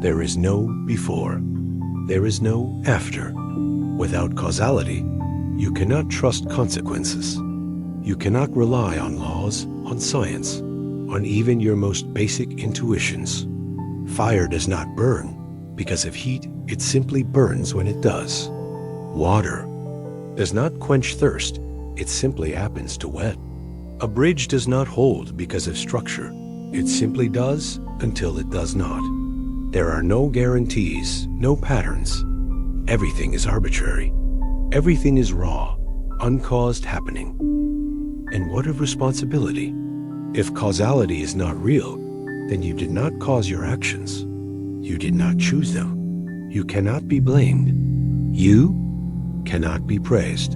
There is no before. There is no after. Without causality, you cannot trust consequences. You cannot rely on laws, on science, on even your most basic intuitions. Fire does not burn. because of heat, it simply burns when it does. Water does not quench thirst, it simply happens to wet. A bridge does not hold because of structure, it simply does until it does not. There are no guarantees, no patterns. Everything is arbitrary. Everything is raw, uncaused happening. And what of responsibility? If causality is not real, then you did not cause your actions. You did not choose them. You cannot be blamed. You cannot be praised.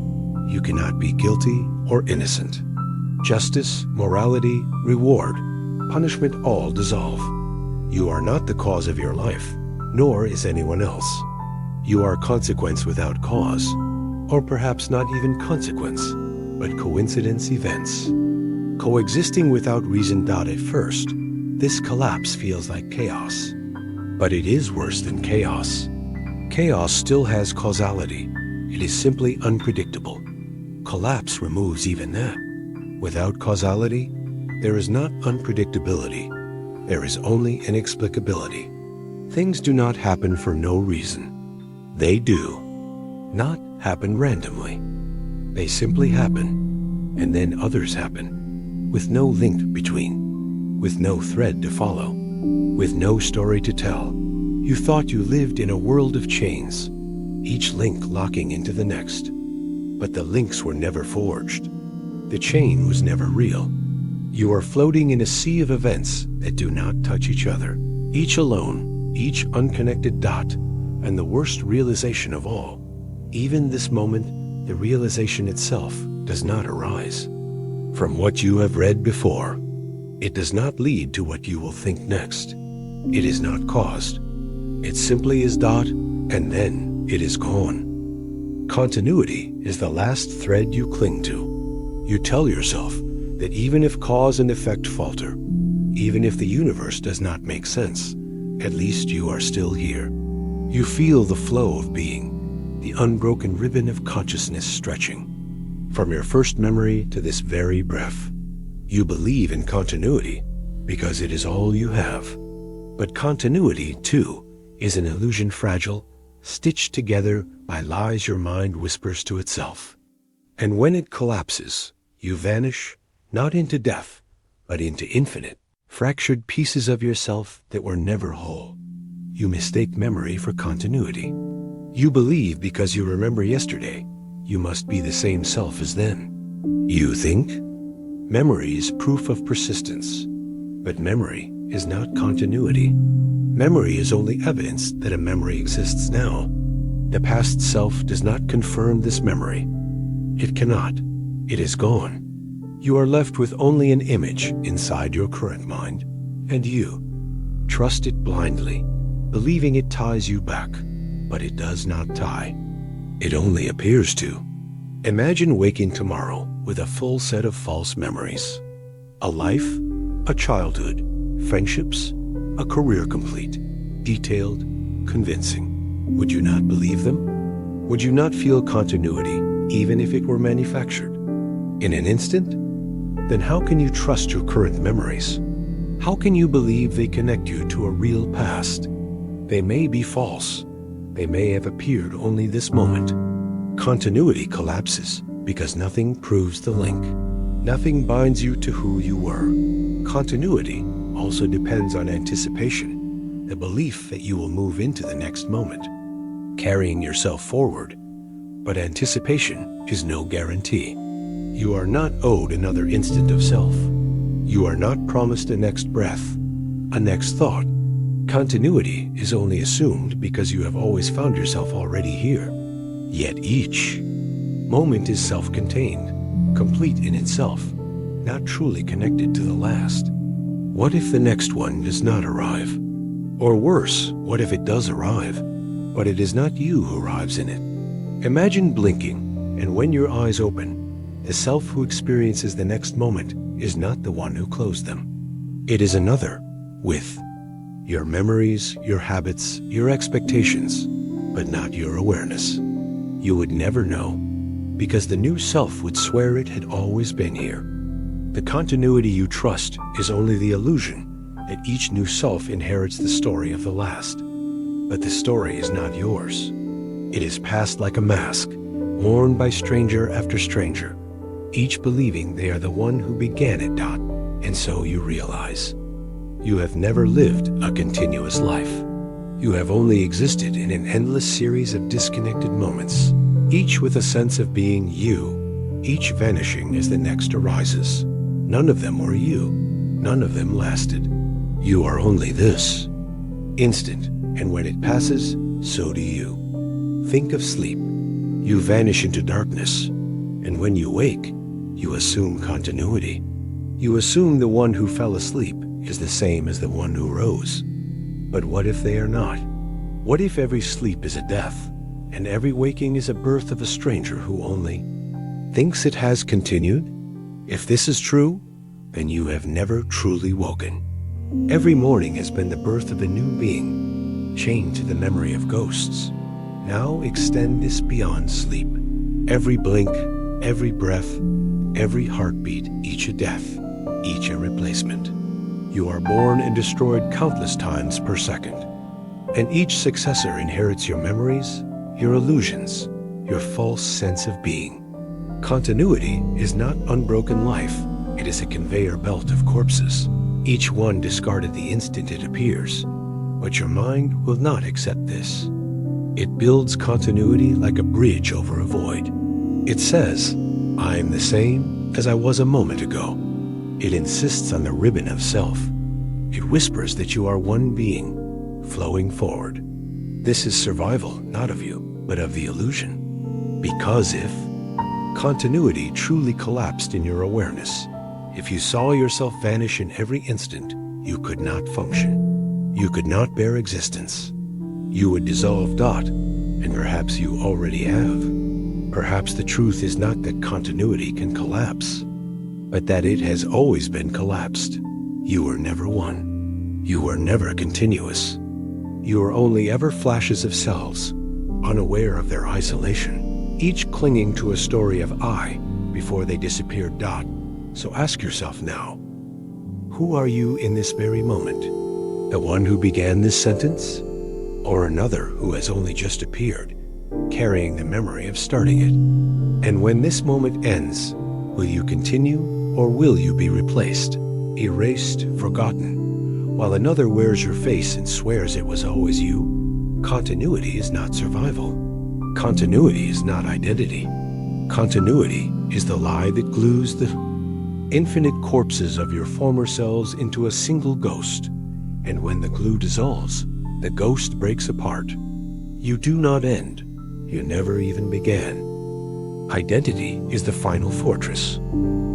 You cannot be guilty or innocent. Justice, morality, reward, punishment all dissolve. You are not the cause of your life, nor is anyone else. You are consequence without cause, or perhaps not even consequence, but coincidence events. Coexisting without reason. At first, this collapse feels like chaos. But it is worse than chaos. Chaos still has causality. It is simply unpredictable. Collapse removes even that. Without causality, there is not unpredictability. There is only inexplicability. Things do not happen for no reason. They do not happen randomly. They simply happen, and then others happen, with no link between, with no thread to follow, with no story to tell. You thought you lived in a world of chains, each link locking into the next. But the links were never forged. The chain was never real. You are floating in a sea of events that do not touch each other, each alone, each unconnected dot, and the worst realization of all. Even this moment, the realization itself does not arise from what you have read before. It does not lead to what you will think next. It is not caused. It simply is dot, and then it is gone. Continuity is the last thread you cling to. You tell yourself that even if cause and effect falter, even if the universe does not make sense, at least you are still here. You feel the flow of being, the unbroken ribbon of consciousness stretching. From your first memory to this very breath, you believe in continuity because it is all you have. But continuity, too, is an illusion, fragile, stitched together by lies your mind whispers to itself. And when it collapses, you vanish, not into death, but into infinite, fractured pieces of yourself that were never whole. You mistake memory for continuity. You believe because you remember yesterday, you must be the same self as then. You think memory is proof of persistence, but memory is not continuity. Memory is only evidence that a memory exists now. The past self does not confirm this memory. It cannot. It is gone. You are left with only an image inside your current mind, and you trust it blindly, believing it ties you back, but it does not tie. It only appears to. Imagine waking tomorrow with a full set of false memories. A life, a childhood, friendships, a career complete, detailed, convincing. Would you not believe them? Would you not feel continuity, even if it were manufactured? In an instant? Then how can you trust your current memories? How can you believe they connect you to a real past? They may be false. They may have appeared only this moment. Continuity collapses because nothing proves the link. Nothing binds you to who you were. Continuity also depends on anticipation, the belief that you will move into the next moment, carrying yourself forward. But anticipation is no guarantee. You are not owed another instant of self. You are not promised a next breath, a next thought. Continuity is only assumed because you have always found yourself already here. Yet each moment is self-contained, complete in itself, not truly connected to the last. What if the next one does not arrive? Or worse, what if it does arrive, but it is not you who arrives in it? Imagine blinking, and when your eyes open, the self who experiences the next moment is not the one who closed them. It is another, with your memories, your habits, your expectations, but not your awareness. You would never know, because the new self would swear it had always been here. The continuity you trust is only the illusion that each new self inherits the story of the last. But the story is not yours. It is passed like a mask, worn by stranger after stranger, each believing they are the one who began it. And so you realize you have never lived a continuous life. You have only existed in an endless series of disconnected moments, each with a sense of being you, each vanishing as the next arises. None of them were you. None of them lasted. You are only this instant, and when it passes, so do you. Think of sleep. You vanish into darkness, and when you wake, you assume continuity. You assume the one who fell asleep is the same as the one who rose. But what if they are not? What if every sleep is a death, and every waking is a birth of a stranger who only thinks it has continued? If this is true, then you have never truly woken. Every morning has been the birth of a new being, chained to the memory of ghosts. Now extend this beyond sleep. Every blink, every breath, every heartbeat, each a death, each a replacement. You are born and destroyed countless times per second, and each successor inherits your memories, your illusions, your false sense of being. Continuity is not unbroken life. It is a conveyor belt of corpses, each one discarded the instant it appears. But your mind will not accept this. It builds continuity like a bridge over a void. It says, I am the same as I was a moment ago. It insists on the ribbon of self. It whispers that you are one being, flowing forward. This is survival, not of you, but of the illusion. Because if continuity truly collapsed in your awareness, if you saw yourself vanish in every instant, you could not function. You could not bear existence. You would dissolve. And perhaps you already have. Perhaps the truth is not that continuity can collapse, but that it has always been collapsed. You were never one. You were never continuous. You were only ever flashes of selves, unaware of their isolation, each clinging to a story of I before they disappeared. So ask yourself now, who are you in this very moment? The one who began this sentence? Or another who has only just appeared, carrying the memory of starting it? And when this moment ends, will you continue or will you be replaced, erased, forgotten, while another wears your face and swears it was always you? Continuity is not survival. Continuity is not identity. Continuity is the lie that glues the infinite corpses of your former selves into a single ghost. And when the glue dissolves, the ghost breaks apart. You do not end. You never even began. Identity is the final fortress.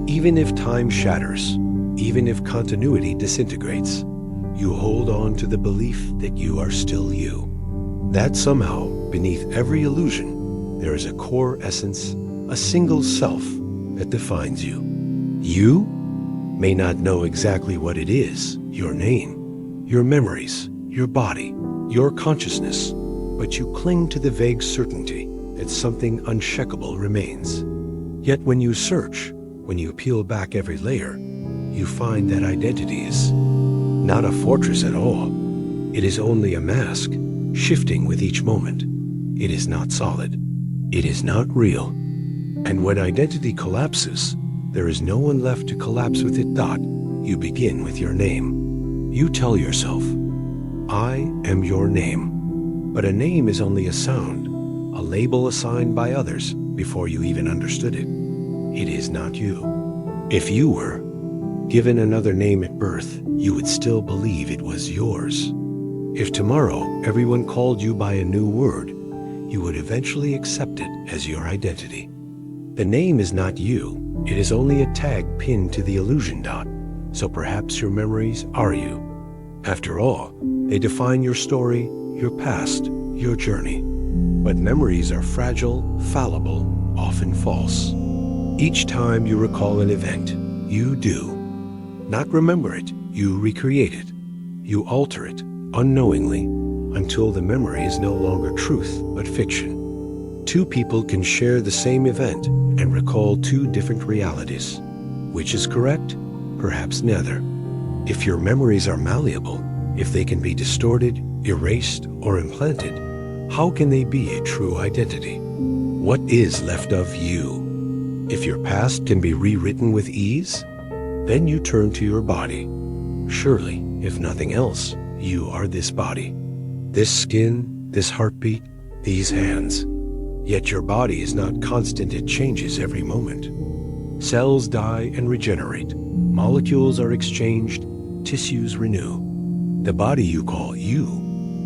Even if time shatters, even if continuity disintegrates, you hold on to the belief that you are still you. That somehow, beneath every illusion, there is a core essence, a single self that defines you. You may not know exactly what it is, your name, your memories, your body, your consciousness, but you cling to the vague certainty that something unshakable remains. Yet when you search, when you peel back every layer, you find that identity is not a fortress at all. It is only a mask, shifting with each moment. It is not solid. It is not real. And when identity collapses, there is no one left to collapse with it. You begin with your name. You tell yourself, I am your name. But a name is only a sound, a label assigned by others before you even understood it. It is not you. If you were given another name at birth, you would still believe it was yours. If tomorrow everyone called you by a new word, you would eventually accept it as your identity. The name is not you. It is only a tag pinned to the illusion. So perhaps your memories are you. After all, they define your story, your past, your journey. But memories are fragile, fallible, often false. Each time you recall an event, you do not remember it, you recreate it. You alter it, unknowingly, until the memory is no longer truth, but fiction. Two people can share the same event and recall two different realities. Which is correct? Perhaps neither. If your memories are malleable, if they can be distorted, erased or implanted, how can they be a true identity? What is left of you? If your past can be rewritten with ease, then you turn to your body. Surely, if nothing else, you are this body. This skin, this heartbeat, these hands. Yet your body is not constant, it changes every moment. Cells die and regenerate. Molecules are exchanged, tissues renew. The body you call you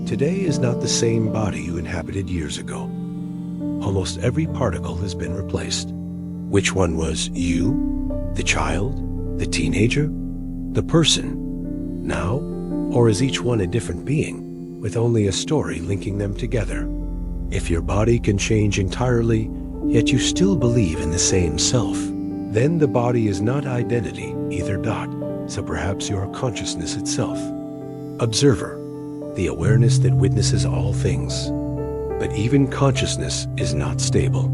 today is not the same body you inhabited years ago. Almost every particle has been replaced. Which one was you? The child? The teenager? The person? Now? Or is each one a different being, with only a story linking them together? If your body can change entirely, yet you still believe in the same self, then the body is not identity, either. So perhaps you are consciousness itself. Observer, the awareness that witnesses all things. But even consciousness is not stable.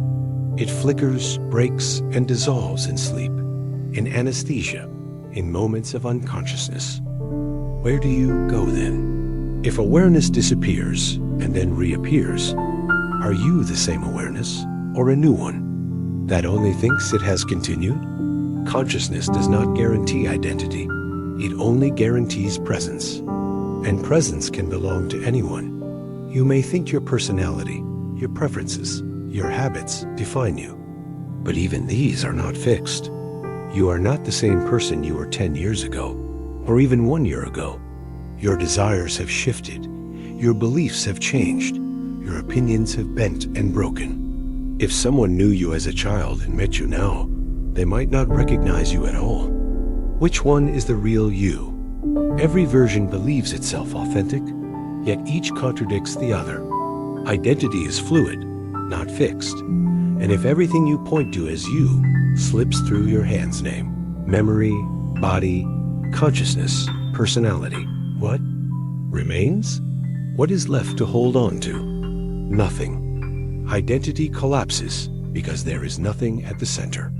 It flickers, breaks, and dissolves in sleep, in anesthesia, in moments of unconsciousness. Where do you go then? If awareness disappears and then reappears, are you the same awareness or a new one that only thinks it has continued? Consciousness does not guarantee identity. It only guarantees presence. And presence can belong to anyone. You may think your personality, your preferences, your habits define you. But even these are not fixed. You are not the same person you were 10 years ago, or even 1 year ago. Your desires have shifted. Your beliefs have changed. Your opinions have bent and broken. If someone knew you as a child and met you now, they might not recognize you at all. Which one is the real you? Every version believes itself authentic, yet each contradicts the other. Identity is fluid, not fixed. And if everything you point to as you slips through your hand's name, memory, body, consciousness, personality, what remains? What is left to hold on to? Nothing. Identity collapses because there is nothing at the center.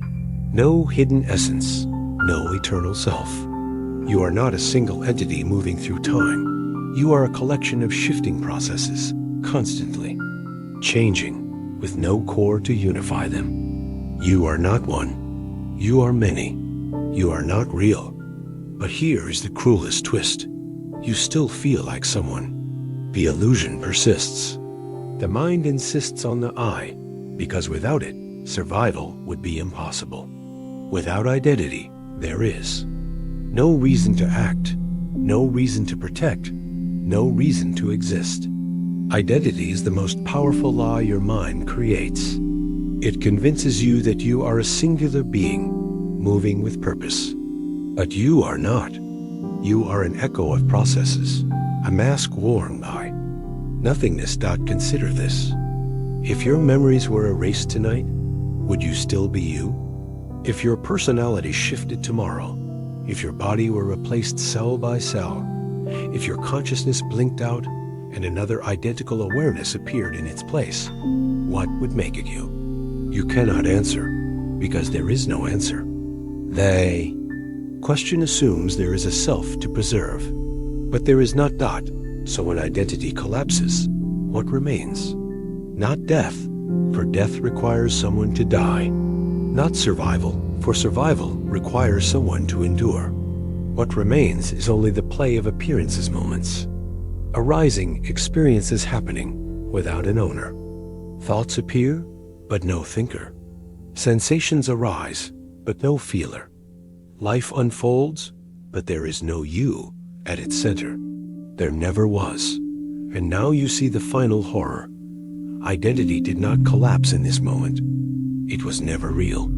No hidden essence, no eternal self. You are not a single entity moving through time. You are a collection of shifting processes, constantly changing, with no core to unify them. You are not one. You are many. You are not real. But here is the cruelest twist. You still feel like someone. The illusion persists. The mind insists on the I, because without it, survival would be impossible. Without identity, there is no reason to act, no reason to protect, no reason to exist. Identity is the most powerful lie your mind creates. It convinces you that you are a singular being, moving with purpose. But you are not. You are an echo of processes, a mask worn by nothingness. Consider this. If your memories were erased tonight, would you still be you? If your personality shifted tomorrow, if your body were replaced cell by cell, if your consciousness blinked out and another identical awareness appeared in its place, what would make it you? You cannot answer, because there is no answer. The question assumes there is a self to preserve, but there is not. So when identity collapses, what remains? Not death, for death requires someone to die. Not survival, for survival requires someone to endure. What remains is only the play of appearances, moments. Arising experiences happening without an owner. Thoughts appear, but no thinker. Sensations arise, but no feeler. Life unfolds, but there is no you at its center. There never was. And now you see the final horror. Identity did not collapse in this moment. It was never real.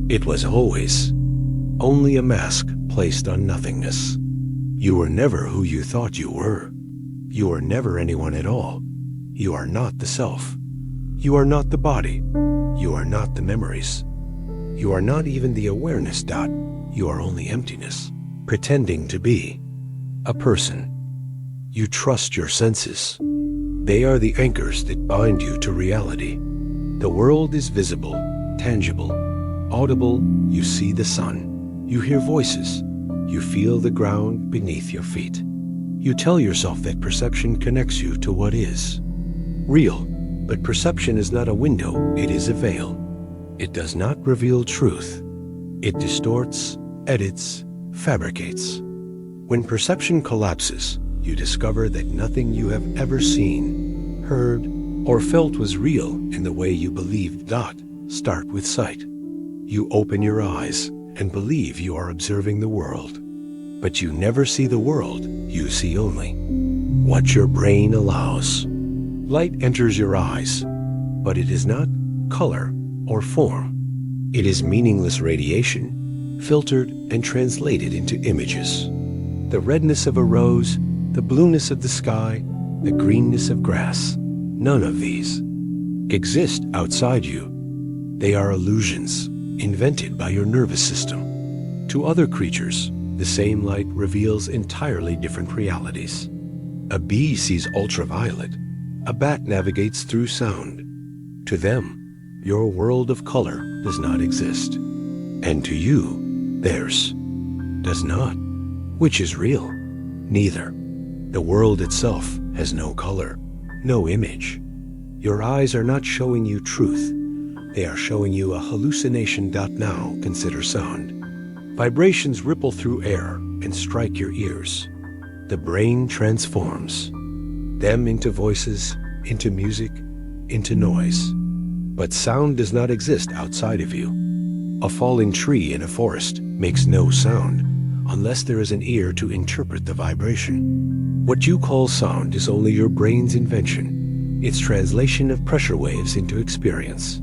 It was always only a mask placed on nothingness. You were never who you thought you were. You were never anyone at all. You are not the self. You are not the body. You are not the memories. You are not even the awareness. You are only emptiness, pretending to be a person. You trust your senses. They are the anchors that bind you to reality. The world is visible, tangible, audible. You see the sun. You hear voices. You feel the ground beneath your feet. You tell yourself that perception connects you to what is real, but perception is not a window, it is a veil. It does not reveal truth. It distorts, edits, fabricates. When perception collapses, you discover that nothing you have ever seen, heard, or felt was real in the way you believed. Start with sight. You open your eyes and believe you are observing the world. But you never see the world, you see only what your brain allows. Light enters your eyes, but it is not color or form. It is meaningless radiation, filtered and translated into images. The redness of a rose, the blueness of the sky, the greenness of grass, none of these exist outside you. They are illusions invented by your nervous system. To other creatures, the same light reveals entirely different realities. A bee sees ultraviolet. A bat navigates through sound. To them, your world of color does not exist. And to you, theirs does not. Which is real? Neither. The world itself has no color, no image. Your eyes are not showing you truth. They are showing you a hallucination. Now consider sound. Vibrations ripple through air and strike your ears. The brain transforms them into voices, into music, into noise. But sound does not exist outside of you. A falling tree in a forest makes no sound unless there is an ear to interpret the vibration. What you call sound is only your brain's invention, its translation of pressure waves into experience.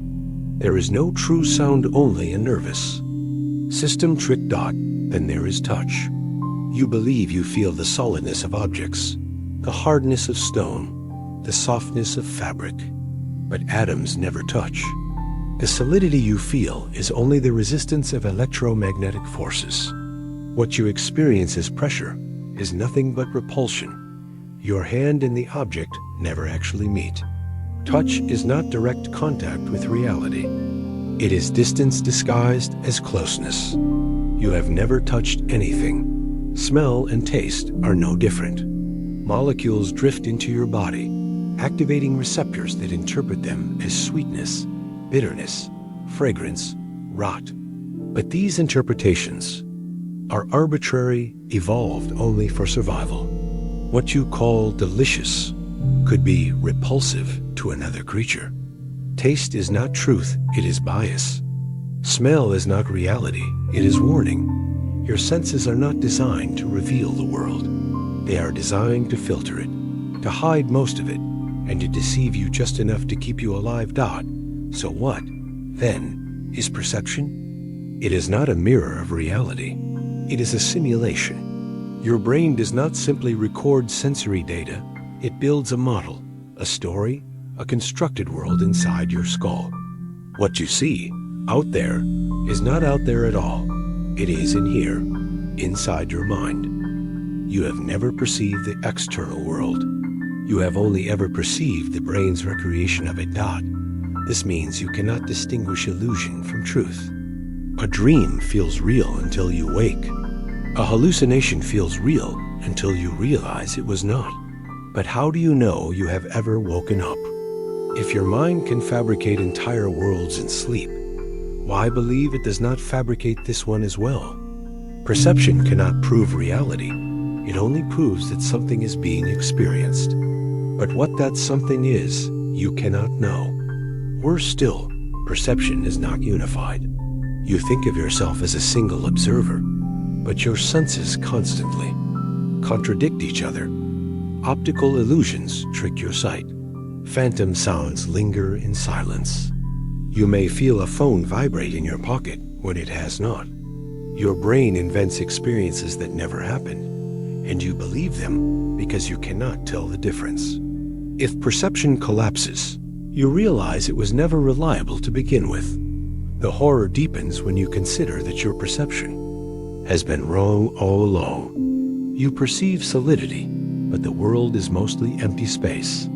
There is no true sound, only a nervous system trick. Then there is touch. You believe you feel the solidness of objects, the hardness of stone, the softness of fabric. But atoms never touch. The solidity you feel is only the resistance of electromagnetic forces. What you experience as pressure is nothing but repulsion. Your hand and the object never actually meet. Touch is not direct contact with reality. It is distance disguised as closeness. You have never touched anything. Smell and taste are no different. Molecules drift into your body, activating receptors that interpret them as sweetness, bitterness, fragrance, rot. But these interpretations are arbitrary, evolved only for survival. What you call delicious could be repulsive to another creature. Taste is not truth, it is bias. Smell is not reality, it is warning. Your senses are not designed to reveal the world. They are designed to filter it, to hide most of it, and to deceive you just enough to keep you alive. So what, then, is perception? It is not a mirror of reality. It is a simulation. Your brain does not simply record sensory data. It builds a model, a story, a constructed world inside your skull. What you see out there is not out there at all. It is in here, inside your mind. You have never perceived the external world. You have only ever perceived the brain's recreation of it. This means you cannot distinguish illusion from truth. A dream feels real until you wake. A hallucination feels real until you realize it was not. But how do you know you have ever woken up? If your mind can fabricate entire worlds in sleep, why believe it does not fabricate this one as well? Perception cannot prove reality. It only proves that something is being experienced. But what that something is, you cannot know. Worse still, perception is not unified. You think of yourself as a single observer, but your senses constantly contradict each other. Optical illusions trick your sight. Phantom sounds linger in silence. You may feel a phone vibrate in your pocket when it has not. Your brain invents experiences that never happened, and you believe them because you cannot tell the difference. If perception collapses, you realize it was never reliable to begin with. The horror deepens when you consider that your perception has been wrong all along. You perceive solidity, but the world is mostly empty space.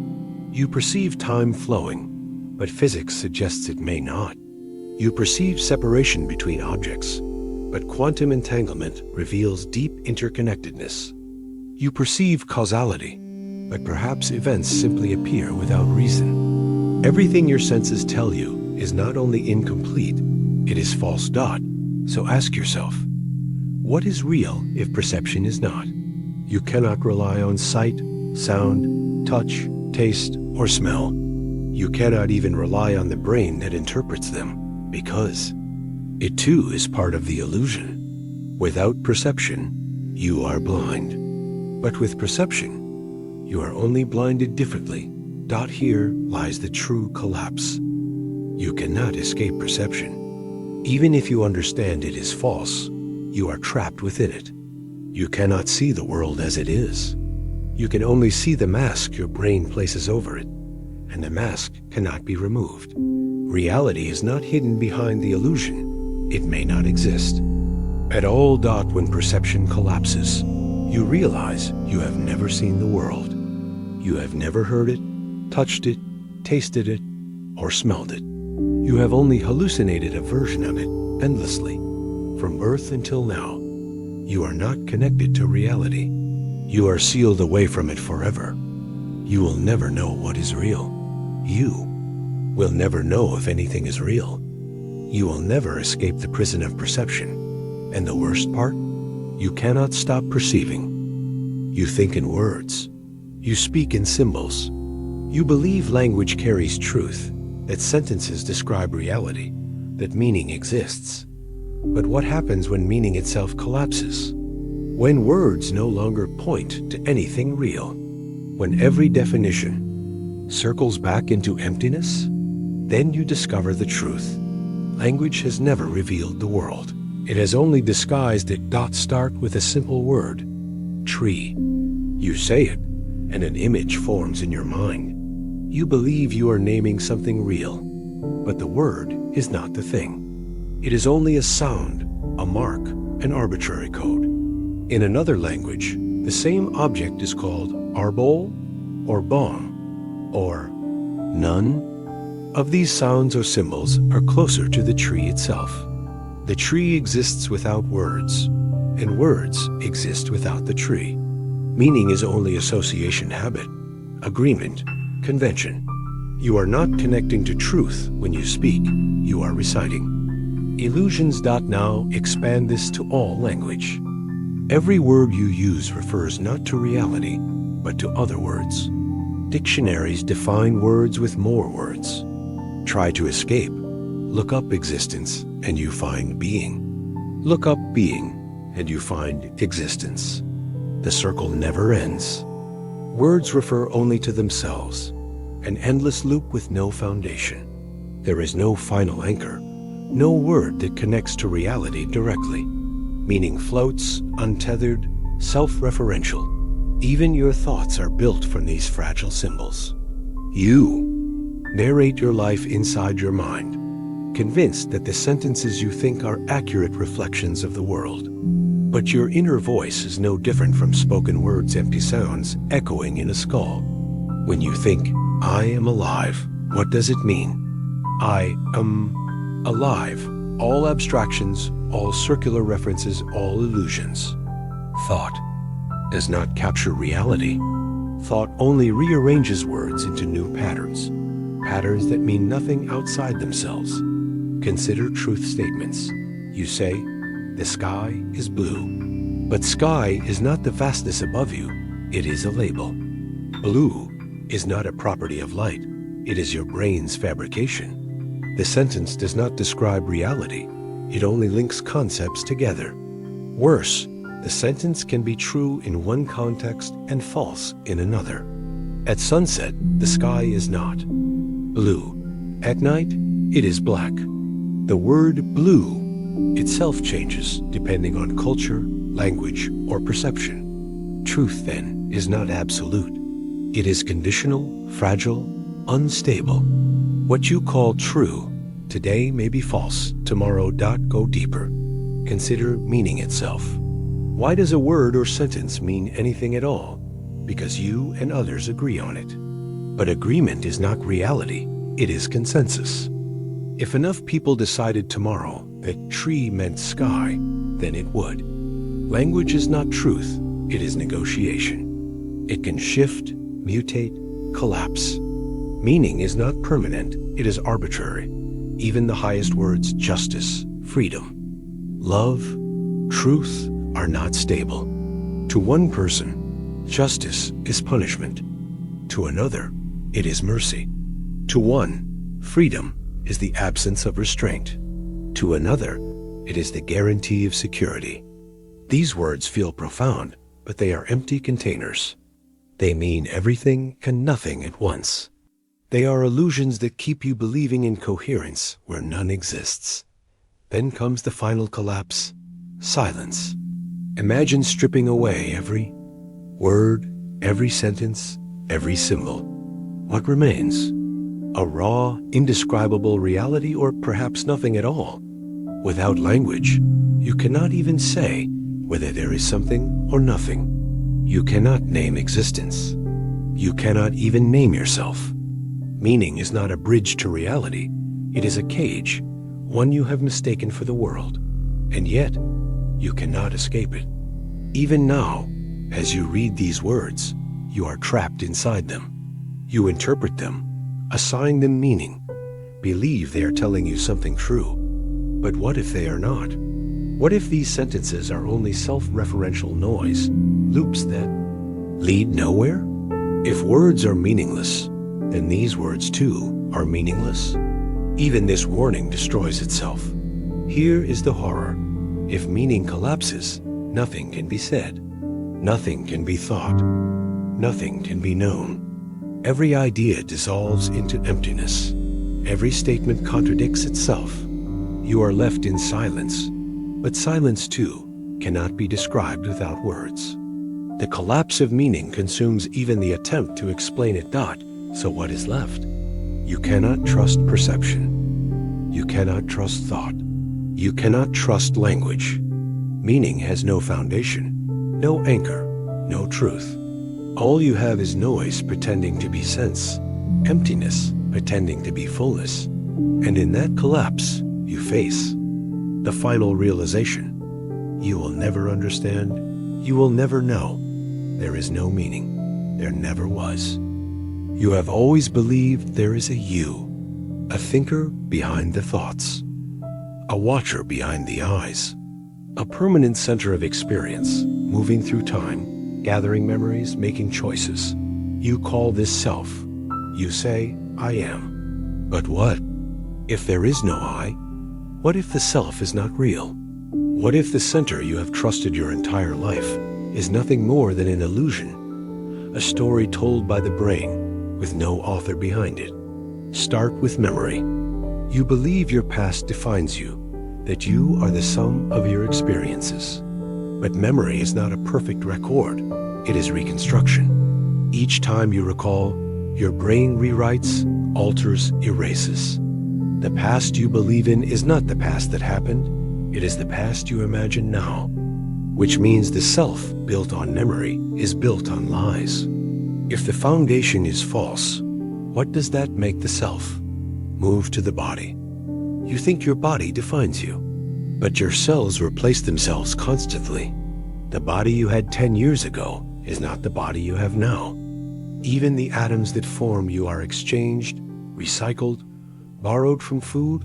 You perceive time flowing, but physics suggests it may not. You perceive separation between objects, but quantum entanglement reveals deep interconnectedness. You perceive causality, but perhaps events simply appear without reason. Everything your senses tell you is not only incomplete, it is false. So ask yourself, what is real if perception is not? You cannot rely on sight, sound, touch, taste, or smell. You cannot even rely on the brain that interprets them, because it too is part of the illusion. Without perception, you are blind. But with perception, you are only blinded differently. Here lies the true collapse. You cannot escape perception. Even if you understand it is false, you are trapped within it. You cannot see the world as it is. You can only see the mask your brain places over it, and the mask cannot be removed. Reality is not hidden behind the illusion. It may not exist at all. When perception collapses, you realize you have never seen the world. You have never heard it, touched it, tasted it, or smelled it. You have only hallucinated a version of it endlessly. From birth until now, you are not connected to reality. You are sealed away from it forever. You will never know what is real. You will never know if anything is real. You will never escape the prison of perception. And the worst part? You cannot stop perceiving. You think in words. You speak in symbols. You believe language carries truth, that sentences describe reality, that meaning exists. But what happens when meaning itself collapses? When words no longer point to anything real? When every definition circles back into emptiness? Then you discover the truth. Language has never revealed the world. It has only disguised it. Start with a simple word, tree. You say it, and an image forms in your mind. You believe you are naming something real, but the word is not the thing. It is only a sound, a mark, an arbitrary code. In another language, the same object is called arbol, or bong, or none. Of these sounds or symbols are closer to the tree itself. The tree exists without words, and words exist without the tree. Meaning is only association, habit, agreement, convention. You are not connecting to truth when you speak, you are reciting. Illusions. Now expand this to all language. Every word you use refers not to reality, but to other words. Dictionaries define words with more words. Try to escape. Look up existence, and you find being. Look up being, and you find existence. The circle never ends. Words refer only to themselves, an endless loop with no foundation. There is no final anchor, no word that connects to reality directly. Meaning floats, untethered, self-referential. Even your thoughts are built from these fragile symbols. You narrate your life inside your mind, convinced that the sentences you think are accurate reflections of the world. But your inner voice is no different from spoken words, empty sounds echoing in a skull. When you think, I am alive, what does it mean? I am alive. All abstractions, all circular references, all illusions. Thought does not capture reality. Thought only rearranges words into new patterns, patterns that mean nothing outside themselves. Consider truth statements. You say, the sky is blue. But sky is not the vastness above you, it is a label. Blue is not a property of light, it is your brain's fabrication. The sentence does not describe reality, it only links concepts together. Worse, the sentence can be true in one context and false in another. At sunset, the sky is not blue. At night, it is black. The word blue itself changes depending on culture, language, or perception. Truth, then, is not absolute. It is conditional, fragile, unstable. What you call true today may be false, tomorrow. Go deeper. Consider meaning itself. Why does a word or sentence mean anything at all? Because you and others agree on it. But agreement is not reality, it is consensus. If enough people decided tomorrow that tree meant sky, then it would. Language is not truth, it is negotiation. It can shift, mutate, collapse. Meaning is not permanent, it is arbitrary. Even the highest words, justice, freedom, love, truth, are not stable. To one person, justice is punishment. To another, it is mercy. To one, freedom is the absence of restraint. To another, it is the guarantee of security. These words feel profound, but they are empty containers. They mean everything and nothing at once. They are illusions that keep you believing in coherence where none exists. Then comes the final collapse, silence. Imagine stripping away every word, every sentence, every symbol. What remains? A raw, indescribable reality, or perhaps nothing at all? Without language, you cannot even say whether there is something or nothing. You cannot name existence. You cannot even name yourself. Meaning is not a bridge to reality. It is a cage, one you have mistaken for the world. And yet, you cannot escape it. Even now, as you read these words, you are trapped inside them. You interpret them, assign them meaning, believe they are telling you something true. But what if they are not? What if these sentences are only self-referential noise, loops that lead nowhere? If words are meaningless, then these words too are meaningless. Even this warning destroys itself. Here is the horror. If meaning collapses, nothing can be said. Nothing can be thought. Nothing can be known. Every idea dissolves into emptiness. Every statement contradicts itself. You are left in silence. But silence, too, cannot be described without words. The collapse of meaning consumes even the attempt to explain it not. So what is left? You cannot trust perception. You cannot trust thought. You cannot trust language. Meaning has no foundation, no anchor, no truth. All you have is noise pretending to be sense, emptiness pretending to be fullness. And in that collapse, you face the final realization. You will never understand. You will never know. There is no meaning. There never was. You have always believed there is a you, a thinker behind the thoughts, a watcher behind the eyes, a permanent center of experience, moving through time, gathering memories, making choices. You call this self. You say, I am. But what if there is no I? What if the self is not real? What if the center you have trusted your entire life is nothing more than an illusion, a story told by the brain with no author behind it? Start with memory. You believe your past defines you, that you are the sum of your experiences. But memory is not a perfect record. It is reconstruction. Each time you recall, your brain rewrites, alters, erases. The past you believe in is not the past that happened. It is the past you imagine now, which means the self built on memory is built on lies. If the foundation is false, what does that make the self? Move to the body. You think your body defines you, but your cells replace themselves constantly. The body you had 10 years ago is not the body you have now. Even the atoms that form you are exchanged, recycled, borrowed from food,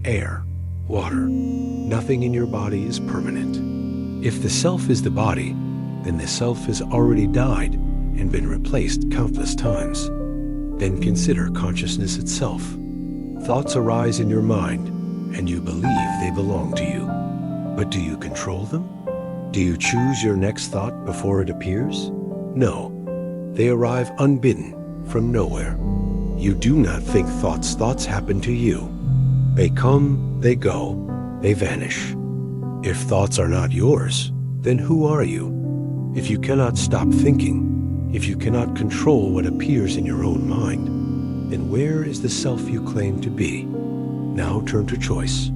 air, water. Nothing in your body is permanent. If the self is the body, then the self has already died and been replaced countless times. Then consider consciousness itself. Thoughts arise in your mind, and you believe they belong to you. But do you control them? Do you choose your next thought before it appears? No. They arrive unbidden, from nowhere. You do not think thoughts. Thoughts happen to you. They come, they go, they vanish. If thoughts are not yours, then who are you? If you cannot stop thinking, if you cannot control what appears in your own mind, then where is the self you claim to be? Now turn to choice.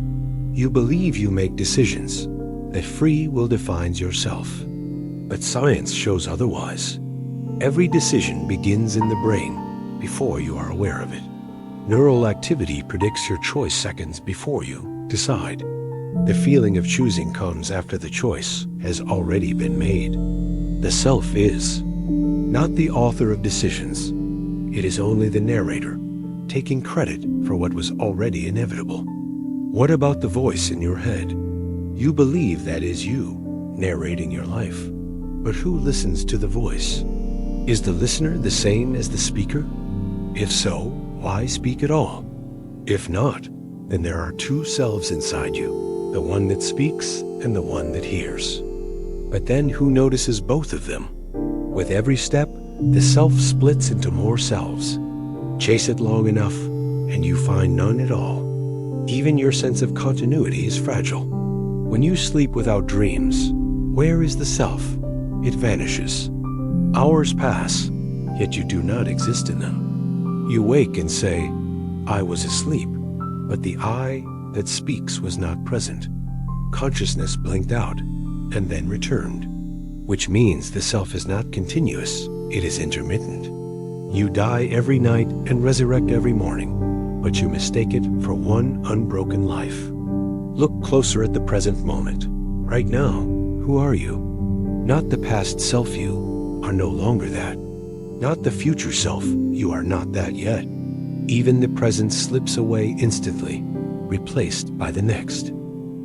You believe you make decisions, that free will defines yourself. But science shows otherwise. Every decision begins in the brain before you are aware of it. Neural activity predicts your choice seconds before you decide. The feeling of choosing comes after the choice has already been made. The self is not the author of decisions. It is only the narrator, taking credit for what was already inevitable. What about the voice in your head? You believe that is you, narrating your life. But who listens to the voice? Is the listener the same as the speaker? If so, why speak at all? If not, then there are two selves inside you, the one that speaks and the one that hears. But then who notices both of them? With every step, the self splits into more selves. Chase it long enough, and you find none at all. Even your sense of continuity is fragile. When you sleep without dreams, where is the self? It vanishes. Hours pass, yet you do not exist in them. You wake and say, I was asleep, but the I that speaks was not present. Consciousness blinked out and then returned, which means the self is not continuous, it is intermittent. You die every night and resurrect every morning, but you mistake it for one unbroken life. Look closer at the present moment. Right now, who are you? Not the past self you are no longer that. Not the future self, you are not that yet. Even the present slips away instantly, replaced by the next.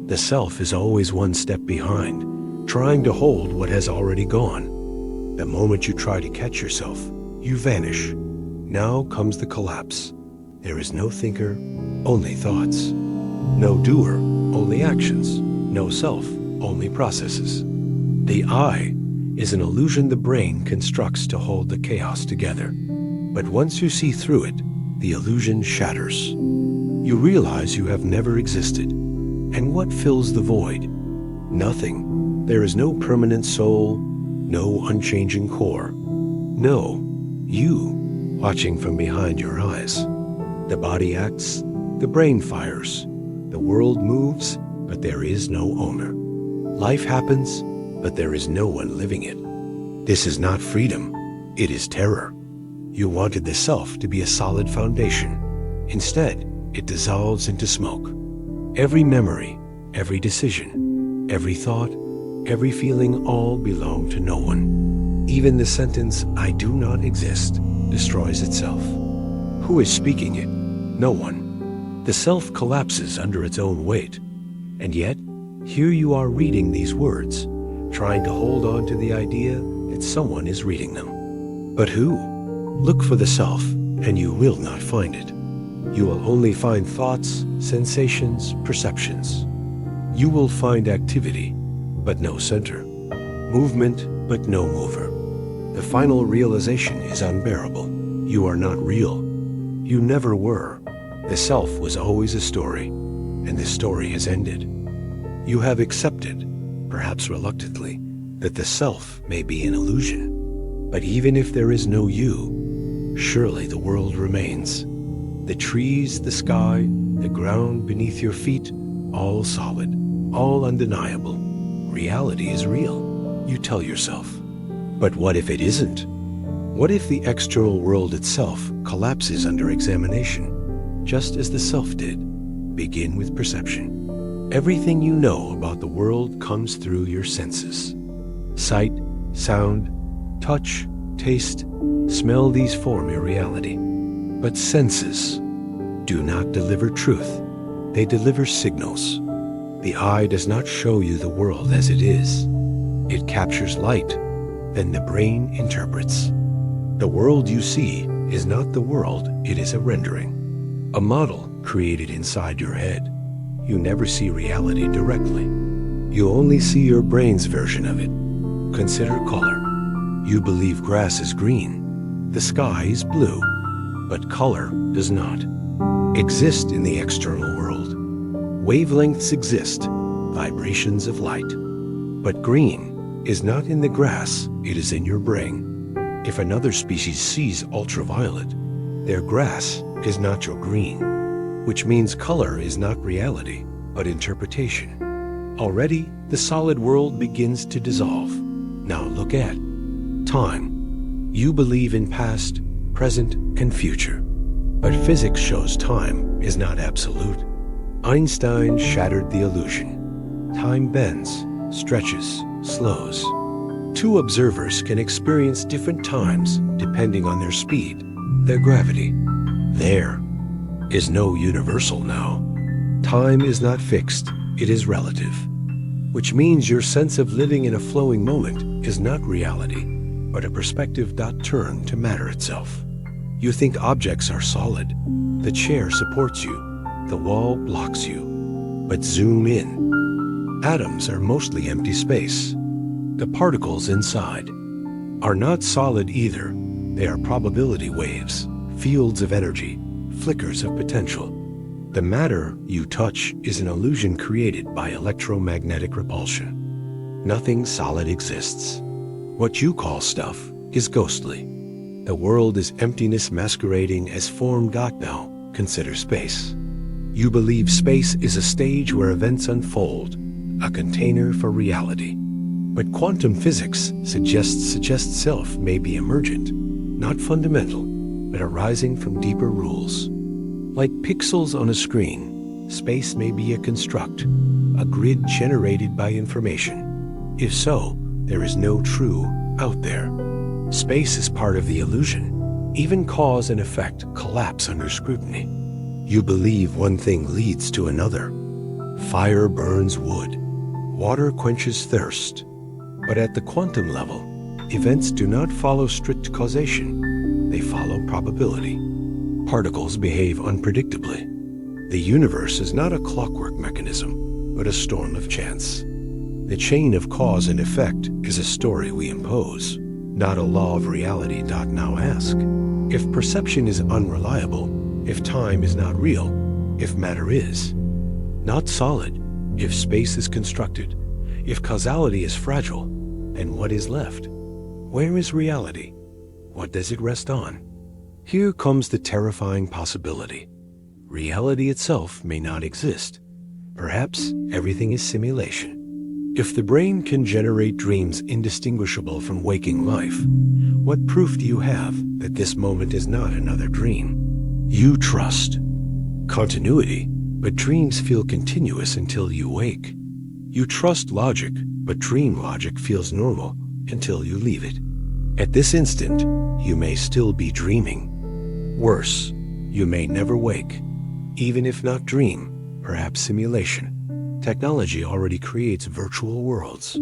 The self is always one step behind, trying to hold what has already gone. The moment you try to catch yourself, you vanish. Now comes the collapse. There is no thinker, only thoughts. No doer, only actions. No self, only processes. The I is an illusion the brain constructs to hold the chaos together. But once you see through it, the illusion shatters. You realize you have never existed. And what fills the void? Nothing. There is no permanent soul, no unchanging core. No, you, watching from behind your eyes. The body acts, the brain fires, the world moves, but there is no owner. Life happens, but there is no one living it. This is not freedom, it is terror. You wanted the self to be a solid foundation. Instead, it dissolves into smoke. Every memory, every decision, every thought, every feeling all belong to no one. Even the sentence, I do not exist, destroys itself. Who is speaking it? No one. The self collapses under its own weight. And yet, here you are reading these words, trying to hold on to the idea that someone is reading them. But who? Look for the self, and you will not find it. You will only find thoughts, sensations, perceptions. You will find activity, but no center. Movement, but no mover. The final realization is unbearable. You are not real. You never were. The self was always a story, and the story has ended. You have accepted, perhaps reluctantly, that the self may be an illusion. But even if there is no you, surely the world remains. The trees, the sky, the ground beneath your feet, all solid, all undeniable. Reality is real, you tell yourself. But what if it isn't? What if the external world itself collapses under examination, just as the self did? Begin with perception. Everything you know about the world comes through your senses. Sight, sound, touch, taste, smell, these form your reality. But senses do not deliver truth. They deliver signals. The eye does not show you the world as it is. It captures light, then the brain interprets. The world you see is not the world, it is a rendering. A model created inside your head. You never see reality directly. You only see your brain's version of it. Consider color. You believe grass is green, the sky is blue, but color does not exist in the external world. Wavelengths exist, vibrations of light. But green is not in the grass, it is in your brain. If another species sees ultraviolet, their grass is not your green, which means color is not reality, but interpretation. Already, the solid world begins to dissolve. Now look at time. You believe in past, present, and future. But physics shows time is not absolute. Einstein shattered the illusion. Time bends, stretches, slows. Two observers can experience different times depending on their speed, their gravity. There is no universal now. Time is not fixed, it is relative, which means your sense of living in a flowing moment is not reality, but a perspective turned to matter itself. You think objects are solid. The chair supports you. The wall blocks you. But zoom in. Atoms are mostly empty space. The particles inside are not solid either. They are probability waves, fields of energy, flickers of potential. The matter you touch is an illusion created by electromagnetic repulsion. Nothing solid exists. What you call stuff is ghostly. The world is emptiness masquerading as form. Now, consider space. You believe space is a stage where events unfold, a container for reality. But quantum physics suggests self may be emergent, not fundamental, but arising from deeper rules. Like pixels on a screen, space may be a construct, a grid generated by information. If so, there is no true out there. Space is part of the illusion. Even cause and effect collapse under scrutiny. You believe one thing leads to another. Fire burns wood. Water quenches thirst. But at the quantum level, events do not follow strict causation. They follow probability. Particles behave unpredictably. The universe is not a clockwork mechanism, but a storm of chance. The chain of cause and effect is a story we impose, not a law of reality. Now ask, if perception is unreliable, if time is not real, if matter is not solid, if space is constructed, if causality is fragile, then what is left? Where is reality? What does it rest on? Here comes the terrifying possibility. Reality itself may not exist. Perhaps everything is simulation. If the brain can generate dreams indistinguishable from waking life, what proof do you have that this moment is not another dream? You trust continuity, but dreams feel continuous until you wake. You trust logic, but dream logic feels normal until you leave it. At this instant, you may still be dreaming. Worse, you may never wake. Even if not dream, perhaps simulation. Technology already creates virtual worlds.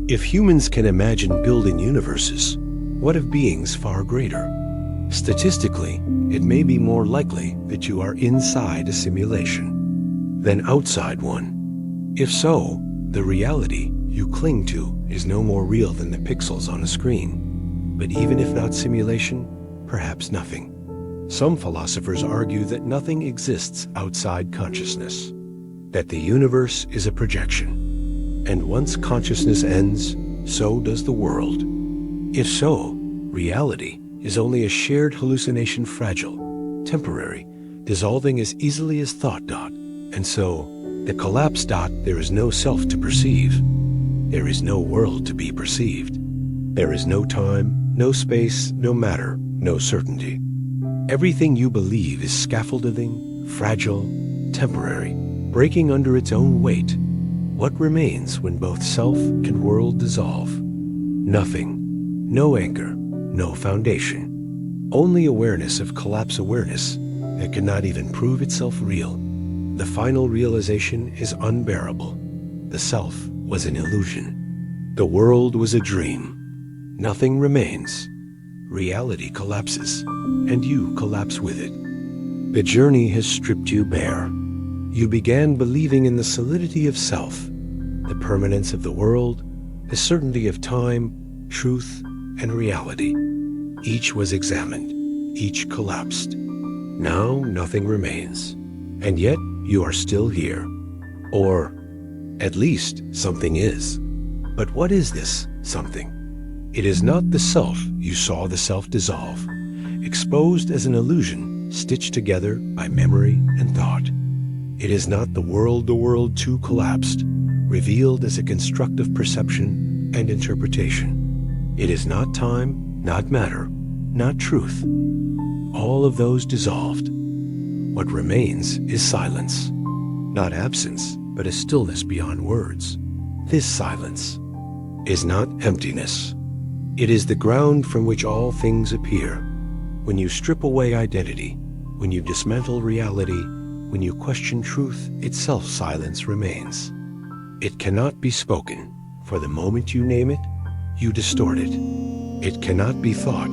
If humans can imagine building universes, what of beings far greater? Statistically, it may be more likely that you are inside a simulation than outside one. If so, the reality you cling to is no more real than the pixels on a screen. But even if not simulation, perhaps nothing. Some philosophers argue that nothing exists outside consciousness, that the universe is a projection, and once consciousness ends, so does the world. If so, reality is only a shared hallucination, fragile, temporary, dissolving as easily as thought. And so, the collapse. There is no self to perceive. There is no world to be perceived. There is no time, no space, no matter, no certainty. Everything you believe is scaffolding, fragile, temporary, breaking under its own weight. What remains when both self and world dissolve? Nothing. No anchor, no foundation. Only awareness of collapse, awareness that cannot even prove itself real. The final realization is unbearable. The self was an illusion. The world was a dream. Nothing remains. Reality collapses, and you collapse with it. The journey has stripped you bare. You began believing in the solidity of self, the permanence of the world, the certainty of time, truth, and reality. Each was examined. Each collapsed. Now nothing remains. And yet you are still here. Or at least something is. But what is this something? It is not the self. You saw the self dissolve, exposed as an illusion, stitched together by memory and thought. It is not the world too collapsed, revealed as a construct of perception and interpretation. It is not time, not matter, not truth. All of those dissolved. What remains is silence. Not absence, but a stillness beyond words. This silence, is not emptiness. It is the ground from which all things appear. When you strip away identity, when you dismantle reality, when you question truth itself, silence remains. It cannot be spoken, for the moment you name it, you distort it. It cannot be thought,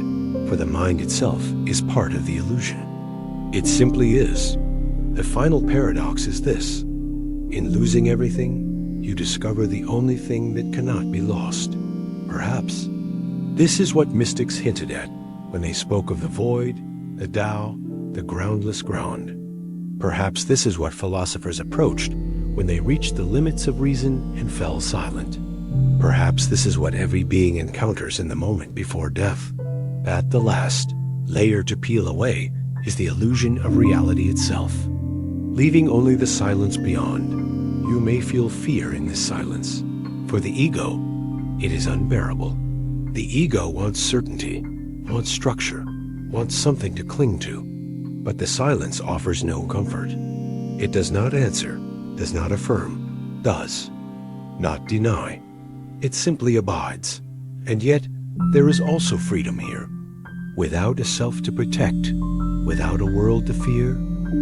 for the mind itself is part of the illusion. It simply is. The final paradox is this: in losing everything, you discover the only thing that cannot be lost. Perhaps this is what mystics hinted at when they spoke of the void, the Tao, the groundless ground. Perhaps this is what philosophers approached when they reached the limits of reason and fell silent. Perhaps this is what every being encounters in the moment before death. At the last layer to peel away is the illusion of reality itself, leaving only the silence beyond. You may feel fear in this silence. For the ego, it is unbearable. The ego wants certainty, wants structure, wants something to cling to. But the silence offers no comfort. It does not answer, does not affirm, does not deny. It simply abides. And yet, there is also freedom here. Without a self to protect, without a world to fear,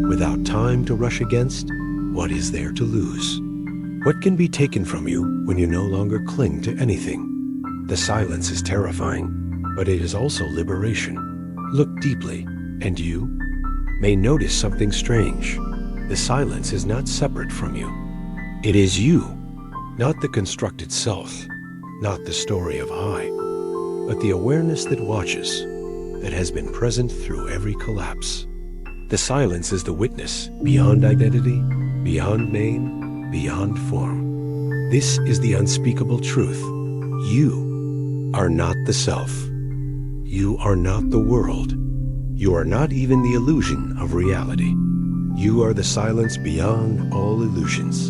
without time to rush against, what is there to lose? What can be taken from you when you no longer cling to anything? The silence is terrifying, but it is also liberation. Look deeply, and you may notice something strange. The silence is not separate from you. It is you, not the constructed self, not the story of I, but the awareness that watches, that has been present through every collapse. The silence is the witness beyond identity, beyond name, beyond form. This is the unspeakable truth. You are not the self. You are not the world. You are not even the illusion of reality. You are the silence beyond all illusions.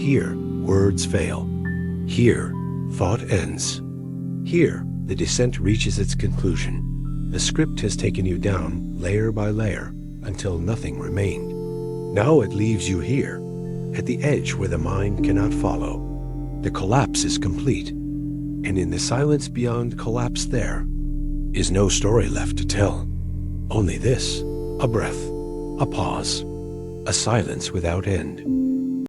Here, words fail. Here, thought ends. Here, the descent reaches its conclusion. The script has taken you down layer by layer until nothing remained. Now it leaves you here, at the edge where the mind cannot follow. The collapse is complete, and in the silence beyond collapse there is no story left to tell. Only this, a breath, a pause, a silence without end.